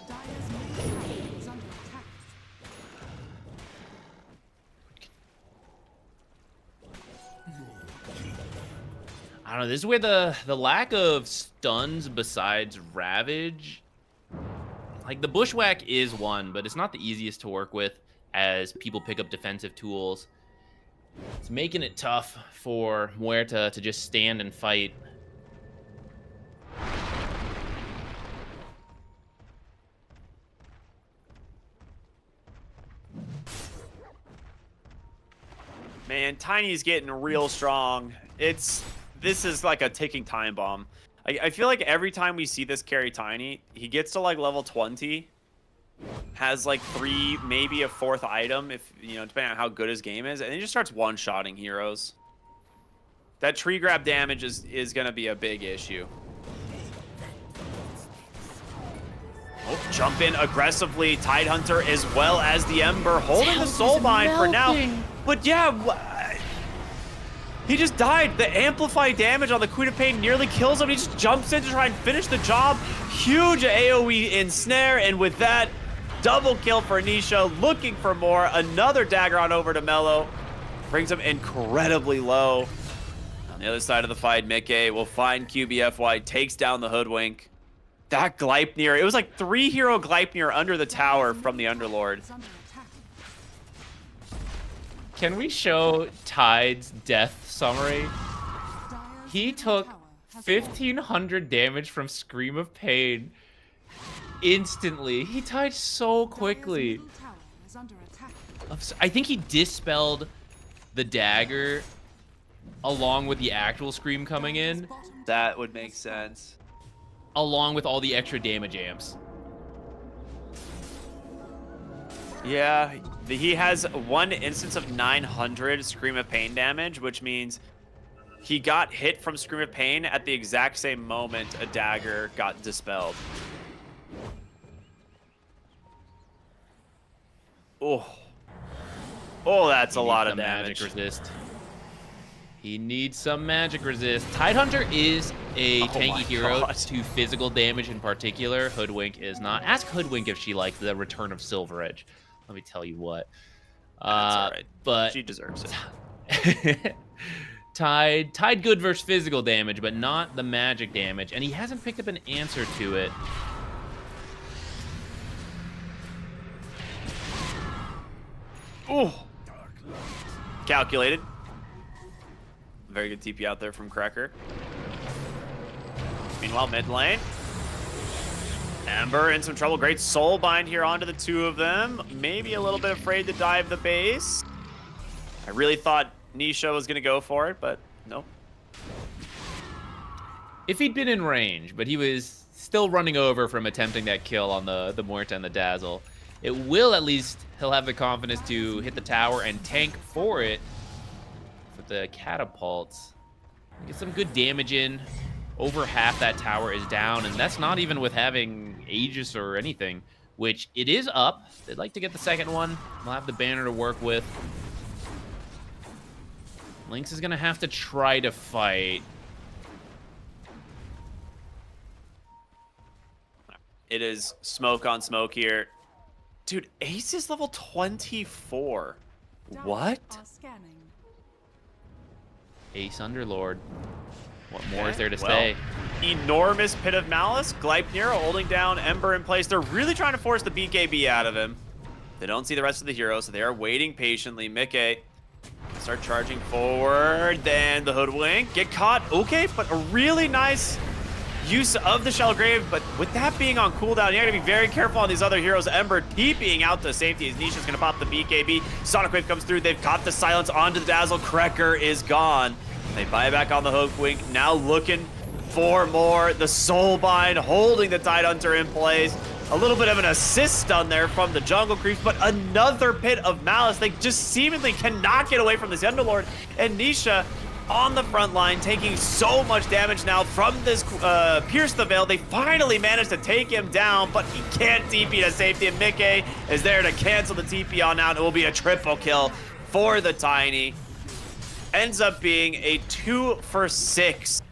Dire's middle tower is under attack. I don't know, this is where the lack of stuns besides Ravage, like the Bushwhack is one, but it's not the easiest to work with as people pick up defensive tools. It's making it tough for Muerta to just stand and fight. Man, Tiny's getting real strong. This is like a ticking time bomb. I feel like every time we see this carry Tiny, he gets to like level 20, has like 3, maybe a 4th item, if you know, depending on how good his game is, and he just starts one-shotting heroes. That tree grab damage is gonna be a big issue. Oh, jump in aggressively, Tide Hunter as well as the Ember, holding the Soulbind for now. But yeah, he just died. The amplified damage on the Queen of Pain nearly kills him. He just jumps in to try and finish the job. Huge AoE ensnare, and with that, double kill for Nisha, looking for more. Another dagger on over to Mellow. brings him incredibly low. On the other side of the fight, Mickey will find QBFY, takes down the Hoodwink. That Gleipnir, it was like 3-hero Gleipnir under the tower from the Underlord. Is under attack. Can we show Tide's death summary? Dire's He middle took tower has fallen. 1,500 damage from Scream of Pain instantly. He died so Dire's quickly. middle tower is under attack. I think he dispelled the dagger along with the actual Scream coming in, Dire's bottom That tower would make has fallen. sense. along with all the extra damage amps. Yeah, he has one instance of 900 Scream of Pain damage, which means he got hit from Scream of Pain at the exact same moment a dagger got dispelled. Oh. Oh, that's a He lot needs of some damage. Magic resist. He needs some magic resist. Tidehunter is a Oh tanky my hero God. to physical damage in particular. Hoodwink is not. Ask Hoodwink if she likes the return of Silver Edge. Let me tell you what. That's all right. But She deserves it. Tide good versus physical damage, but not the magic damage, and he hasn't picked up an answer to it. Oh. Calculated. Very good TP out there from Cracker. Meanwhile, mid lane. Ember in some trouble. Great soul bind here onto the two of them. Maybe a little bit afraid to dive the base. I really thought Nisha was going to go for it, but nope. If he'd been in range, but he was still running over from attempting that kill on the Morta and the Dazzle, it will at least, he'll have the confidence to hit the tower and tank for it with the catapults. Get some good damage in. Over half that tower is down, and that's not even with having Aegis or anything, which it is up. They'd like to get the second one. They'll have the banner to work with. Lynx is going to have to try to fight. It is smoke on smoke here. Dude, Ace is level 24. What? Are scanning. Ace Underlord. What more is Okay, there to well, say? Enormous Pit of Malice. Gleipnir holding down Ember in place. They're really trying to force the BKB out of him. They don't see the rest of the heroes, so they are waiting patiently. Mickey start charging forward. Then the Hoodwink. Get caught. Okay, but a really nice use of the Shell Grave. But with that being on cooldown, you got to be very careful on these other heroes. Ember TPing out to safety as Nisha's going to pop the BKB. Sonic Wave comes through. They've caught the silence onto the Dazzle. Krekker is gone. They buy back on the Hoodwink. Now looking for more. The Soulbind holding the Tidehunter in place. A little bit of an assist done there from the Jungle Creeps, but another Pit of Malice. They just seemingly cannot get away from this Underlord. And Nisha on the front line, taking so much damage now from this Pierce the Veil. They finally managed to take him down, but he can't TP to safety. And Mickey is there to cancel the TP on out. It will be a triple kill for the Tiny. Ends up being a 2 for 6.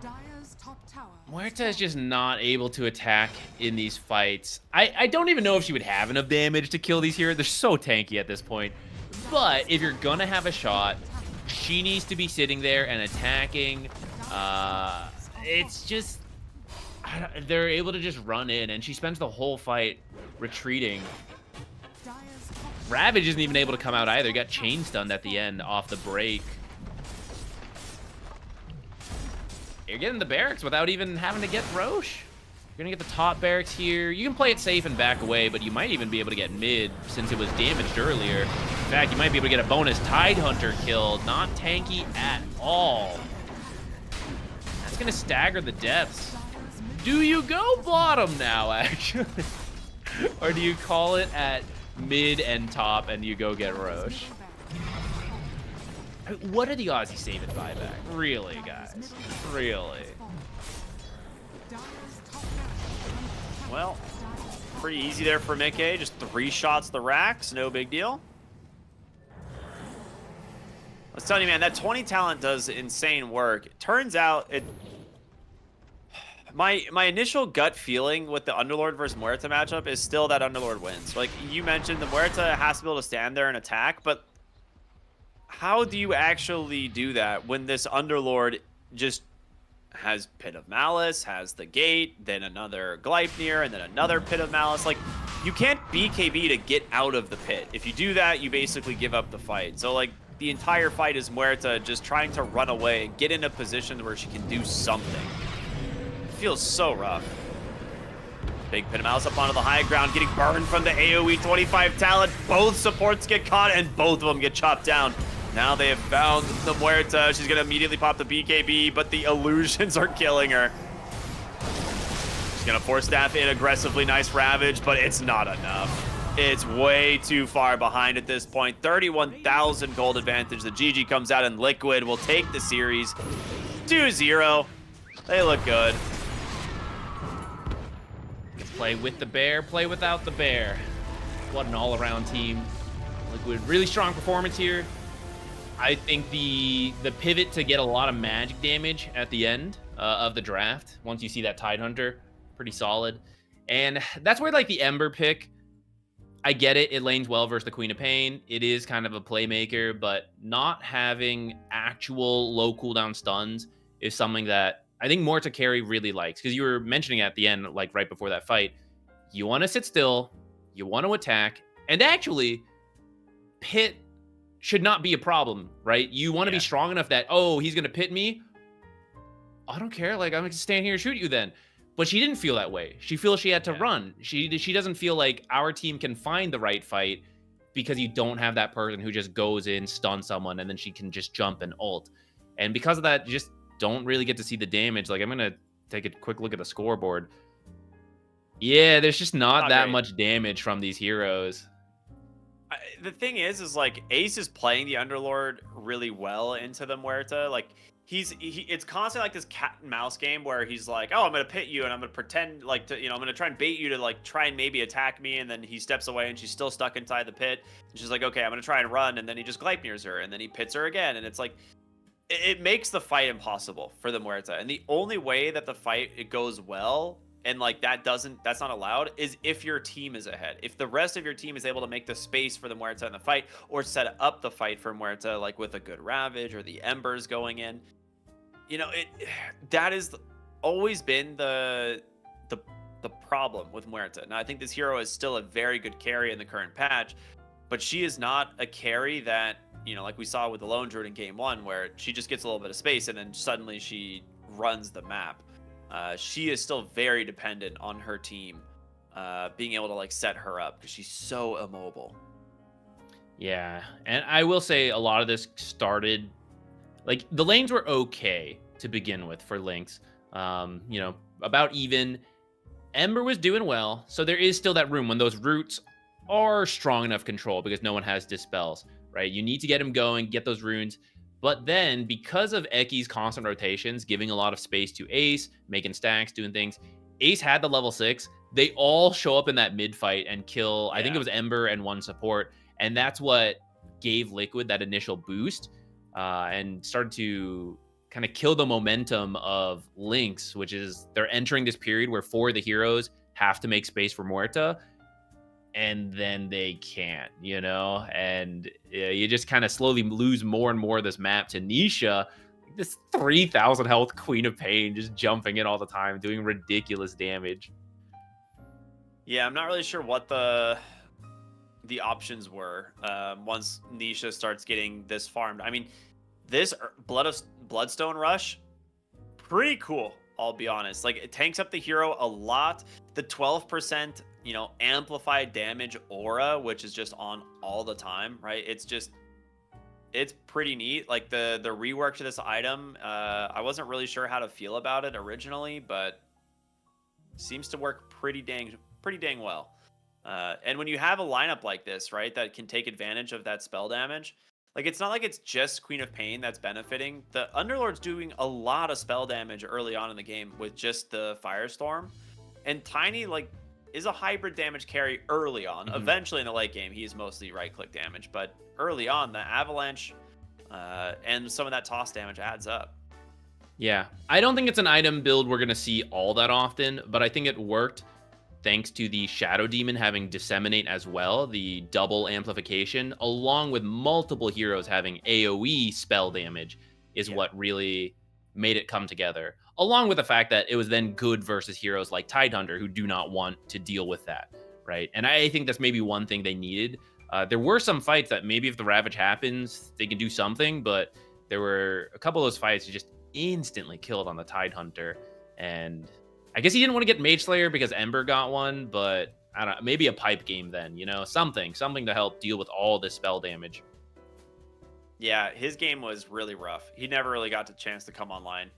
Dire's top tower. Muerta is just not able to attack in these fights. I don't even know if she would have enough damage to kill these heroes. They're so tanky at this point. But if you're gonna have a shot, she needs to be sitting there and attacking. It's just... they're able to just run in, and she spends the whole fight retreating. Dire's top Ravage isn't even able to come out either. Got chain stunned at the end off the break. You're getting the barracks without even having to get Roche. You're gonna get the top barracks here. You can play it safe and back away, but you might even be able to get mid since it was damaged earlier. In fact, you might be able to get a bonus Tidehunter kill. Not tanky at all. That's gonna stagger the deaths. Do you go bottom now, actually? Or do you call it at mid and top and you go get Roche? What are the odds he save it buyback? Really, guys? Really? Dire's top barracks. Well, pretty easy there for Mickey. Just 3 shots the racks, no big deal. I was telling you, man, that 20 talent does insane work. It turns out my initial gut feeling with the Underlord versus Muerta matchup is still that Underlord wins. Like you mentioned, the Muerta has to be able to stand there and attack, but how do you actually do that when this Underlord just has Pit of Malice, has the Gate, then another Gleipnir, and then another Pit of Malice? Like, you can't BKB to get out of the pit. If you do that, you basically give up the fight. So, like, the entire fight is Muerta just trying to run away and get in a position where she can do something. It feels so rough. Big Pit of Malice up onto the high ground, getting burned from the AoE 25 talent. Both supports get caught, and both of them get chopped down. Now they have found the Muerta. She's going to immediately pop the BKB, but the illusions are killing her. She's going to force staff in aggressively. Nice Ravage, but it's not enough. It's way too far behind at this point. 31,000 gold advantage. The GG comes out, and Liquid will take the series 2-0. They look good. Play with the bear, play without the bear. What an all-around team. Liquid, really strong performance here. I think the pivot to get a lot of magic damage at the end of the draft, once you see that Tidehunter, pretty solid. And that's where, like, the Ember pick, I get it. It lanes well versus the Queen of Pain. It is kind of a playmaker, but not having actual low cooldown stuns is something that I think Morta carry really likes. Because you were mentioning at the end, like right before that fight, you want to sit still, you want to attack, and actually, pit should not be a problem, right? You want to be strong enough that, oh, he's going to pit me. I don't care. Like, I'm going to stand here and shoot you then. But she didn't feel that way. She feels she had to run. She doesn't feel like our team can find the right fight because you don't have that person who just goes in, stuns someone, and then she can just jump and ult. And because of that, you just don't really get to see the damage. Like, I'm going to take a quick look at the scoreboard. Yeah, there's just not that much damage from these heroes. The thing is like Ace is playing the Underlord really well into the Muerta. Like it's constantly like this cat and mouse game where he's like, oh, I'm gonna pit you and I'm gonna pretend like to, I'm gonna try and bait you to like try and maybe attack me, and then he steps away and she's still stuck inside the pit. And she's like, okay, I'm gonna try and run, and then he just Gleipnirs her, and then he pits her again, and it's like it makes the fight impossible for the Muerta. And the only way that the fight it goes well, and like that's not allowed, is if your team is ahead. If the rest of your team is able to make the space for the Muerta in the fight, or set up the fight for Muerta, like with a good Ravage or the Embers going in, that has always been the problem with Muerta. Now I think this hero is still a very good carry in the current patch, but she is not a carry that, like we saw with the Lone Druid in game 1, where she just gets a little bit of space and then suddenly she runs the map. She is still very dependent on her team being able to like set her up because she's so immobile. Yeah, and I will say a lot of this started, like, the lanes were okay to begin with for Lynx. About even. Ember was doing well, so there is still that room when those roots are strong enough control because no one has dispels, right? You need to get him going, get those runes. But then, because of Eki's constant rotations, giving a lot of space to Ace, making stacks, doing things, Ace had the level 6. They all show up in that mid fight and kill, I think it was Ember and one support. And that's what gave Liquid that initial boost and started to kind of kill the momentum of Lynx, which is they're entering this period where 4 of the heroes have to make space for Muerta. And then they can't, and you just kind of slowly lose more and more of this map to Nisha, this 3,000 health Queen of Pain, just jumping in all the time, doing ridiculous damage. Yeah, I'm not really sure what the options were once Nisha starts getting this farmed. I mean, this Bloodstone Rush, pretty cool, I'll be honest. Like, it tanks up the hero a lot. The 12%, amplified damage aura, which is just on all the time, right? It's pretty neat. Like, the rework to this item, I wasn't really sure how to feel about it originally, but seems to work pretty dang well. And when you have a lineup like this, right, that can take advantage of that spell damage, like, it's not like it's just Queen of Pain that's benefiting. The Underlord's doing a lot of spell damage early on in the game with just the Firestorm. And Tiny, like, is a hybrid damage carry early on. Mm-hmm. Eventually in the late game, he is mostly right-click damage. But early on, the Avalanche and some of that toss damage adds up. Yeah, I don't think it's an item build we're going to see all that often, but I think it worked thanks to the Shadow Demon having Disseminate as well, the double amplification, along with multiple heroes having AoE spell damage is what really made it come together. Along with the fact that it was then good versus heroes like Tidehunter who do not want to deal with that, right? And I think that's maybe one thing they needed. There were some fights that maybe if the Ravage happens, they can do something, but there were a couple of those fights you just instantly killed on the Tidehunter. And I guess he didn't want to get Mage Slayer because Ember got one, but I don't know, maybe a pipe game then, you know, something to help deal with all this spell damage. Yeah, his game was really rough. He never really got the chance to come online.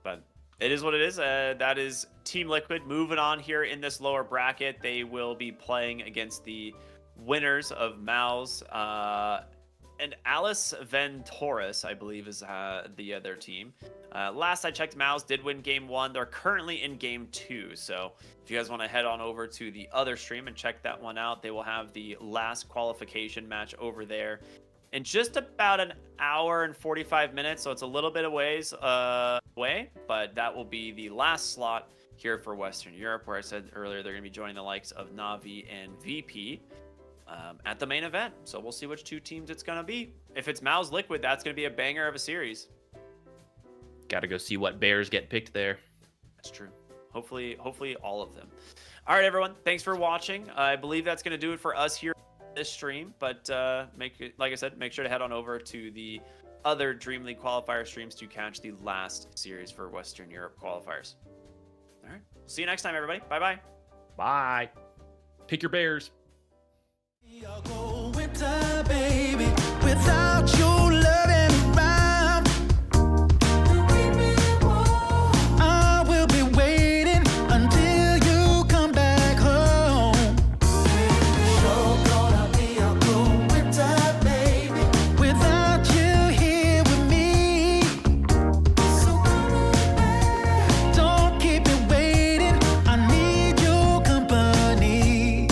But it is what it is. That is Team Liquid moving on here in this lower bracket. They will be playing against the winners of Maus and Alice Venturis, I believe, is the other team. Last I checked, Maus did win game 1. They're currently in game 2. So if you guys want to head on over to the other stream and check that one out, they will have the last qualification match over there in just about an hour and 45 minutes. So it's a little bit of ways away, but that will be the last slot here for Western Europe, where I said earlier they're going to be joining the likes of Navi and VP at the main event. So we'll see which two teams it's going to be. If it's Maus Liquid, that's going to be a banger of a series. Got to go see what bears get picked there. That's true. Hopefully all of them. All right, everyone. Thanks for watching. I believe that's going to do it for us here on this stream. But like I said, make sure to head on over to the other DreamLeague qualifier streams to catch the last series for Western Europe qualifiers. All right. See you next time, everybody. Bye-bye. Bye. Pick your bears. I'll go winter, baby, without your loving around. I will be waiting until you come back home. You're gonna be a cold winter, baby, without you here with me. So don't keep me waiting. I need your company.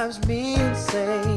drives me insane.